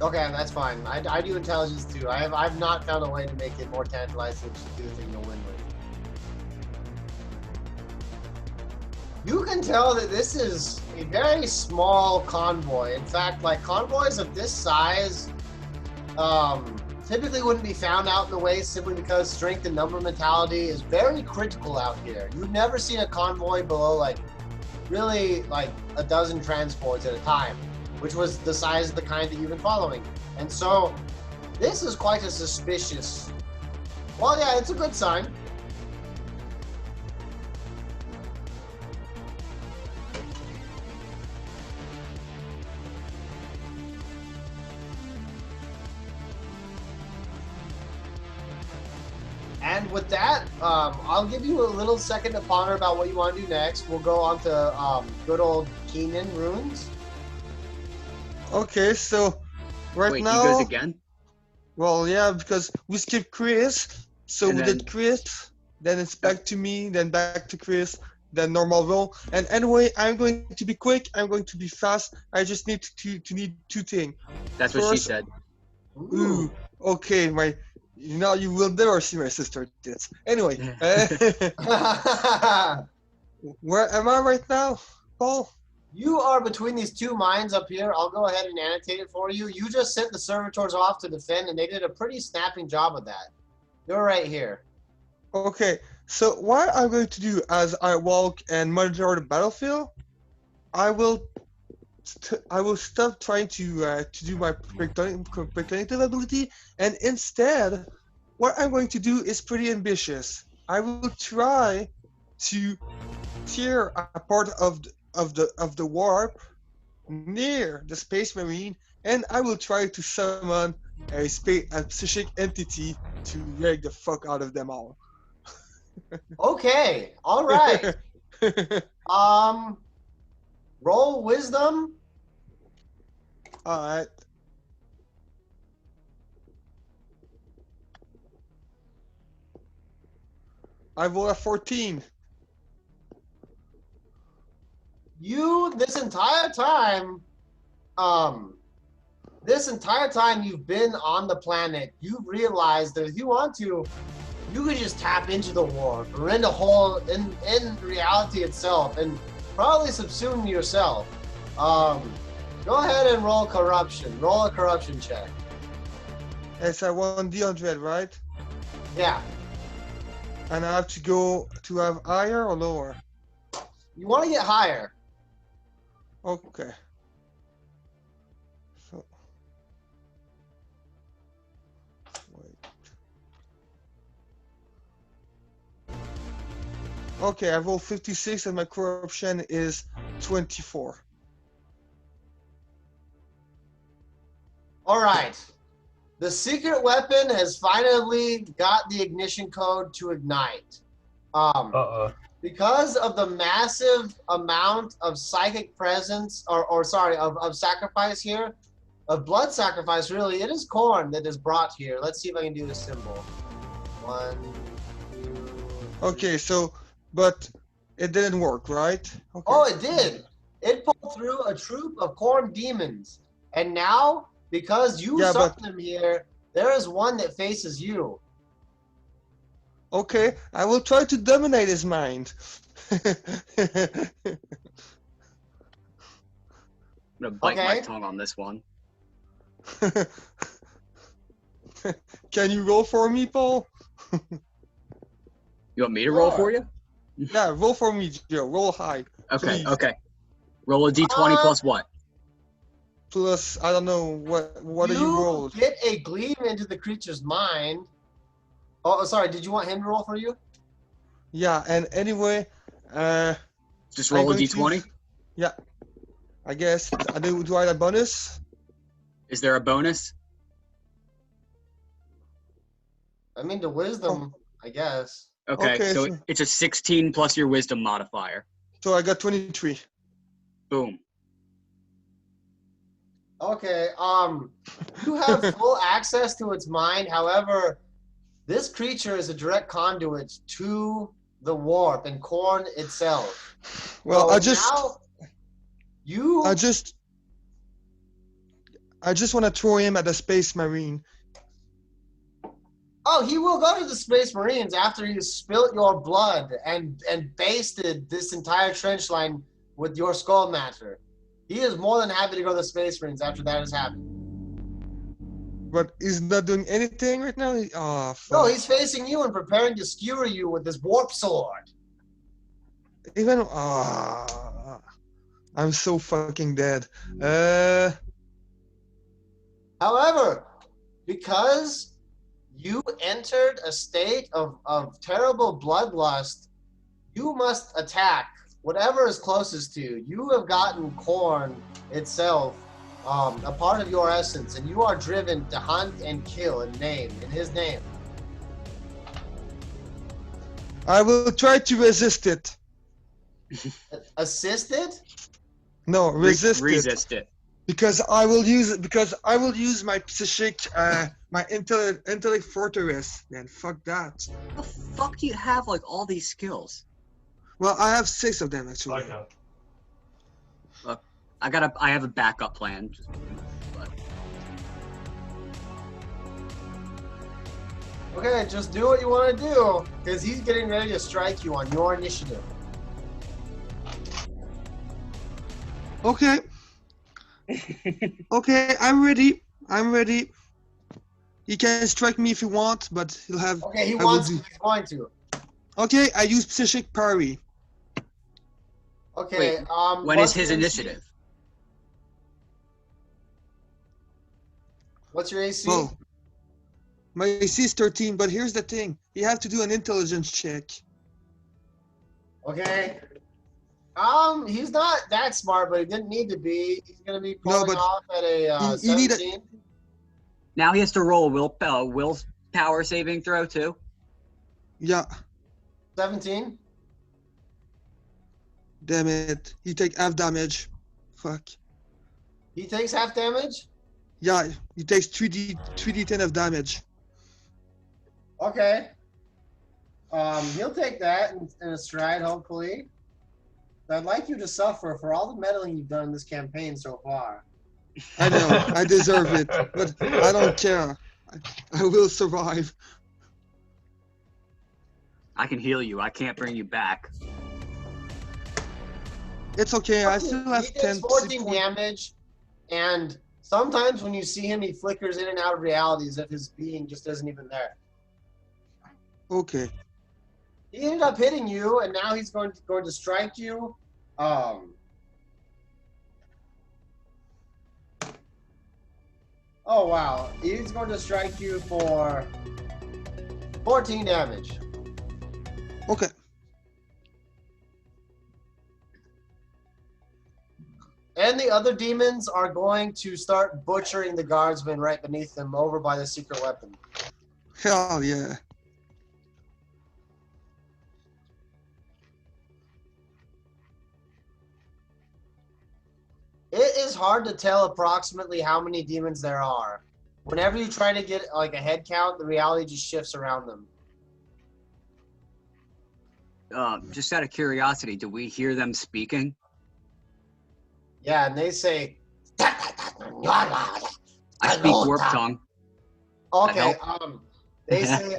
Okay, that's fine. I do intelligence too. I've not found a way to make it more tantalizing to do a thing to win with. You can tell that this is a very small convoy. In fact, like convoys of this size typically wouldn't be found out in the waste simply because strength and number mentality is very critical out here. You've never seen a convoy below really a dozen transports at a time, which was the size of the kind that you've been following. And so this is quite a suspicious. Well, yeah, it's a good sign. And with that, I'll give you a little second to ponder about what you want to do next. We'll go on to good old Keenan runes. Okay, so Wait, now. he goes again? Well, yeah, because we skipped Chris, so And we then- did Chris, then it's back to me, then back to Chris, then normal roll. And anyway, I'm going to be quick. I'm going to be fast. I just need need two things. That's what she First- said. Ooh, okay, you will never see my sister tits. Anyway, where am I right now, Paul? You are between these two mines up here. I'll go ahead and annotate it for you. You just sent the servitors off to defend, and they did a pretty snapping job of that. You're right here. Okay, so what I'm going to do as I walk and monitor the battlefield, I will stop trying to do my precognitive ability, and instead, what I'm going to do is pretty ambitious. I will try to tear a part of the warp near the space marine, and I will try to summon a psychic entity to rake the fuck out of them all. Okay. All right. Roll wisdom. All right. I roll a 14. You this entire time you've been on the planet, you've realized that if you want to, you could just tap into the warp or in the whole in reality itself and probably subsume yourself. Go ahead and roll corruption. Roll a corruption check. It's a 1d100, right? Yeah. And I have to go to have higher or lower? You want to get higher. Okay. So. Wait. Okay, I rolled 56 and my corruption is 24. All right. The secret weapon has finally got the ignition code to ignite. Because of the massive amount of psychic presence, of sacrifice here, of blood sacrifice, really, it is corn that is brought here. Let's see if I can do the symbol. 1, 2. Okay, so, but it didn't work, right? Okay. Oh, it did. It pulled through a troop of corn demons. And now, because you summoned them here, there is one that faces you. Okay, I will try to dominate his mind. I'm gonna bite my tongue on this one. Can you roll for me, Paul? You want me to roll for you? Yeah, roll for me, Joe. Roll high. Okay, please. okay. Roll a d20 plus what? Plus, I don't know, what are you rolled? You get a gleam into the creature's mind. Oh, sorry, did you want him to roll for you? Yeah, and anyway, just roll a d20? Yeah. I guess, do I have a bonus? Is there a bonus? I mean, the wisdom, I guess. Okay, so it's a 16 plus your wisdom modifier. So I got 23. Boom. Okay, you have full access to its mind. However, this creature is a direct conduit to the warp and corn itself. Well, so I just want to throw him at a space marine. Oh, he will go to the Space Marines after you spilt your blood and basted this entire trench line with your skull matter. He is more than happy to go to the Space Marines after that has happened. But he's not doing anything right now? Oh, fuck. No, he's facing you and preparing to skewer you with his warp sword. I'm so fucking dead. However, because you entered a state of terrible bloodlust, you must attack whatever is closest to you. You have gotten corn itself, a part of your essence, and you are driven to hunt and kill in his name. I will try to resist it. Assist it? No, resist it. Because I will use my psychic, my intellect fortress. Man, fuck that. How the fuck do you have like all these skills? Well, I have 6 of them actually. Look, I have a backup plan. Okay, just do what you want to do, because he's getting ready to strike you on your initiative. Okay. Okay, I'm ready. He can strike me if he wants, but he'll have... Okay, he's going to. Okay, I use Psychic Parry. Okay, wait, when is his initiative? What's your AC? Well, my AC is 13, but here's the thing. You have to do an intelligence check. Okay. He's not that smart, but he didn't need to be. He's going to be pulling off at a 17. Now he has to roll a willpower saving throw, too? Yeah. 17? Damn it. He take half damage. Fuck. He takes half damage? Yeah, he takes 3d10 of damage. Okay. He'll take that in a stride, hopefully. I'd like you to suffer for all the meddling you've done in this campaign so far. I know, I deserve it, but I don't care. I will survive. I can heal you. I can't bring you back. It's okay. I still have He 10 takes 14 points. damage, and sometimes when you see him, he flickers in and out of reality as if his being just isn't even there. Okay. He ended up hitting you, and now he's going to strike you. Oh wow, he's going to strike you for 14 damage. Okay. And the other demons are going to start butchering the guardsmen right beneath them over by the secret weapon. Hell yeah. It is hard to tell approximately how many demons there are. Whenever you try to get like a head count, the reality just shifts around them. Just out of curiosity, do we hear them speaking? Yeah, and they say, I speak warp tongue. Okay, they say,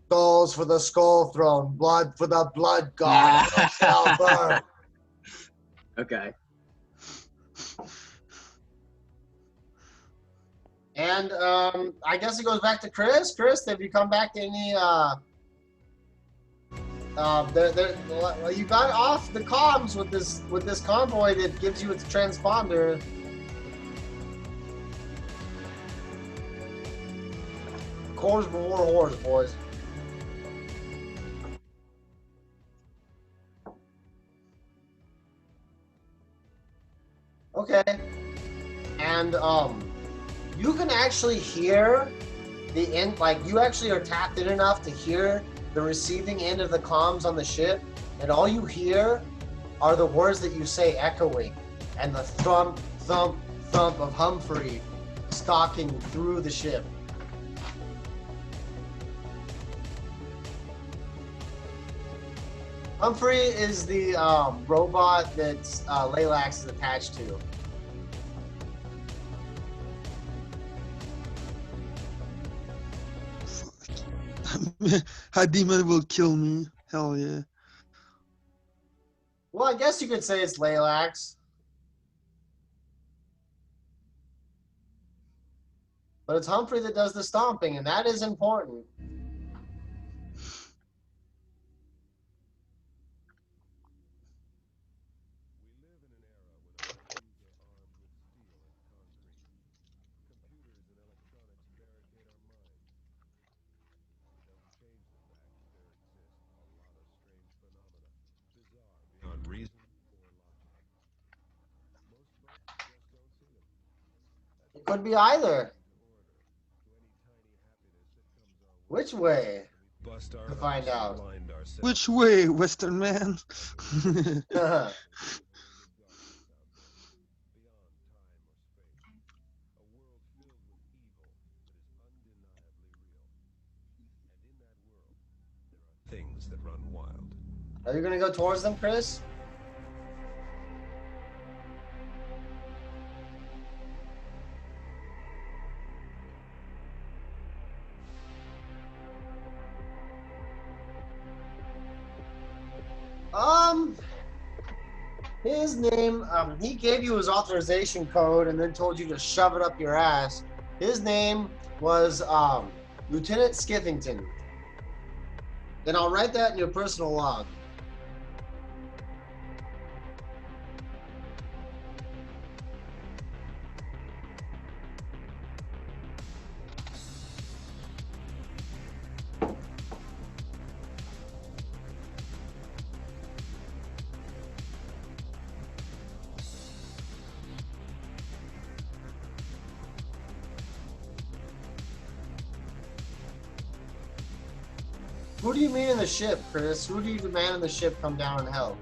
skulls for the skull throne, blood for the blood god, it shall burn. Okay. And I guess it goes back to Chris. Chris, have you come back to any? You got off the comms with this convoy that gives you its transponder. Cores before whores, boys. Okay. And you can actually hear the end, like you actually are tapped in enough to hear the receiving end of the comms on the ship, and all you hear are the words that you say echoing, and the thump, thump, thump of Humphrey stalking through the ship. Humphrey is the robot that Laylax is attached to. A demon will kill me. Hell yeah. Well, I guess you could say it's Laylax. But it's Humphrey that does the stomping, and that is important. It could be either. Which way? To find out. Which way, Western man? Things that run wild. Are you gonna go towards them, Chris? His name, he gave you his authorization code and then told you to shove it up your ass. His name was Lieutenant Skiffington. Then I'll write that in your personal log. Who do you mean in the ship, Chris? Who do you demand in the ship come down and help?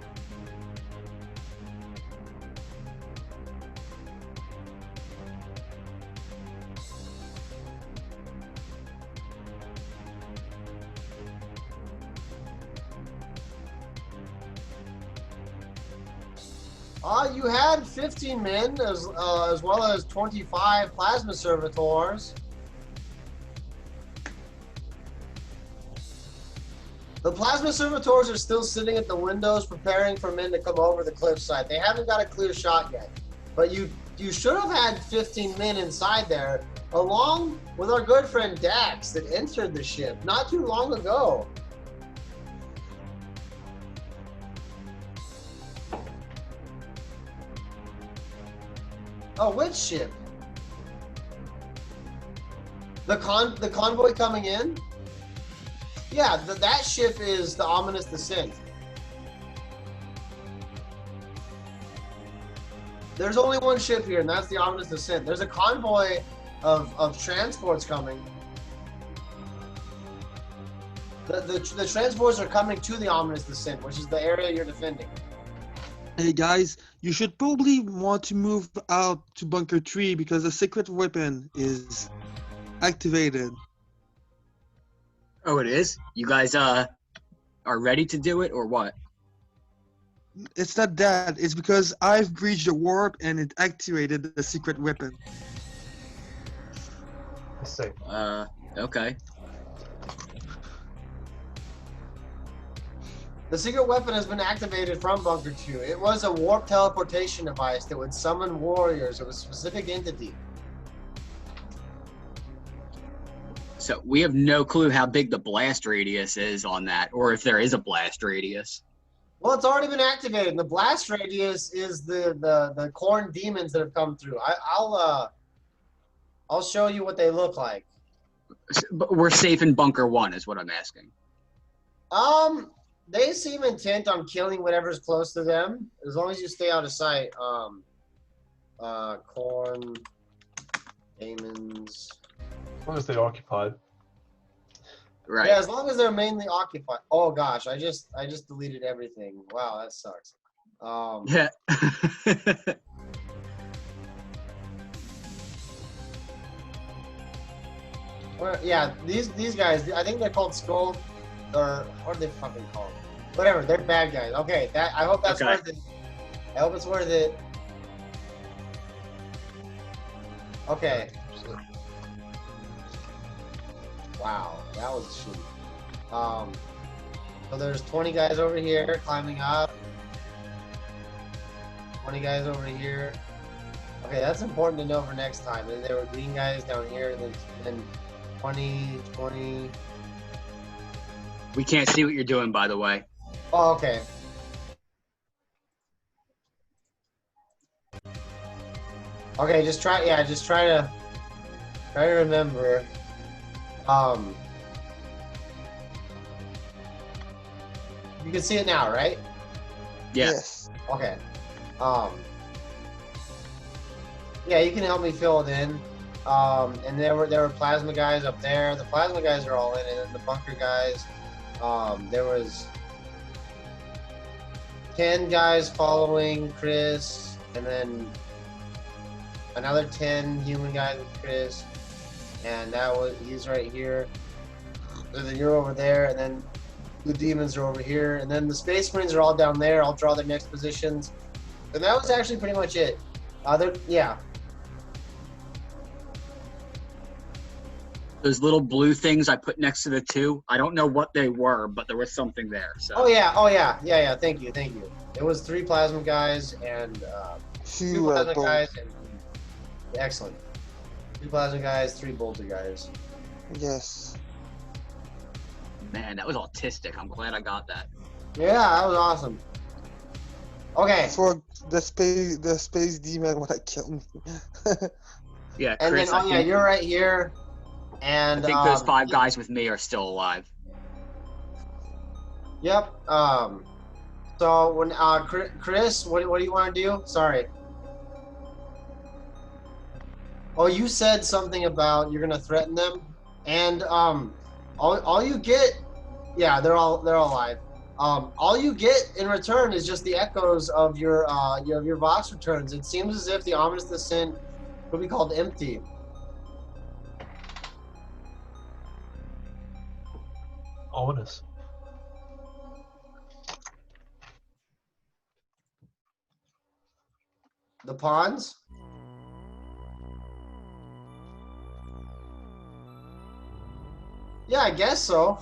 You had 15 men as well as 25 plasma servitors. The plasma servitors are still sitting at the windows preparing for men to come over the cliffside. They haven't got a clear shot yet. But you should have had 15 men inside there, along with our good friend Dax that entered the ship not too long ago. Oh, which ship? The convoy coming in? Yeah, that ship is the Ominous Descent. There's only one ship here, and that's the Ominous Descent. There's a convoy of transports coming. The transports are coming to the Ominous Descent, which is the area you're defending. Hey guys, you should probably want to move out to Bunker 3 because the secret weapon is activated. Oh, it is? You guys are ready to do it or what? It's not that. It's because I've breached the warp and it activated the secret weapon. Let's see. Okay. The secret weapon has been activated from Bunker 2. It was a warp teleportation device that would summon warriors of a specific entity. So we have no clue how big the blast radius is on that, or if there is a blast radius. Well, it's already been activated. And the blast radius is the corn demons that have come through. I'll show you what they look like. But we're safe in Bunker 1 is what I'm asking. They seem intent on killing whatever's close to them, as long as you stay out of sight. Corn demons. As long as they're occupied. Right. Yeah, as long as they're mainly occupied. Oh gosh, I just deleted everything. Wow, that sucks. Yeah. Well, yeah, these guys, I think they're called Skull, or what are they fucking called? Whatever, they're bad guys. Okay, I hope that's Okay. worth it. I hope it's worth it. Okay. Wow, that was a shoot. So there's 20 guys over here climbing up. 20 guys over here. Okay, that's important to know for next time. And there were green guys down here, and then 20. We can't see what you're doing, by the way. Oh, okay. Okay, just try to remember. You can see it now, right? Yeah. Yes. Okay. Yeah, you can help me fill it in. And there were plasma guys up there. The plasma guys are all in, and then the bunker guys. There was 10 guys following Chris, and then another 10 human guys with Chris, and he's right here. And then you're over there, and then the demons are over here, and then the space marines are all down there. I'll draw their next positions, and that was actually pretty much it. Yeah. Those little blue things I put next to the 2, I don't know what they were, but there was something there. So. Oh yeah. Thank you. It was 3 plasma guys and 2 plasma guys and excellent. 2 plasma guys, 3 bolter guys. Yes. Man, that was autistic. I'm glad I got that. Yeah, that was awesome. Okay. For the space demon when I killed me. Yeah, And Chris, then you're right here. And I think those 5 guys with me are still alive. Yep. So when Chris, what do you want to do? Sorry. Oh, you said something about you're gonna threaten them, and all you get, yeah, they're all alive. All you get in return is just the echoes of your Vox returns. It seems as if the Ominous Descent would be called empty. Ominous. The pawns? Yeah, I guess so.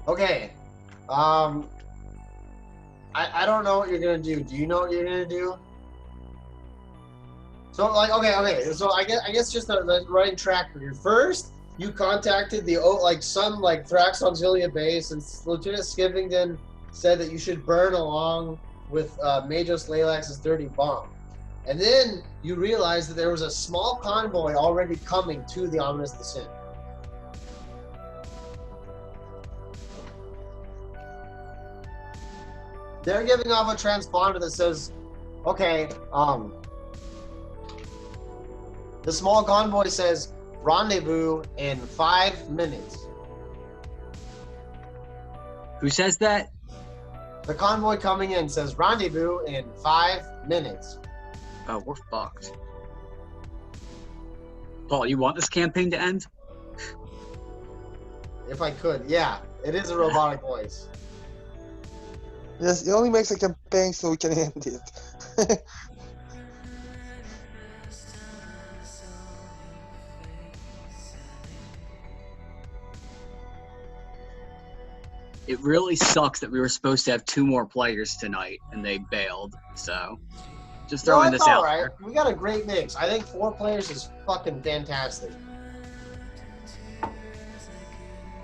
Okay. I don't know what you're gonna do. Do you know what you're gonna do? So like okay. So I guess just the running track for you. First, you contacted the some Thrax Auxilia base, and Lieutenant Skivington said that you should burn along with Majos Lalax's dirty bomb. And then you realized that there was a small convoy already coming to the ominous descent. They're giving off a transponder that says, okay, the small convoy says, rendezvous in 5 minutes. Who says that? The convoy coming in says, rendezvous in 5 minutes. Oh, we're fucked. Paul, you want this campaign to end? If I could, yeah. It is a robotic voice. Yes, it only makes a campaign so we can end it. It really sucks that we were supposed to have 2 more players tonight and they bailed. So, just throwing this out Alright. there. We got a great mix. I think 4 players is fucking fantastic.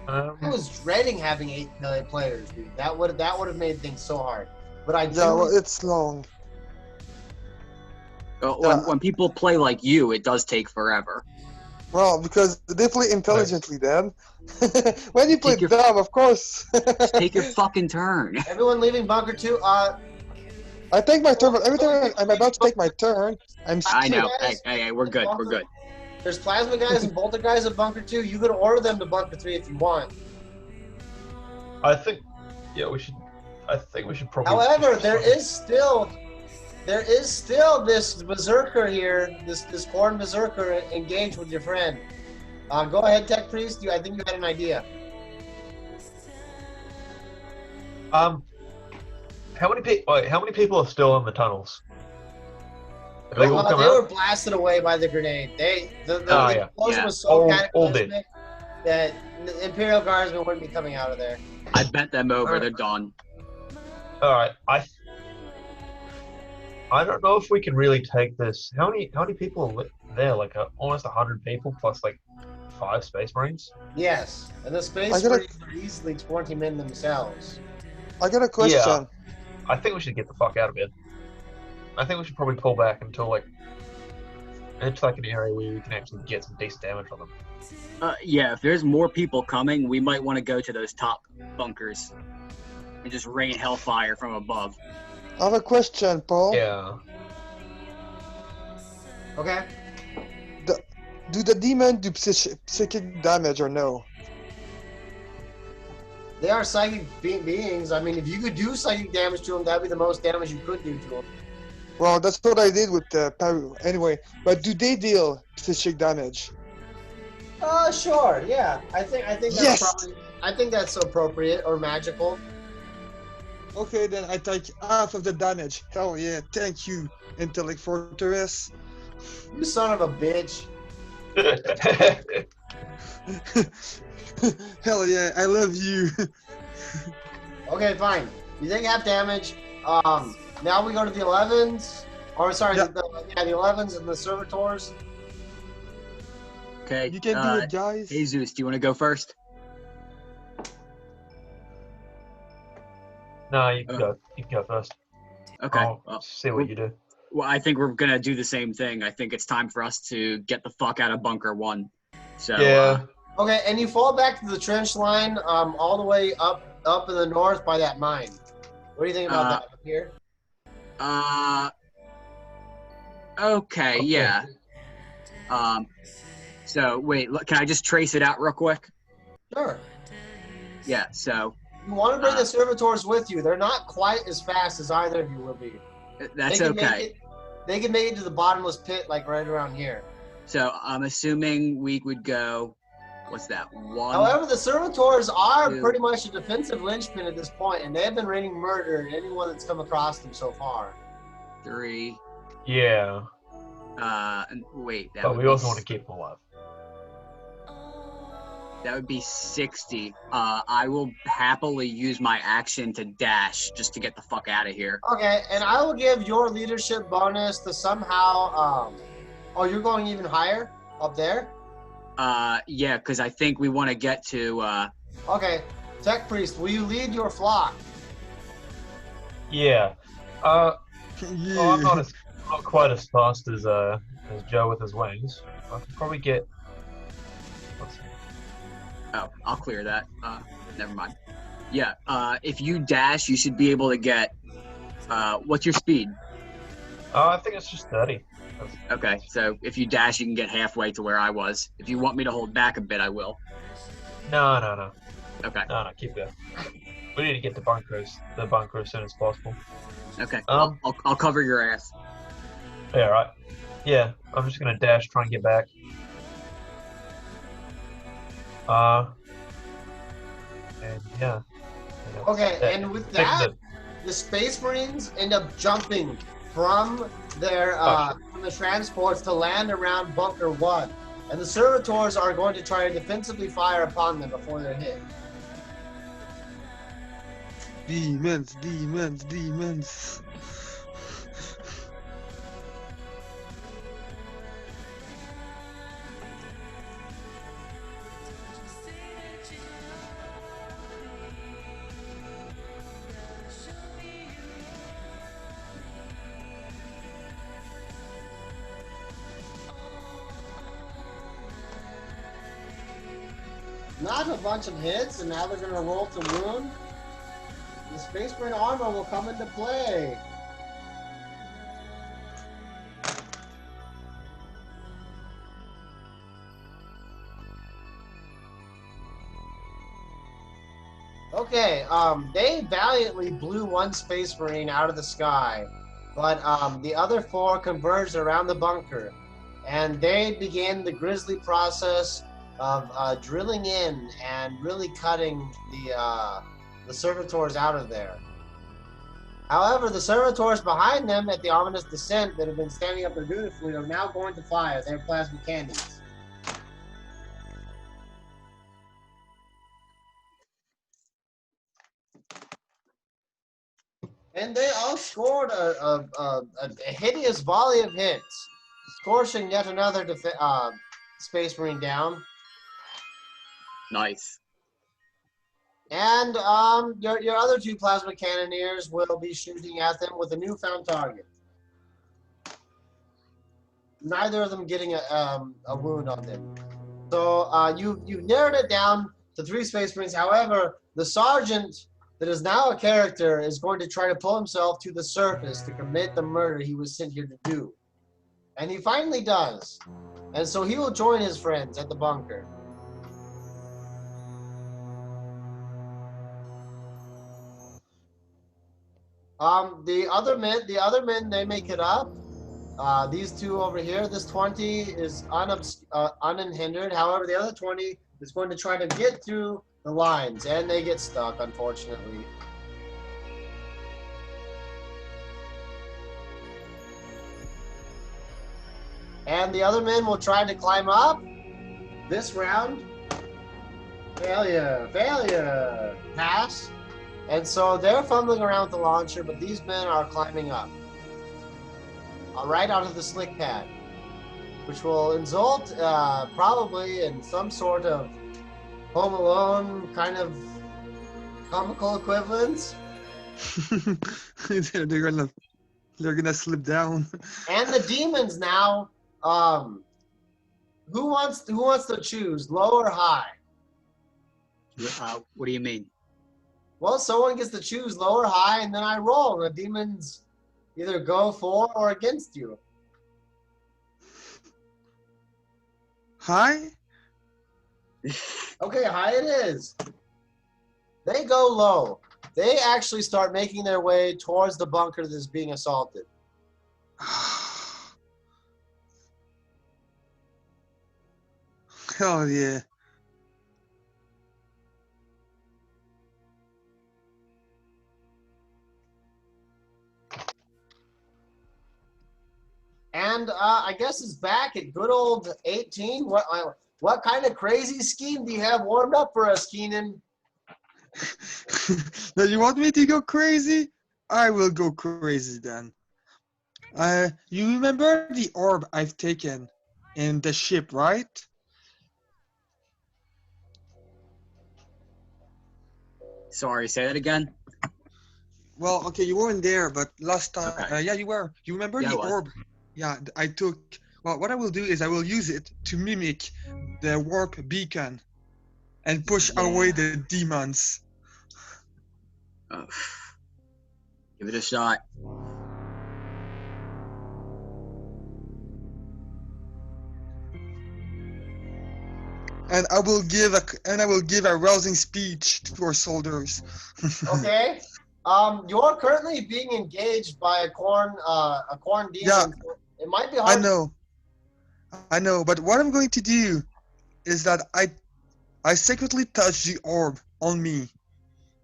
I was dreading having 8 players, dude. That would have made things so hard. But I do. Yeah, well, it's long. When people play like you, it does take forever. Well, because they play intelligently, then. When you play dumb, of course. Just take your fucking turn. Everyone leaving bunker 2. I take my turn, but every time I'm about to take my turn, I'm I know. Guys, Hey, we're good. We're good. There's plasma guys and bolter guys in bunker 2. You could order them to bunker 3 if you want. I think, yeah, we should. I think we should probably. However, there is still this berserker here, this corn berserker engaged with your friend. Go ahead, Tech Priest. I think you had an idea. How many people are still in the tunnels? Have they all come They out? were blasted away by the grenade. The explosion was so All cataclysmic that the Imperial Guardsmen wouldn't be coming out of there. I bent them over. They're gone. All right, I don't know if we can really take this. How many people are there? Like almost 100 people plus like 5 Space Marines. Yes, and the Space Marines are easily 20 men themselves. I got a question. Yeah, I think we should get the fuck out of here. I think we should probably pull back until into an area where we can actually get some decent damage on them. Yeah, if there's more people coming, we might want to go to those top bunkers and just rain hellfire from above. I have a question, Paul. Yeah. Okay. Do the demon do psychic damage or no? They are psychic beings. I mean, if you could do psychic damage to them, that'd be the most damage you could do to them. Well, that's what I did with Paru. Anyway, but do they deal psychic damage? Sure. Yeah. I think that's Yes! I think that's appropriate or magical. Okay, then I take half of the damage. Hell yeah, thank you, Intellect Fortress. You son of a bitch. Hell yeah, I love you. Okay, fine. You take half damage. Now we go to the 11s. Or sorry, Yeah. the 11s and the servitors. Okay. You can do it, guys. Jesus, do you want to go first? No, you can go. You can go first. Okay. I'll see what you do. Well, I think we're gonna do the same thing. I think it's time for us to get the fuck out of bunker 1. So Yeah. Okay, and you fall back to the trench line, all the way up in the north by that mine. What do you think about that up here? Okay, yeah. So wait, can I just trace it out real quick? Sure. Yeah. So You want to bring the servitors with you. They're not quite as fast as either of you will be. that's okay. They can make it to the bottomless pit, like right around here. So I'm assuming we would go. What's that? 1. However, the servitors are 2. pretty much a defensive linchpin at this point, and they have been raining murder at anyone that's come across them so far. 3. Yeah. And wait. That But would we be also want to keep them alive. That would be 60. I will happily use my action to dash just to get the fuck out of here. Okay, and I will give your leadership bonus to somehow. Oh, you're going even higher up there? Yeah, because I think we want to get to. Okay, Tech Priest, will you lead your flock? Yeah. Yeah. Well, I'm not quite as fast as Joe with his wings. I can probably get. Let's see. Oh, I'll clear that. Never mind. Yeah. If you dash, you should be able to get. What's your speed? I think it's just 30. Okay, so if you dash, you can get halfway to where I was. If you want me to hold back a bit, I will. No. Okay. No, keep going. We need to get the bunker as soon as possible. Okay. I'll cover your ass. Yeah, right. Yeah, I'm just gonna dash, try and get back. And yeah. Okay, and with that, the Space Marines end up jumping from their from the transports to land around Bunker 1. And the servitors are going to try to defensively fire upon them before they're hit. Demons. Not a bunch of hits, and now they're going to roll to wound. The Space Marine armor will come into play. Okay, they valiantly blew one Space Marine out of the sky, but the other 4 converged around the bunker, and they began the grisly process of drilling in and really cutting the servitors out of there. However, the servitors behind them at the ominous descent that have been standing up there dutifully are now going to fire their plasma cannons. And they all scored a hideous volley of hits, scorching yet another Space Marine down. Nice. And your other 2 plasma cannoneers will be shooting at them with a newfound target. Neither of them getting a wound on them. So you've narrowed it down to 3 Space Marines. However, the sergeant that is now a character is going to try to pull himself to the surface to commit the murder he was sent here to do. And he finally does. And so he will join his friends at the bunker. The other men, they make it up. These 2 over here, this 20 is unhindered. However, the other 20 is going to try to get through the lines, and they get stuck, unfortunately. And the other men will try to climb up. This round, failure, pass. And so they're fumbling around with the launcher, but these men are climbing up. Right onto the slick pad, which will result probably in some sort of Home Alone kind of comical equivalence. they're gonna slip down. And the demons now. Who wants to choose, low or high? What do you mean? Well, someone gets to choose low or high, and then I roll. The demons either go for or against you. High? Okay, high it is. They go low. They actually start making their way towards the bunker that's being assaulted. Hell yeah. And I guess it's back at good old 18. What kind of crazy scheme do you have warmed up for us, Keenan? Now you want me to go crazy? I will go crazy then. You remember the orb I've taken in the ship, right? Sorry, say that again. Well, okay, you weren't there, but last time, Okay. yeah, you were. You remember Yeah, I the was. orb? Yeah, I took. Well, what I will do is I will use it to mimic the warp beacon and push away Yeah. the demons. Oh. Give it a shot. And I will give a rousing speech to our soldiers. Okay. You're currently being engaged by a corn demon. Yeah, So it might be I hard. know, but what I'm going to do is that I secretly touch the orb on me,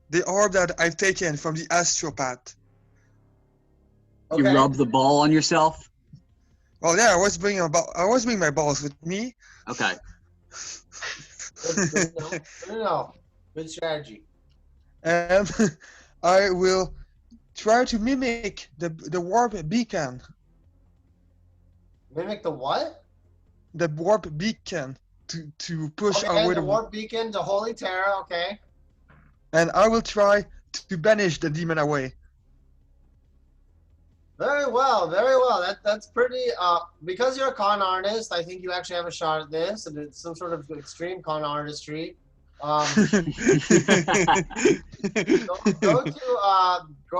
the orb that I've taken from the astropath. Okay. You rub the ball on yourself. Well, yeah, I was bringing my balls with me. Okay. Good to know. Good to know. Good strategy. And I will try to mimic the warp beacon. Mimic the what? The warp beacon to push Okay, away the warp beacon to Holy Terra. Okay. and I will try to banish the demon away. Very well, very well. That's pretty. Because you're a con artist, I think you actually have a shot at this, and it's some sort of extreme con artistry. Go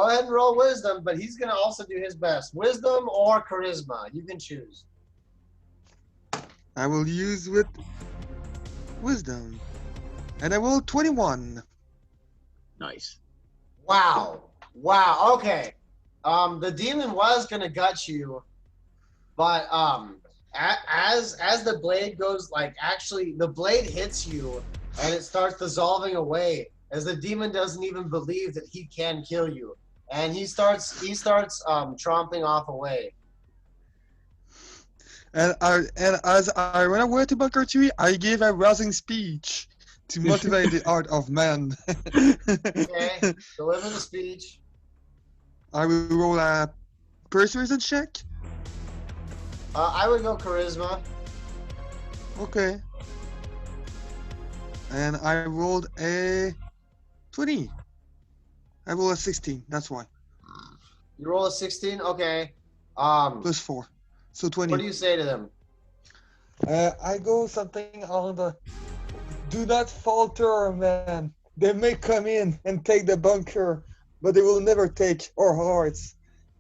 ahead and roll wisdom, but he's gonna also do his best. Wisdom or charisma, you can choose. I will use with wisdom, and I will 21. Nice. Wow. Wow. Okay. The demon was gonna gut you, but as the blade goes, like actually the blade hits you, and it starts dissolving away as the demon doesn't even believe that he can kill you, and he starts tromping off away. And as I ran away to Bunker 3, I gave a rousing speech to motivate the art of man. Okay, deliver the speech. I will roll a persuasion check. I would go charisma. Okay. And I rolled a 20. I rolled a 16. That's why. You roll a 16. Okay. Plus 4. So 20. What do you say to them? I go something on the do not falter, man. They may come in and take the bunker, but they will never take our hearts.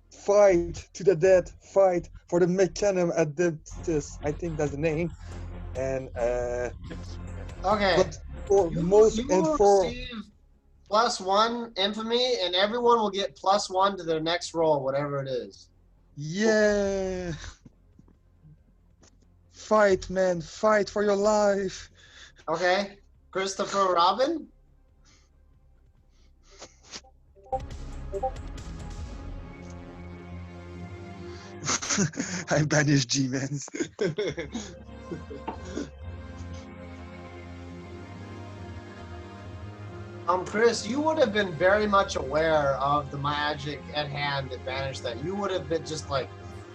Fight to the death. Fight for the Mechanum Adeptus. I think that's the name. And okay. But for You most will and for receive +1 infamy, and everyone will get +1 to their next roll, whatever it is. yeah. Fight, man. Fight for your life. Okay. Christopher Robin? I banish G-Mans. Chris, you would have been very much aware of the magic at hand that banished that. You would have been just like,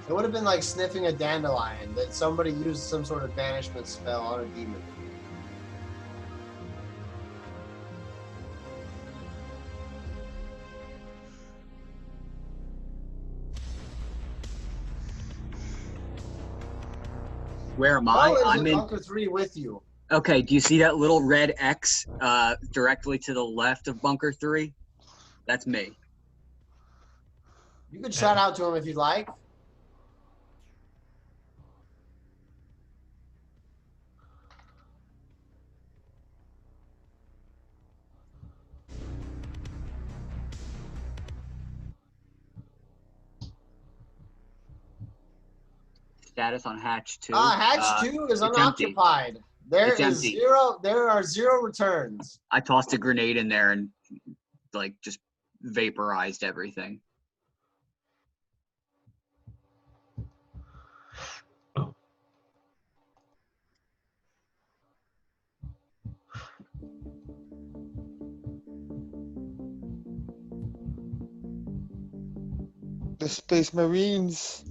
it would have been like sniffing a dandelion that somebody used some sort of banishment spell on a demon. Where am I? I'm in Bunker 3 with you. Okay, do you see that little red X directly to the left of Bunker 3? That's me. You could shout out to him if you'd like. Status on hatch 2. Hatch 2 is unoccupied. There are 0 returns. I tossed a grenade in there and like just vaporized everything. The Space Marines.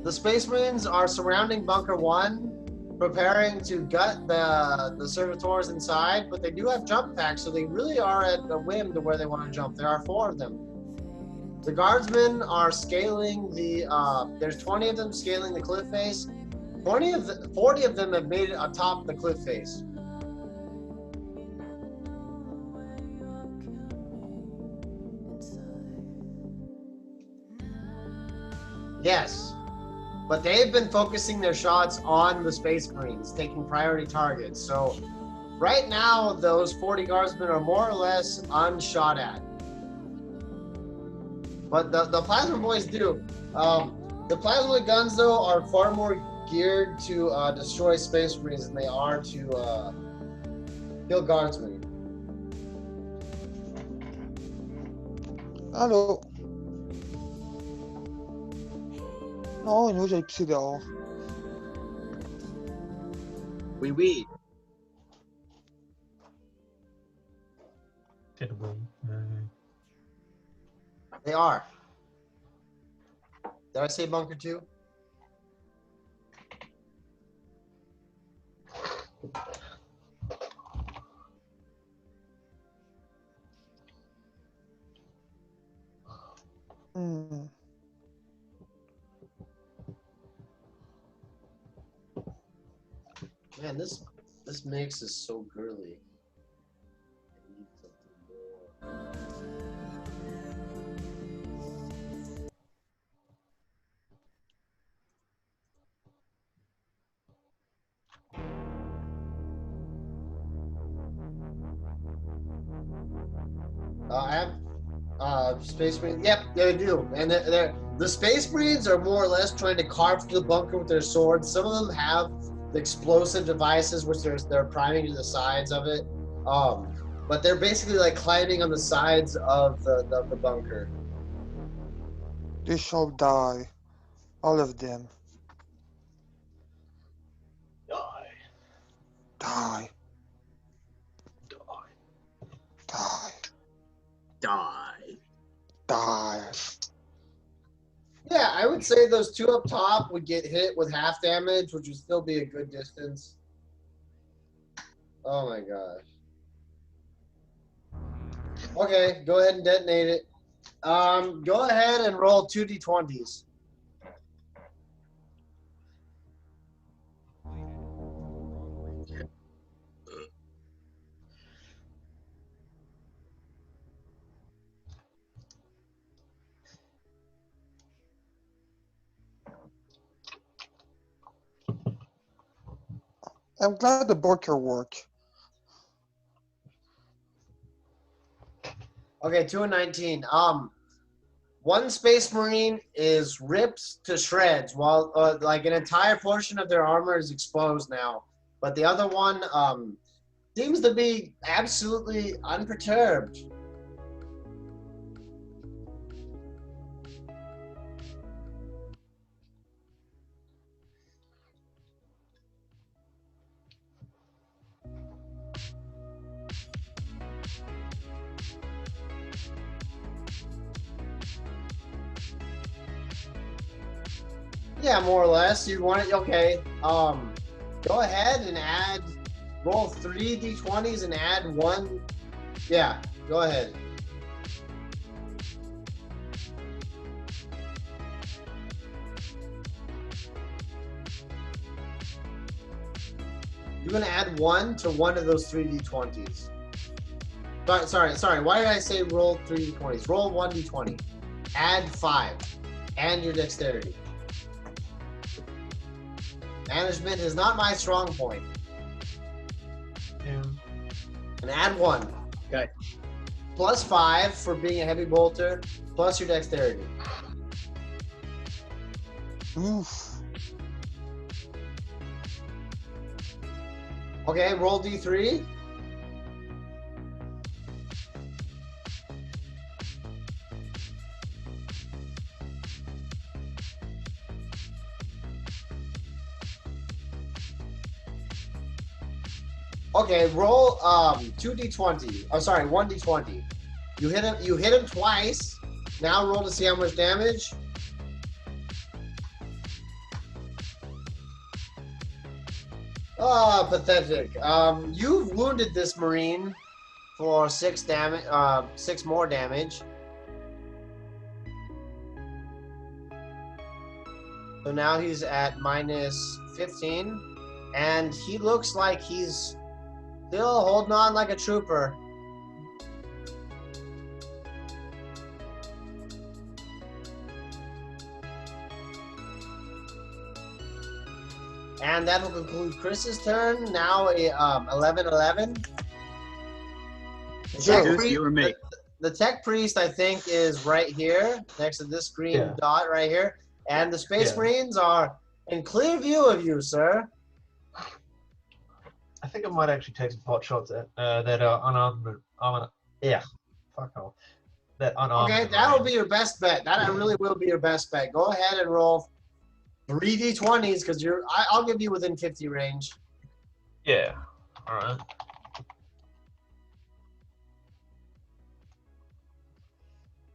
The Space Marines are surrounding Bunker 1, preparing to gut the servitors inside, but they do have jump packs, so they really are at a whim to where they want to jump. There are 4 of them. The guardsmen are scaling the, there's 20 of them scaling the cliff face. 40 of them have made it atop the cliff face. Yes, but they've been focusing their shots on the Space Marines, taking priority targets. So right now, those 40 guardsmen are more or less unshot at. But the plasma boys do. The plasma guns, though, are far more geared to destroy Space Marines than they are to kill guardsmen. Allô? Non, nous, j'allais pisser dehors. Oui, oui. They are. Did I say Bunker 2? Hmm. Man, this mix is so girly. I need something more. I have Space Marines. Yep, they do. And the Space Marines are more or less trying to carve through the bunker with their swords. Some of them have the explosive devices, which they're priming to the sides of it. But they're basically like climbing on the sides of the bunker. They shall die. All of them. Die. Die. Die. Die. Die. Die. Yeah, I would say those 2 up top would get hit with half damage, which would still be a good distance. Oh my gosh. Okay, go ahead and detonate it. Go ahead and roll 2 d20s. I'm glad the bunker worked. Okay, 2 and 19. One Space Marine is ripped to shreds, while like an entire portion of their armor is exposed now. But the other one seems to be absolutely unperturbed. Yeah, more or less. You want it? Okay. Go ahead and roll 3 d20s and add 1. Yeah, go ahead. You're gonna add 1 to one of those 3 d20s. Sorry. Why did I say roll 3 d20s? Roll 1 d20. Add 5. And your dexterity. Management is not my strong point. Yeah. And add 1. Okay. Plus 5 for being a heavy bolter, plus your dexterity. Oof. Okay, roll d3. Okay, roll 2d20. Oh, sorry, 1d20. You hit him twice Now roll to see how much damage. Oh, pathetic. You've wounded this Marine for 6 damage. 6 more damage. So now he's at minus 15, and he looks like he's still holding on like a trooper. And that will conclude Chris's turn. Now, 11-11. You or me? The tech priest, I think, is right here, next to this green dot right here. And the Space Marines are in clear view of you, sir. I think I might actually take some pot shots at that unarmed. Fuck off. That unarmed. Okay, that'll be your best bet. That really will be your best bet. Go ahead and roll 3 d20s because I'll give you within 50 range. Yeah. All right.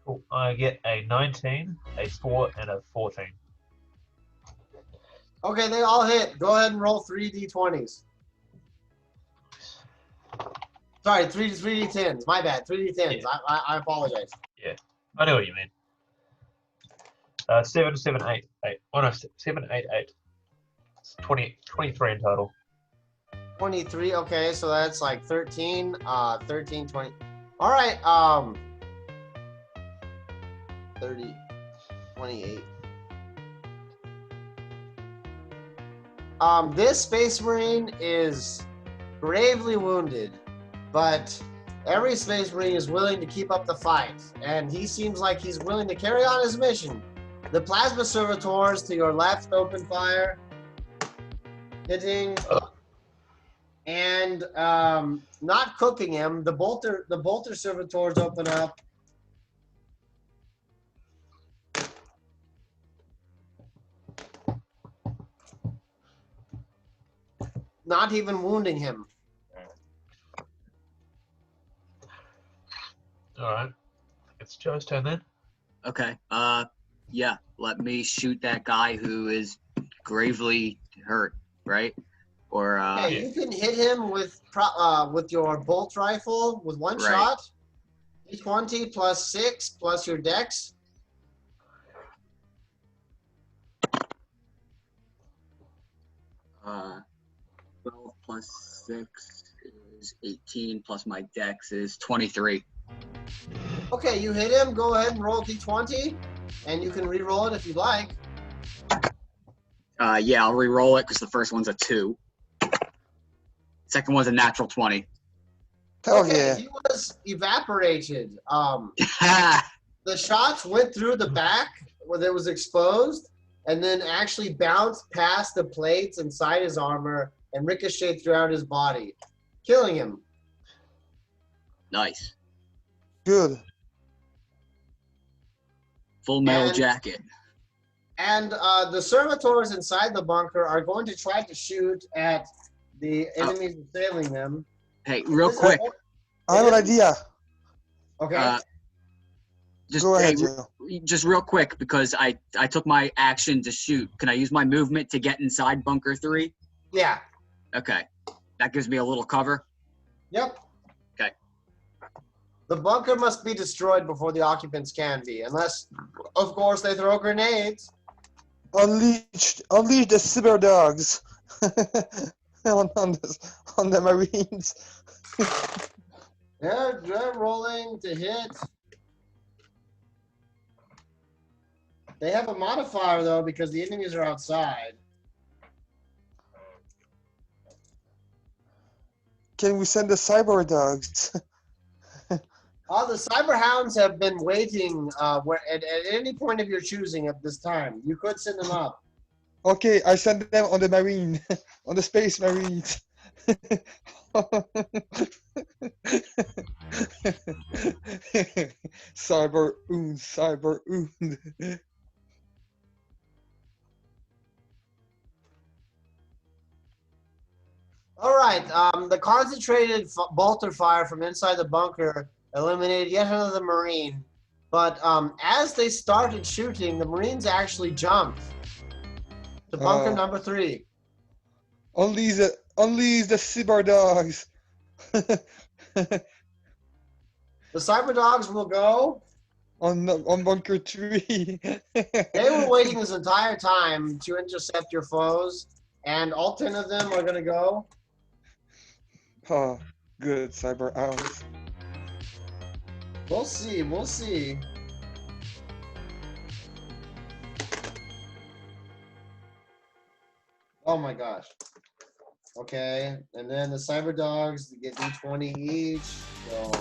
Cool. I get a 19, a 4, and a 14. Okay, they all hit. Go ahead and roll 3 d20s. Sorry, 3 d10s. My bad. 3 d10s. Yeah. I apologize. Yeah, I know what you mean. 7, 7, 8, 8. Oh no, 7, 8, 8. It's 23 in total. 23. Okay, so that's like 13, 13, 20. All right. 30, 28. This Space Marine is gravely wounded, but every Space Marine is willing to keep up the fight, and he seems like he's willing to carry on his mission. The plasma servitors to your left open fire, hitting, and not cooking him. The bolter servitors open up. Not even wounding him. All right. It's Joe's turn then. Okay. Yeah. Let me shoot that guy who is gravely hurt, right? Or you can hit him with your bolt rifle with one shot. D20 plus 6 plus your dex. Uh, 12 plus 6 is 18, plus my dex is 23. Okay, you hit him. Go ahead and roll d20, and you can re-roll it if you'd like. Yeah, I'll re-roll it because the first one's a 2. Second one's a natural 20. Okay, he was evaporated. The shots went through the back where it was exposed, and then actually bounced past the plates inside his armor and ricocheted throughout his body, killing him. Nice. Good. Full metal jacket. And the servitors inside the bunker are going to try to shoot at the enemies assailing them. Hey, real quick. I have an idea. Okay. Go ahead, just real quick, because I took my action to shoot. Can I use my movement to get inside bunker 3? Yeah. Okay. That gives me a little cover? Yep. Okay. The bunker must be destroyed before the occupants can be, unless, of course, they throw grenades. Unleash the cyber dogs on the Marines. They're rolling to hit. They have a modifier, though, because the enemies are outside. Can we send the cyber dogs? The cyber hounds have been waiting at any point of your choosing at this time. You could send them up. Okay, I send them on the Marine, on the Space Marines. Cyber oon. All right. The concentrated bolter fire from inside the bunker eliminated yet another Marine. But as they started shooting, the Marines actually jumped to bunker number 3. Unleash the cyber dogs. The cyber dogs will go. On bunker 3. They were waiting this entire time to intercept your foes, and all 10 of them are gonna go. Oh, good cyber owls. We'll see. We'll see. Oh my gosh. Okay, and then the cyber dogs get D20 each. So.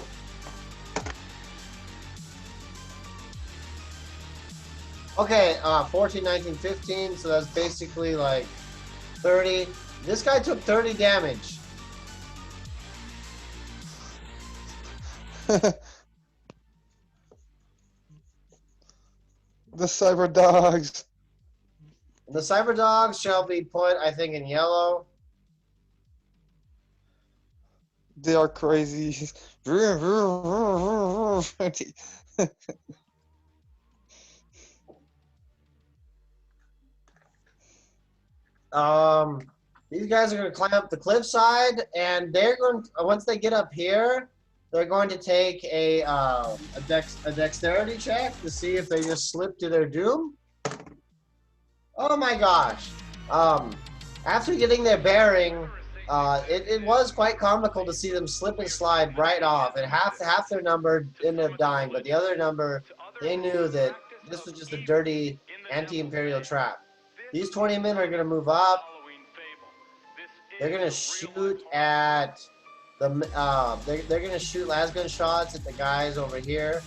Okay, 14, 19, 15. So that's basically like 30. This guy took 30 damage. The cyber dogs. The cyber dogs shall be put, I think, in yellow. They are crazy. These guys are going to climb up the cliffside, and they're going to, once they get up here, they're going to take a dexterity check to see if they just slip to their doom. Oh my gosh. After getting their bearing, it was quite comical to see them slip and slide right off, and half their number ended up dying, but the other number, they knew that this was just a dirty anti-imperial trap. These 20 men are going to move up. They're going to shoot at the they're going to shoot lasgun shots at the guys over here.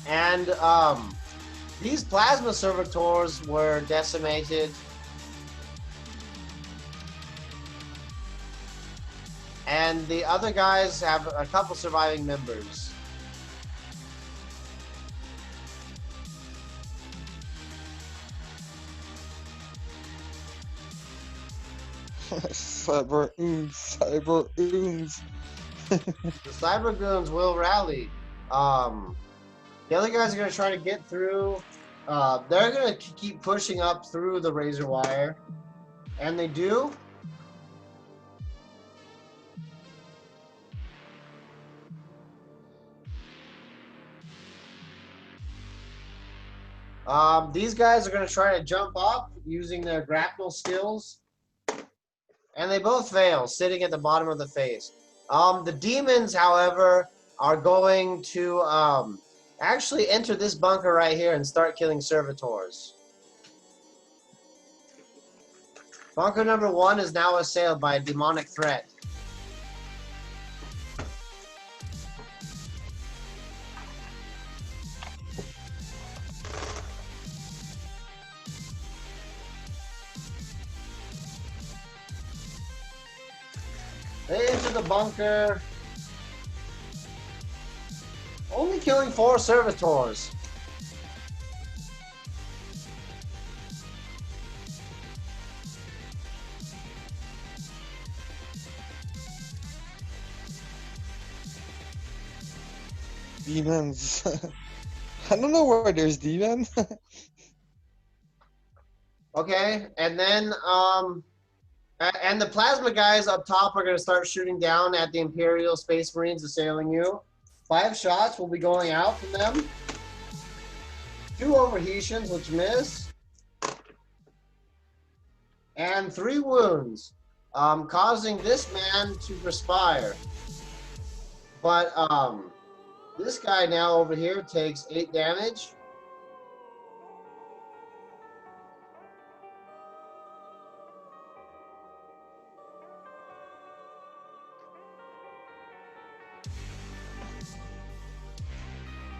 And these plasma servitors were decimated. And the other guys have a couple surviving members. Cyber oons. The cyber goons will rally. The other guys are going to try to get through. They're going to keep pushing up through the razor wire. And they do. These guys are going to try to jump up using their grapnel skills. And they both fail, sitting at the bottom of the face. The demons, however, are going to actually enter this bunker right here and start killing servitors. Bunker number 1 is now assailed by a demonic threat. They enter the bunker, only killing 4 servitors. Demons. I don't know where there's demons. Okay, and then and the plasma guys up top are going to start shooting down at the Imperial Space Marines assailing you. 5 shots will be going out from them. 2 overheations, which miss. And 3 wounds, causing this man to perspire. But this guy now over here takes 8 damage.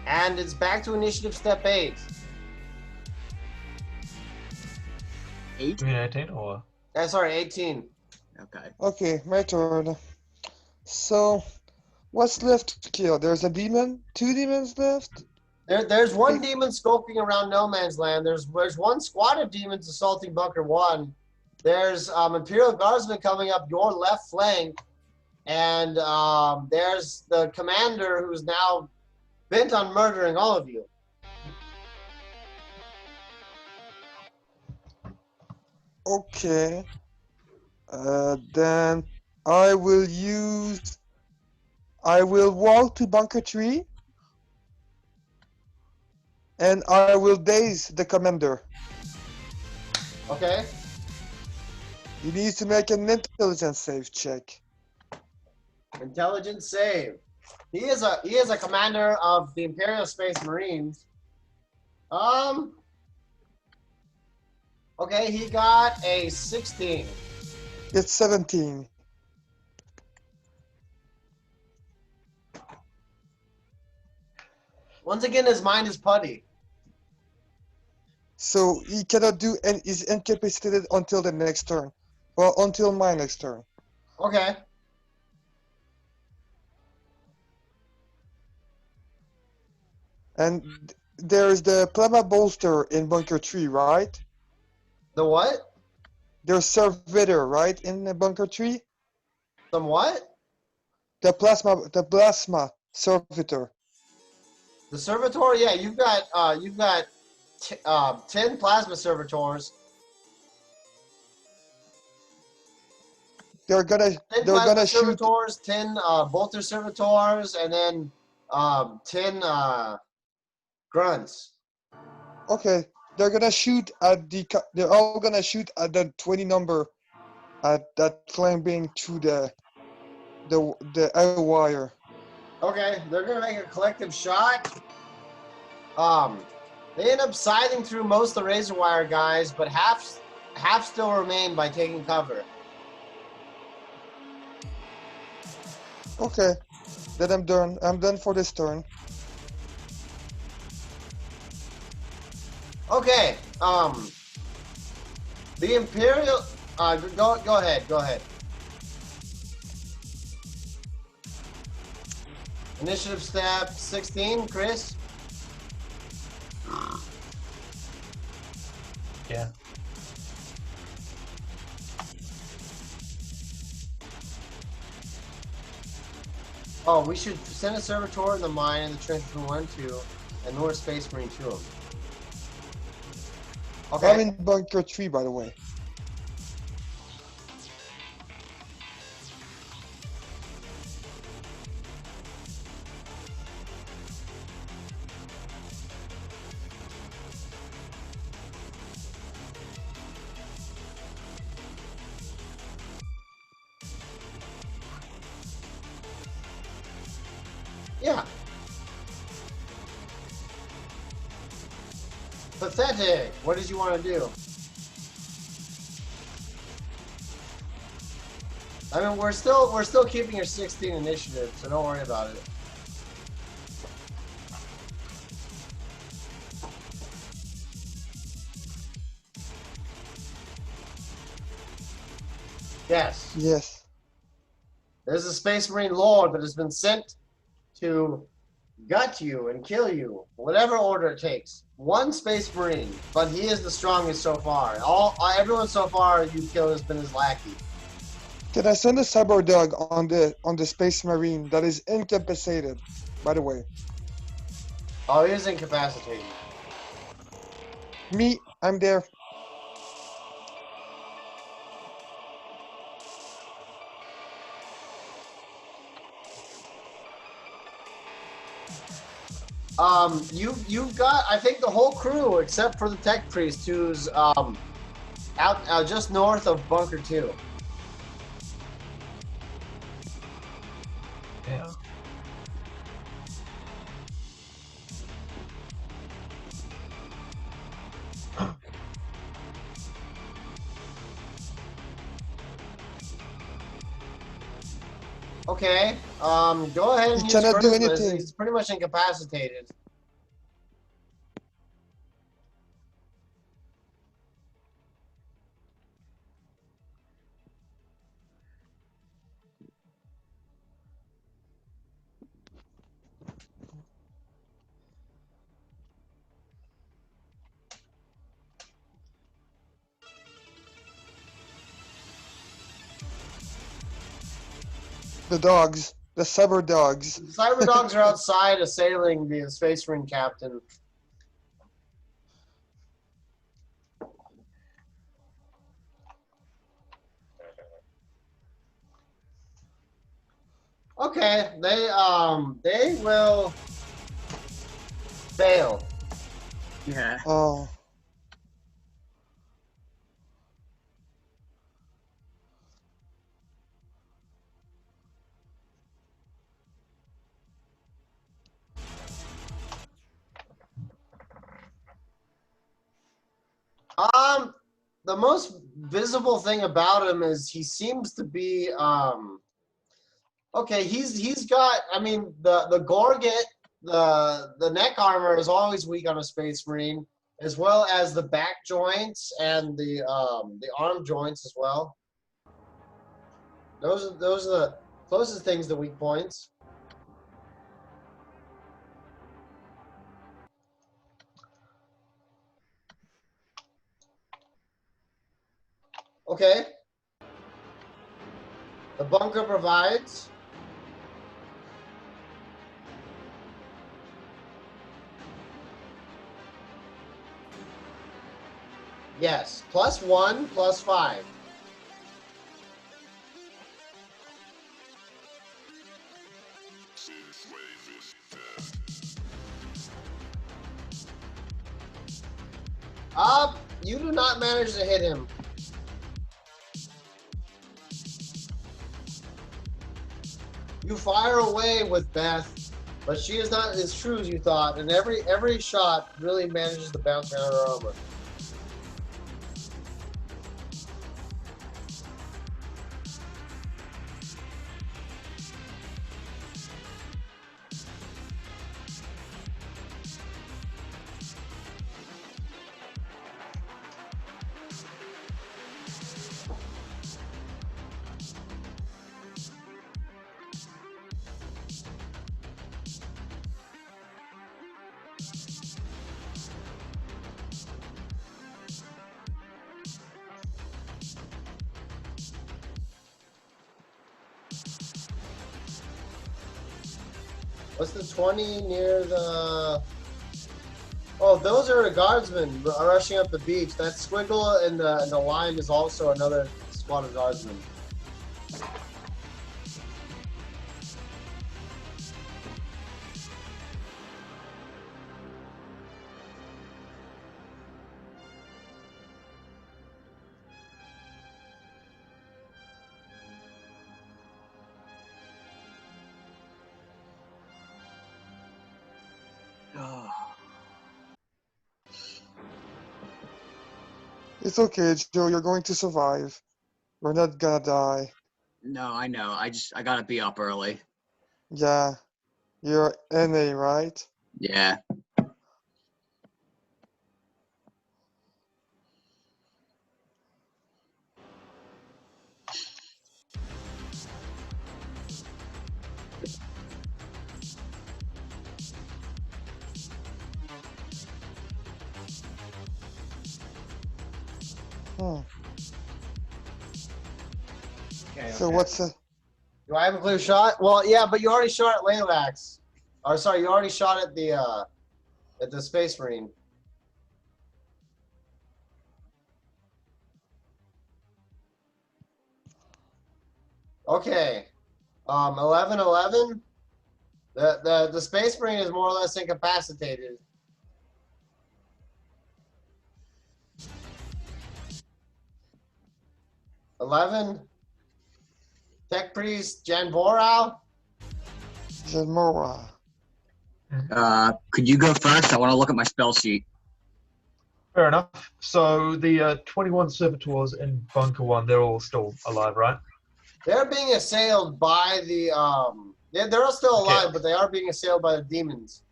And it's back to initiative step 8. 8? You mean 18 or? Sorry, 18. Okay. Okay, my turn. So, what's left to kill? There's a demon? 2 demons left? There's one demon skulking around no man's land. There's one squad of demons assaulting Bunker 1. There's Imperial Guardsmen coming up your left flank. And there's the commander who's now bent on murdering all of you. Okay. Then I will walk to bunker 3 and I will daze the commander. Okay. He needs to make an intelligence save check. Intelligence save. He is a commander of the Imperial Space Marines. Okay, he got a 16. It's 17. Once again, his mind is putty. So he cannot do, and is incapacitated until the next turn. Well, until my next turn. Okay. And there's the plasma bolster in bunker 3, right? The what? There's servitor, right, in the bunker 3? Some what? The plasma servitor. The servitor? Yeah, you've got 10 plasma servitors. They're gonna 10 shoot. servitors, 10 bolter servitors, and then 10 grunts. Okay, they're gonna shoot at they're all gonna shoot at the 20 number at that flame being through the air wire. Okay, they're gonna make a collective shot. They end up scything through most of the razor wire guys, but half still remain by taking cover. Okay, then I'm done. I'm done for this turn. Okay, the Imperial. Go ahead. Initiative step 16, Chris. Yeah. Oh, we should send a servitor in the mine in the trench from 1-2 and North Space Marine to him. Okay. I'm in bunker 3, by the way. Yeah. Pathetic. What did you want to do? I mean, we're still keeping your 16 initiative, so don't worry about it. Yes. Yes. There's a Space Marine Lord that has been sent to gut you and kill you, whatever order it takes. One Space Marine, but he is the strongest so far. Everyone so far you killed has been his lackey. Can I send a cyber dog on the Space Marine that is incapacitated, by the way? Oh, he is incapacitated. Me, I'm there. You've got, I think, the whole crew except for the tech priest who's out just north of bunker 2. Yeah. Okay. Go ahead and He use cannot do charisma. anything. He's pretty much incapacitated. The dogs. The cyber dogs. The cyber dogs are outside assailing the Space Marine captain. Okay, they will fail. Yeah. Oh. The most visible thing about him is he seems to be okay, he's got, I mean, the gorget, the neck armor is always weak on a Space Marine, as well as the back joints and the arm joints as well. Those are the closest things to weak points. Okay. The bunker provides. Yes, +1, +5. Up, you do not manage to hit him. You fire away with Beth, but she is not as true as you thought, and every shot really manages to bounce around her armor. What's the 20 near the... Oh, those are the guardsmen rushing up the beach. That squiggle and the line is also another squad of guardsmen. It's okay, Joe. You're going to survive. We're not gonna die. No, I know. I gotta be up early. Yeah. You're NA, right? Yeah. Hmm. Okay, So okay. what's the... Do I have a clear shot? Well, yeah, but you already shot at Laylax. Or sorry, you already shot at the Space Marine. Okay. 11-11. The Space Marine is more or less incapacitated. $11. Tech Priest Janborau. Janmora. Could you go first? I want to look at my spell sheet. Fair enough. So the 21 servitors in Bunker 1, they're all still alive, right? They're being assailed by the they're all still alive, but they are being assailed by the demons.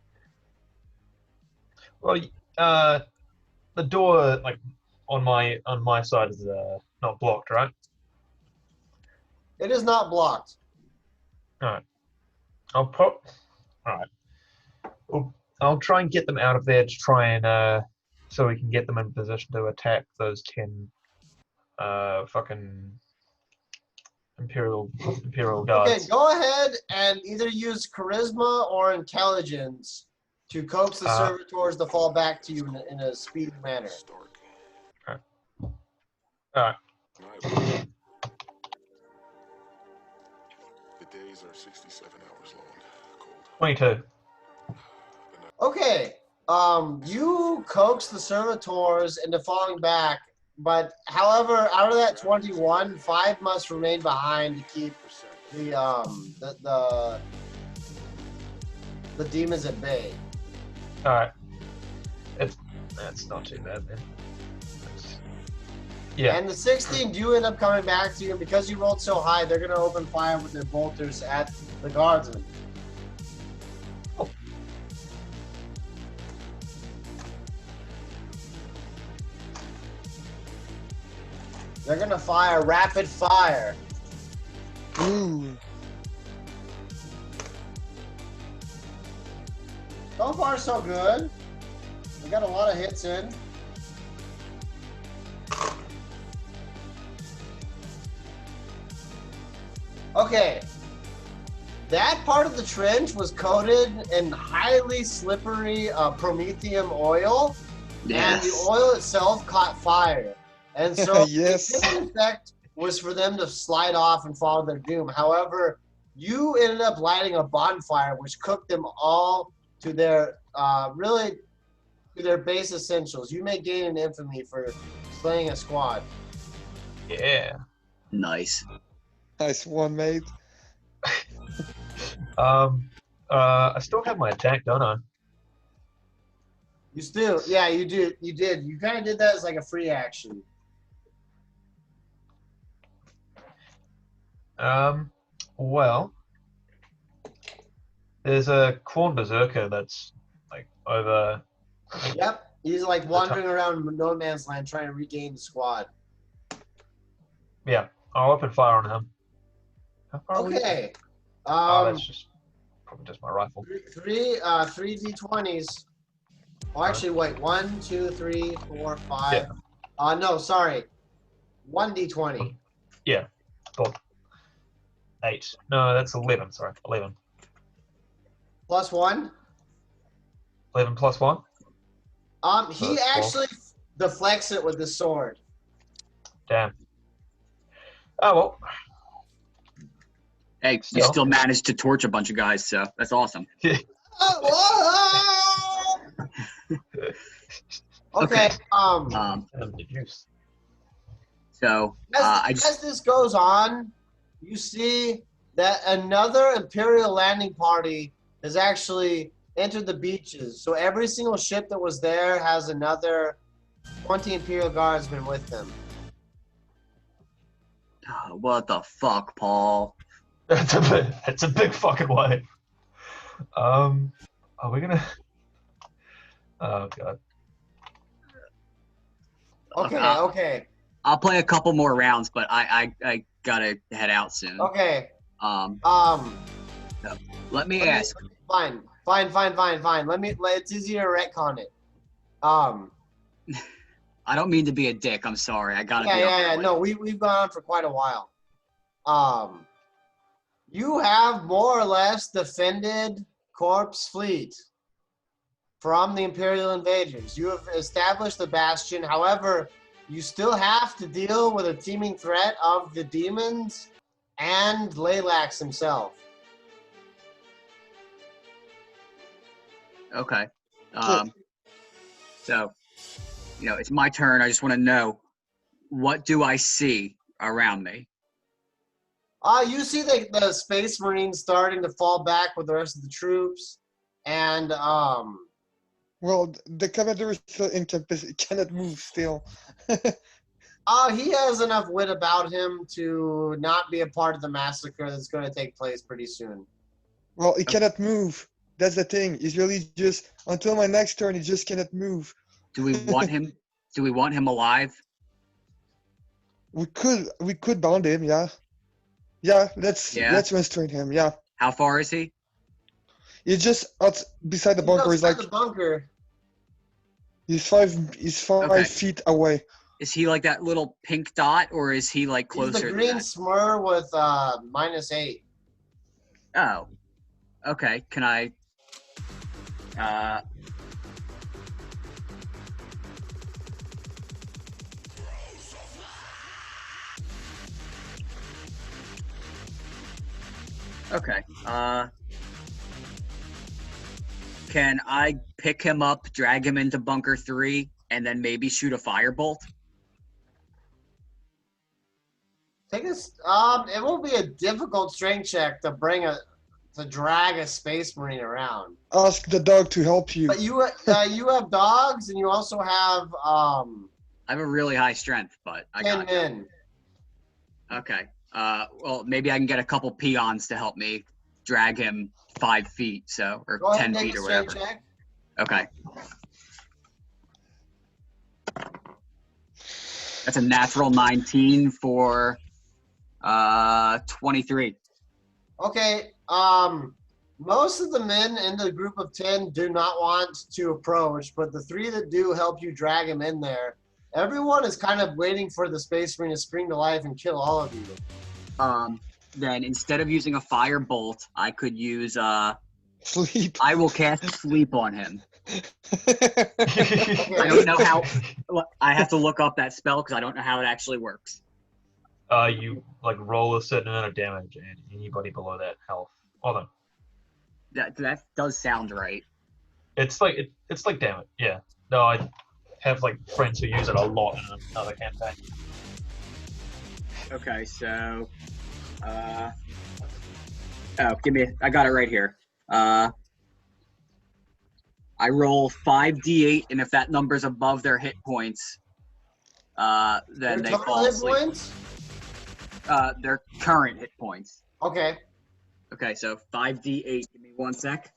Well, the door, like on my side, is not blocked, right? It is not blocked. All right. All right. I'll try and get them out of there to try and so we can get them in position to attack those 10 fucking Imperial Okay, guards. go ahead and either use charisma or intelligence to coax the servitors to fall back to you in a speedy manner. Alright. The days are 67 hours long. Cold. 22. Okay, you coax the servitors into falling back, but however, out of that 21, 5 must remain behind to keep the demons at bay. Alright. That's not too bad then. Yeah. And the 16 do end up coming back to you, and because you rolled so high, they're gonna open fire with their bolters at the guardsmen. Oh. They're gonna fire rapid fire. Ooh. So far, so good. We got a lot of hits in. Okay. That part of the trench was coated in highly slippery promethium oil, and the oil itself caught fire. And so Yes. the effect was for them to slide off and follow their doom. However, you ended up lighting a bonfire, which cooked them all to their to their base essentials. You may gain an infamy for slaying a squad. Yeah. Nice. Nice one, mate. I still have my attack, don't I? You still, yeah, you did. You did. You kind of did that as like a free action. Well, there's a Corn Berserker that's like over. Yep, he's like wandering around no man's land trying to regain the squad. Yeah, I'll open fire on him. How far are we? Okay. That's just probably just my rifle. Three d20s. Oh, actually, wait. 1, 2, 3, 4, 5. Yeah. No, sorry. 1 d20. Yeah. Thought 8. No, that's 11. Sorry, 11. Plus 1. 11 plus 1. He actually deflects it with the sword. Damn. Oh well. Hey, you still managed to torch a bunch of guys, so that's awesome. Okay. So as this goes on, you see that another Imperial landing party has actually entered the beaches. So every single ship that was there has another 20 Imperial guardsmen with them. What the fuck, Paul? That's a big fucking wave. Are we gonna? Oh god. Okay. I'll play a couple more rounds, but I gotta head out soon. Okay. Let me ask. Fine. It's easier to retcon it. I don't mean to be a dick. I'm sorry. I gotta. Yeah. No, we've gone on for quite a while. You have more or less defended Corpse Fleet from the Imperial invaders. You have established the bastion. However, you still have to deal with a teeming threat of the demons and Laylax himself. Okay. So, it's my turn. I just want to know, what do I see around me? You see the Space Marines starting to fall back with the rest of the troops, and well, the commander is still incapacitated, cannot move still. He has enough wit about him to not be a part of the massacre that's going to take place pretty soon. Well, he cannot move. That's the thing. He's really just until my next turn. He just cannot move. Do we want him? Do we want him alive? We could bound him. Yeah. Let's restrain him. Yeah. How far is he? He's just beside the bunker. He's like the bunker. He's five feet away. Is he like that little pink dot, or is he like He's closer the green than that? smur with -8. Oh. Okay. Can I? Okay. Can I pick him up, drag him into bunker 3, and then maybe shoot a firebolt? Take this. It will be a difficult strength check to drag a space marine around. Ask the dog to help you. But you have dogs, and you also have I have a really high strength, but I 10 got men. Okay. Well, maybe I can get a couple peons to help me drag him 5 feet, or Go ahead 10 and make feet a or strength whatever. check. Okay. That's a natural 19 for 23. Okay. Most of the men in the group of 10 do not want to approach, but the 3 that do help you drag him in there. Everyone is kind of waiting for the space marine to spring to life and kill all of you. Then instead of using a firebolt, I could use Sleep. I will cast sleep on him. Okay. I don't know how. I have to look up that spell because I don't know how it actually works. You like roll a certain amount of damage, and anybody below that health. Hold on. That does sound right. It's like damn it. Yeah. No, I have like friends who use it a lot in another campaign. Okay, so I got it right here. I roll 5d8, and if that number's above their hit points, then Your they total fall hit asleep. points? Their current hit points. Okay. Okay, so 5d8. Give me 1 sec.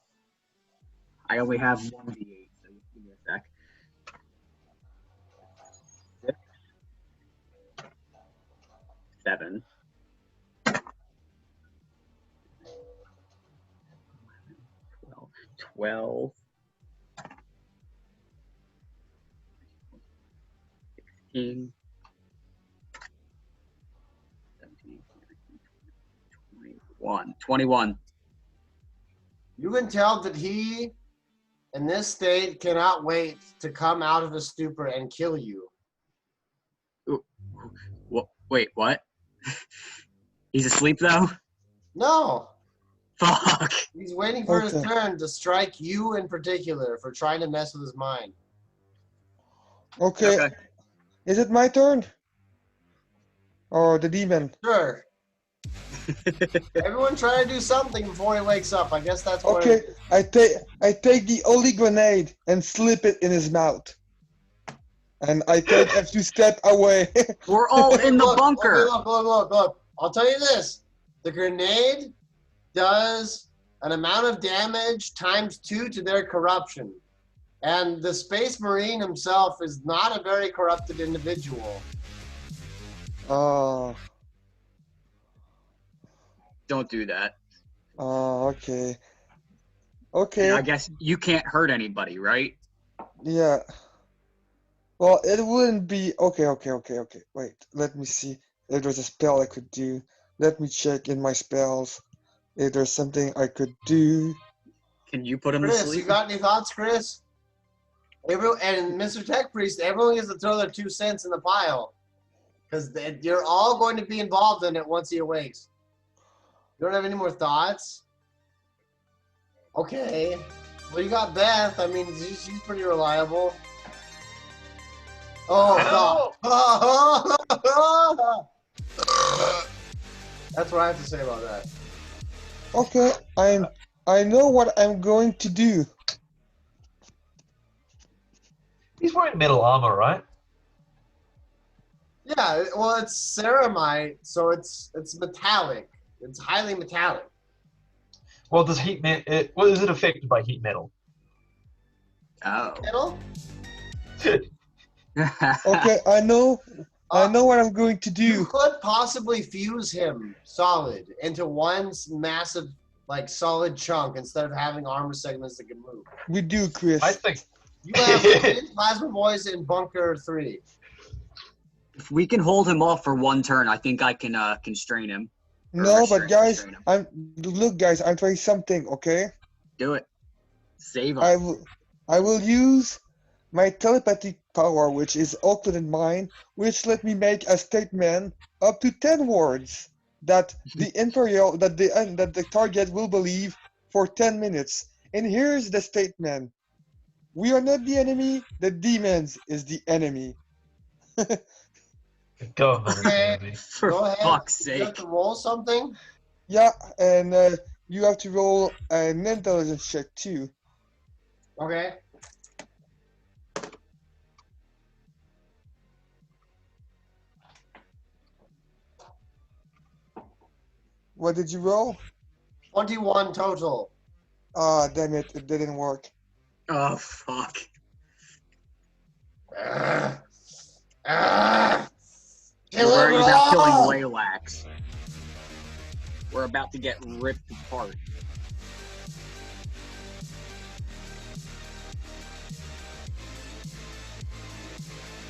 I only have 1d8, so give me a sec. 6, 7, 12, 16, 17, 21. You can tell that he, in this state, cannot wait to come out of his stupor and kill you. Wait, what? He's asleep though? No. Fuck. He's waiting for his Okay. turn to strike you in particular for trying to mess with his mind. Okay. Is it my turn? Or the demon? Sure. Everyone try to do something before he wakes up. I guess that's what Okay, it is. I take the holy grenade and slip it in his mouth. And I take a few steps away. We're all in the Look, bunker. Okay, look. I'll tell you this. The grenade does an amount of damage times 2 to their corruption. And the Space Marine himself is not a very corrupted individual. Oh, Don't do that. okay. And Okay, I guess you can't hurt anybody, right? yeah. Well, it wouldn't be... Okay. Wait, let me see if there's a spell I could do. Let me check in my spells if there's something I could do. Can you put him to Chris, sleep? you got any thoughts, Chris? And Mr. Tech Priest, everyone gets to throw their 2 cents in the pile. Because you're all going to be involved in it once he awakes. You don't have any more thoughts? Okay. Well, you got Beth. I mean, she's pretty reliable. Oh, God. That's what I have to say about that. Okay, I know what I'm going to do. He's wearing metal armor, right? Yeah, well, it's ceramite, so it's metallic. It's highly metallic. Well, does what is it affected by heat metal? Oh. Metal? Okay, I know what I'm going to You do. could possibly fuse him solid into one massive, like, solid chunk instead of having armor segments that can move. We do, Chris. I think You have 10 plasma boys in bunker 3. If we can hold him off for one turn, I think I can constrain him. No, but guys, restrain him. look, guys, I'm trying something. Okay. Do it. Save I us. will use my telepathic power, which is also in mine, which let me make a statement up to 10 words that the imperial that the target will believe for 10 minutes. And here's the statement: we are not the enemy. The demons is the enemy. The government is the Okay. enemy. For Go ahead. fuck's You have sake. to roll something. Yeah, and you have to roll an intelligence check too. Okay. What did you roll? 21 total. Ah, damn it! It didn't work. Oh, fuck. Ah. Ah. We're Kill worried him about killing all! Laylax. We're about to get ripped apart.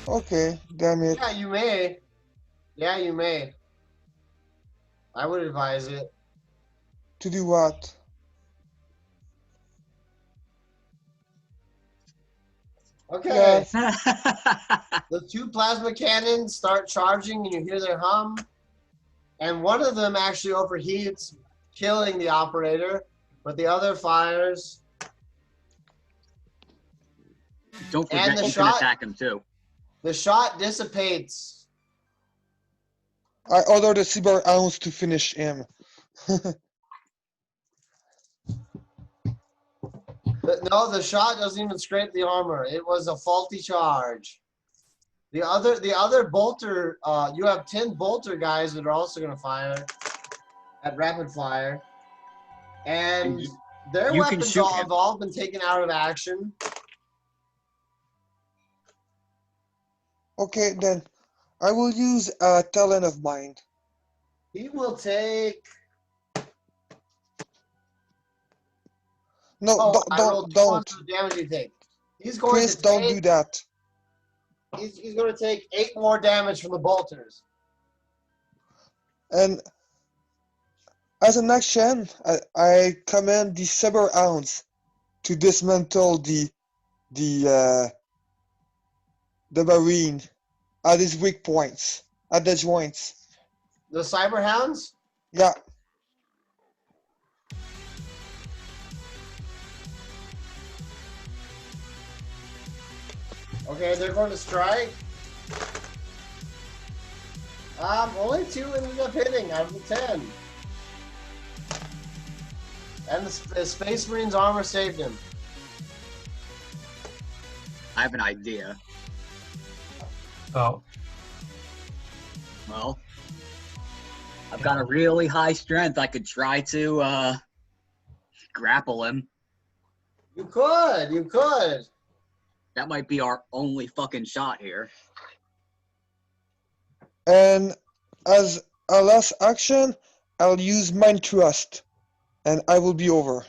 Okay, damn it. Yeah, you may. Yeah, you may. I would advise it. To do what? Okay. Yeah. The two plasma cannons start charging and you hear their hum. And one of them actually overheats, killing the operator, but the other fires. Don't And forget the you shot- can attack him too. The shot dissipates. I ordered the cyber ounce to finish him. No, the shot doesn't even scrape the armor. It was a faulty charge. The other bolter, you have 10 bolter guys that are also going to fire at rapid fire. And their you can weapons shoot have him. all been taken out of action. Okay, then I will use a talent of mine. He will take. No, Oh, I rolled don't. 200 damage you take. He's going Chris, to don't take. do that. He's going to take 8 more damage from the bolters. And as an action, I command the cyber ounce to dismantle the marine at his weak points, at the joints. The cyber hounds. Yeah. Okay, they're going to strike. Only 2 ended up hitting out of the 10. And the Space Marine's armor saved him. I have an idea. Oh, Well, I've got a really high strength. I could try to grapple him. You could. That might be our only fucking shot here. And as a last action, I'll use Mind Trust, and I will be over.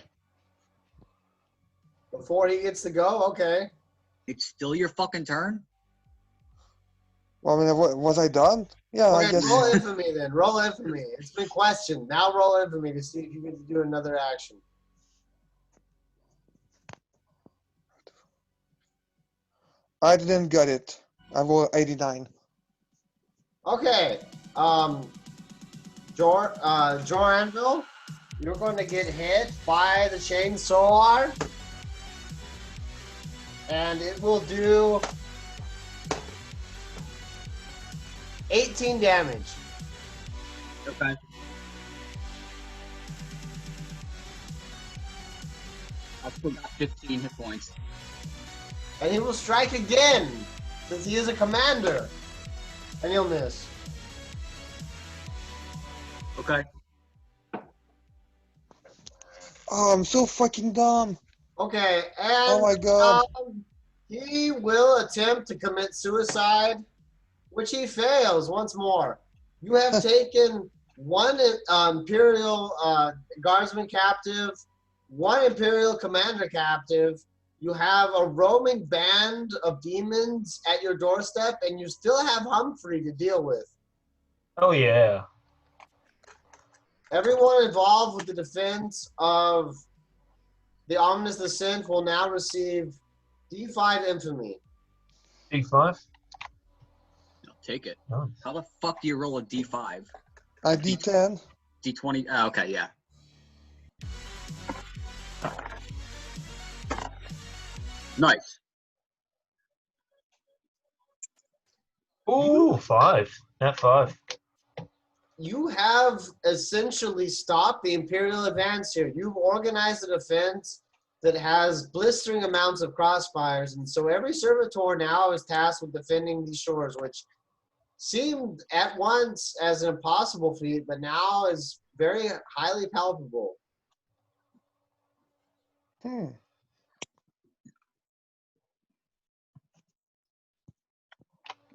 Before he gets to go, okay. It's still your fucking turn? Well, I mean, was I done? Yeah, I Okay, guess. roll infamy then. Roll infamy. It's been questioned. Now roll infamy to see if you get to do another action. I didn't get it. I rolled 89. Okay. Joranville, you're going to get hit by the chainsaw. And it will do 18 damage. Okay. I've still got 15 hit points. And he will strike again, since he is a commander. And he'll miss. Okay. Oh, I'm so fucking dumb. Okay, and Oh my god. he will attempt to commit suicide, which he fails once more. You have taken 1 Imperial Guardsman captive, 1 Imperial Commander captive, You have a roaming band of demons at your doorstep, and you still have Humphrey to deal with. Oh yeah. Everyone involved with the defense of the Ominous Descent will now receive D5 infamy. D5. I'll take it. Oh. How the fuck do you roll a D5? A D10. D20? Oh, okay, yeah. Nice. Ooh, 5. Nat 5. You have essentially stopped the Imperial advance here. You've organized a defense that has blistering amounts of crossfires, and so every servitor now is tasked with defending these shores, which seemed at once as an impossible feat, but now is very highly palpable.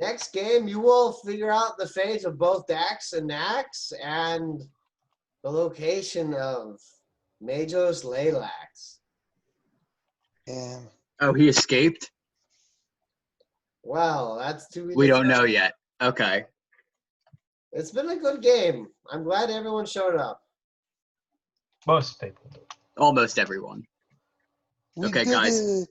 Next game, you will figure out the fate of both Dax and Nax and the location of Majos Laylax. Yeah. Oh, he escaped? Well, that's to be We don't determined. know yet. Okay. It's been a good game. I'm glad everyone showed up. Most people do. Almost everyone. We Okay, did guys. it.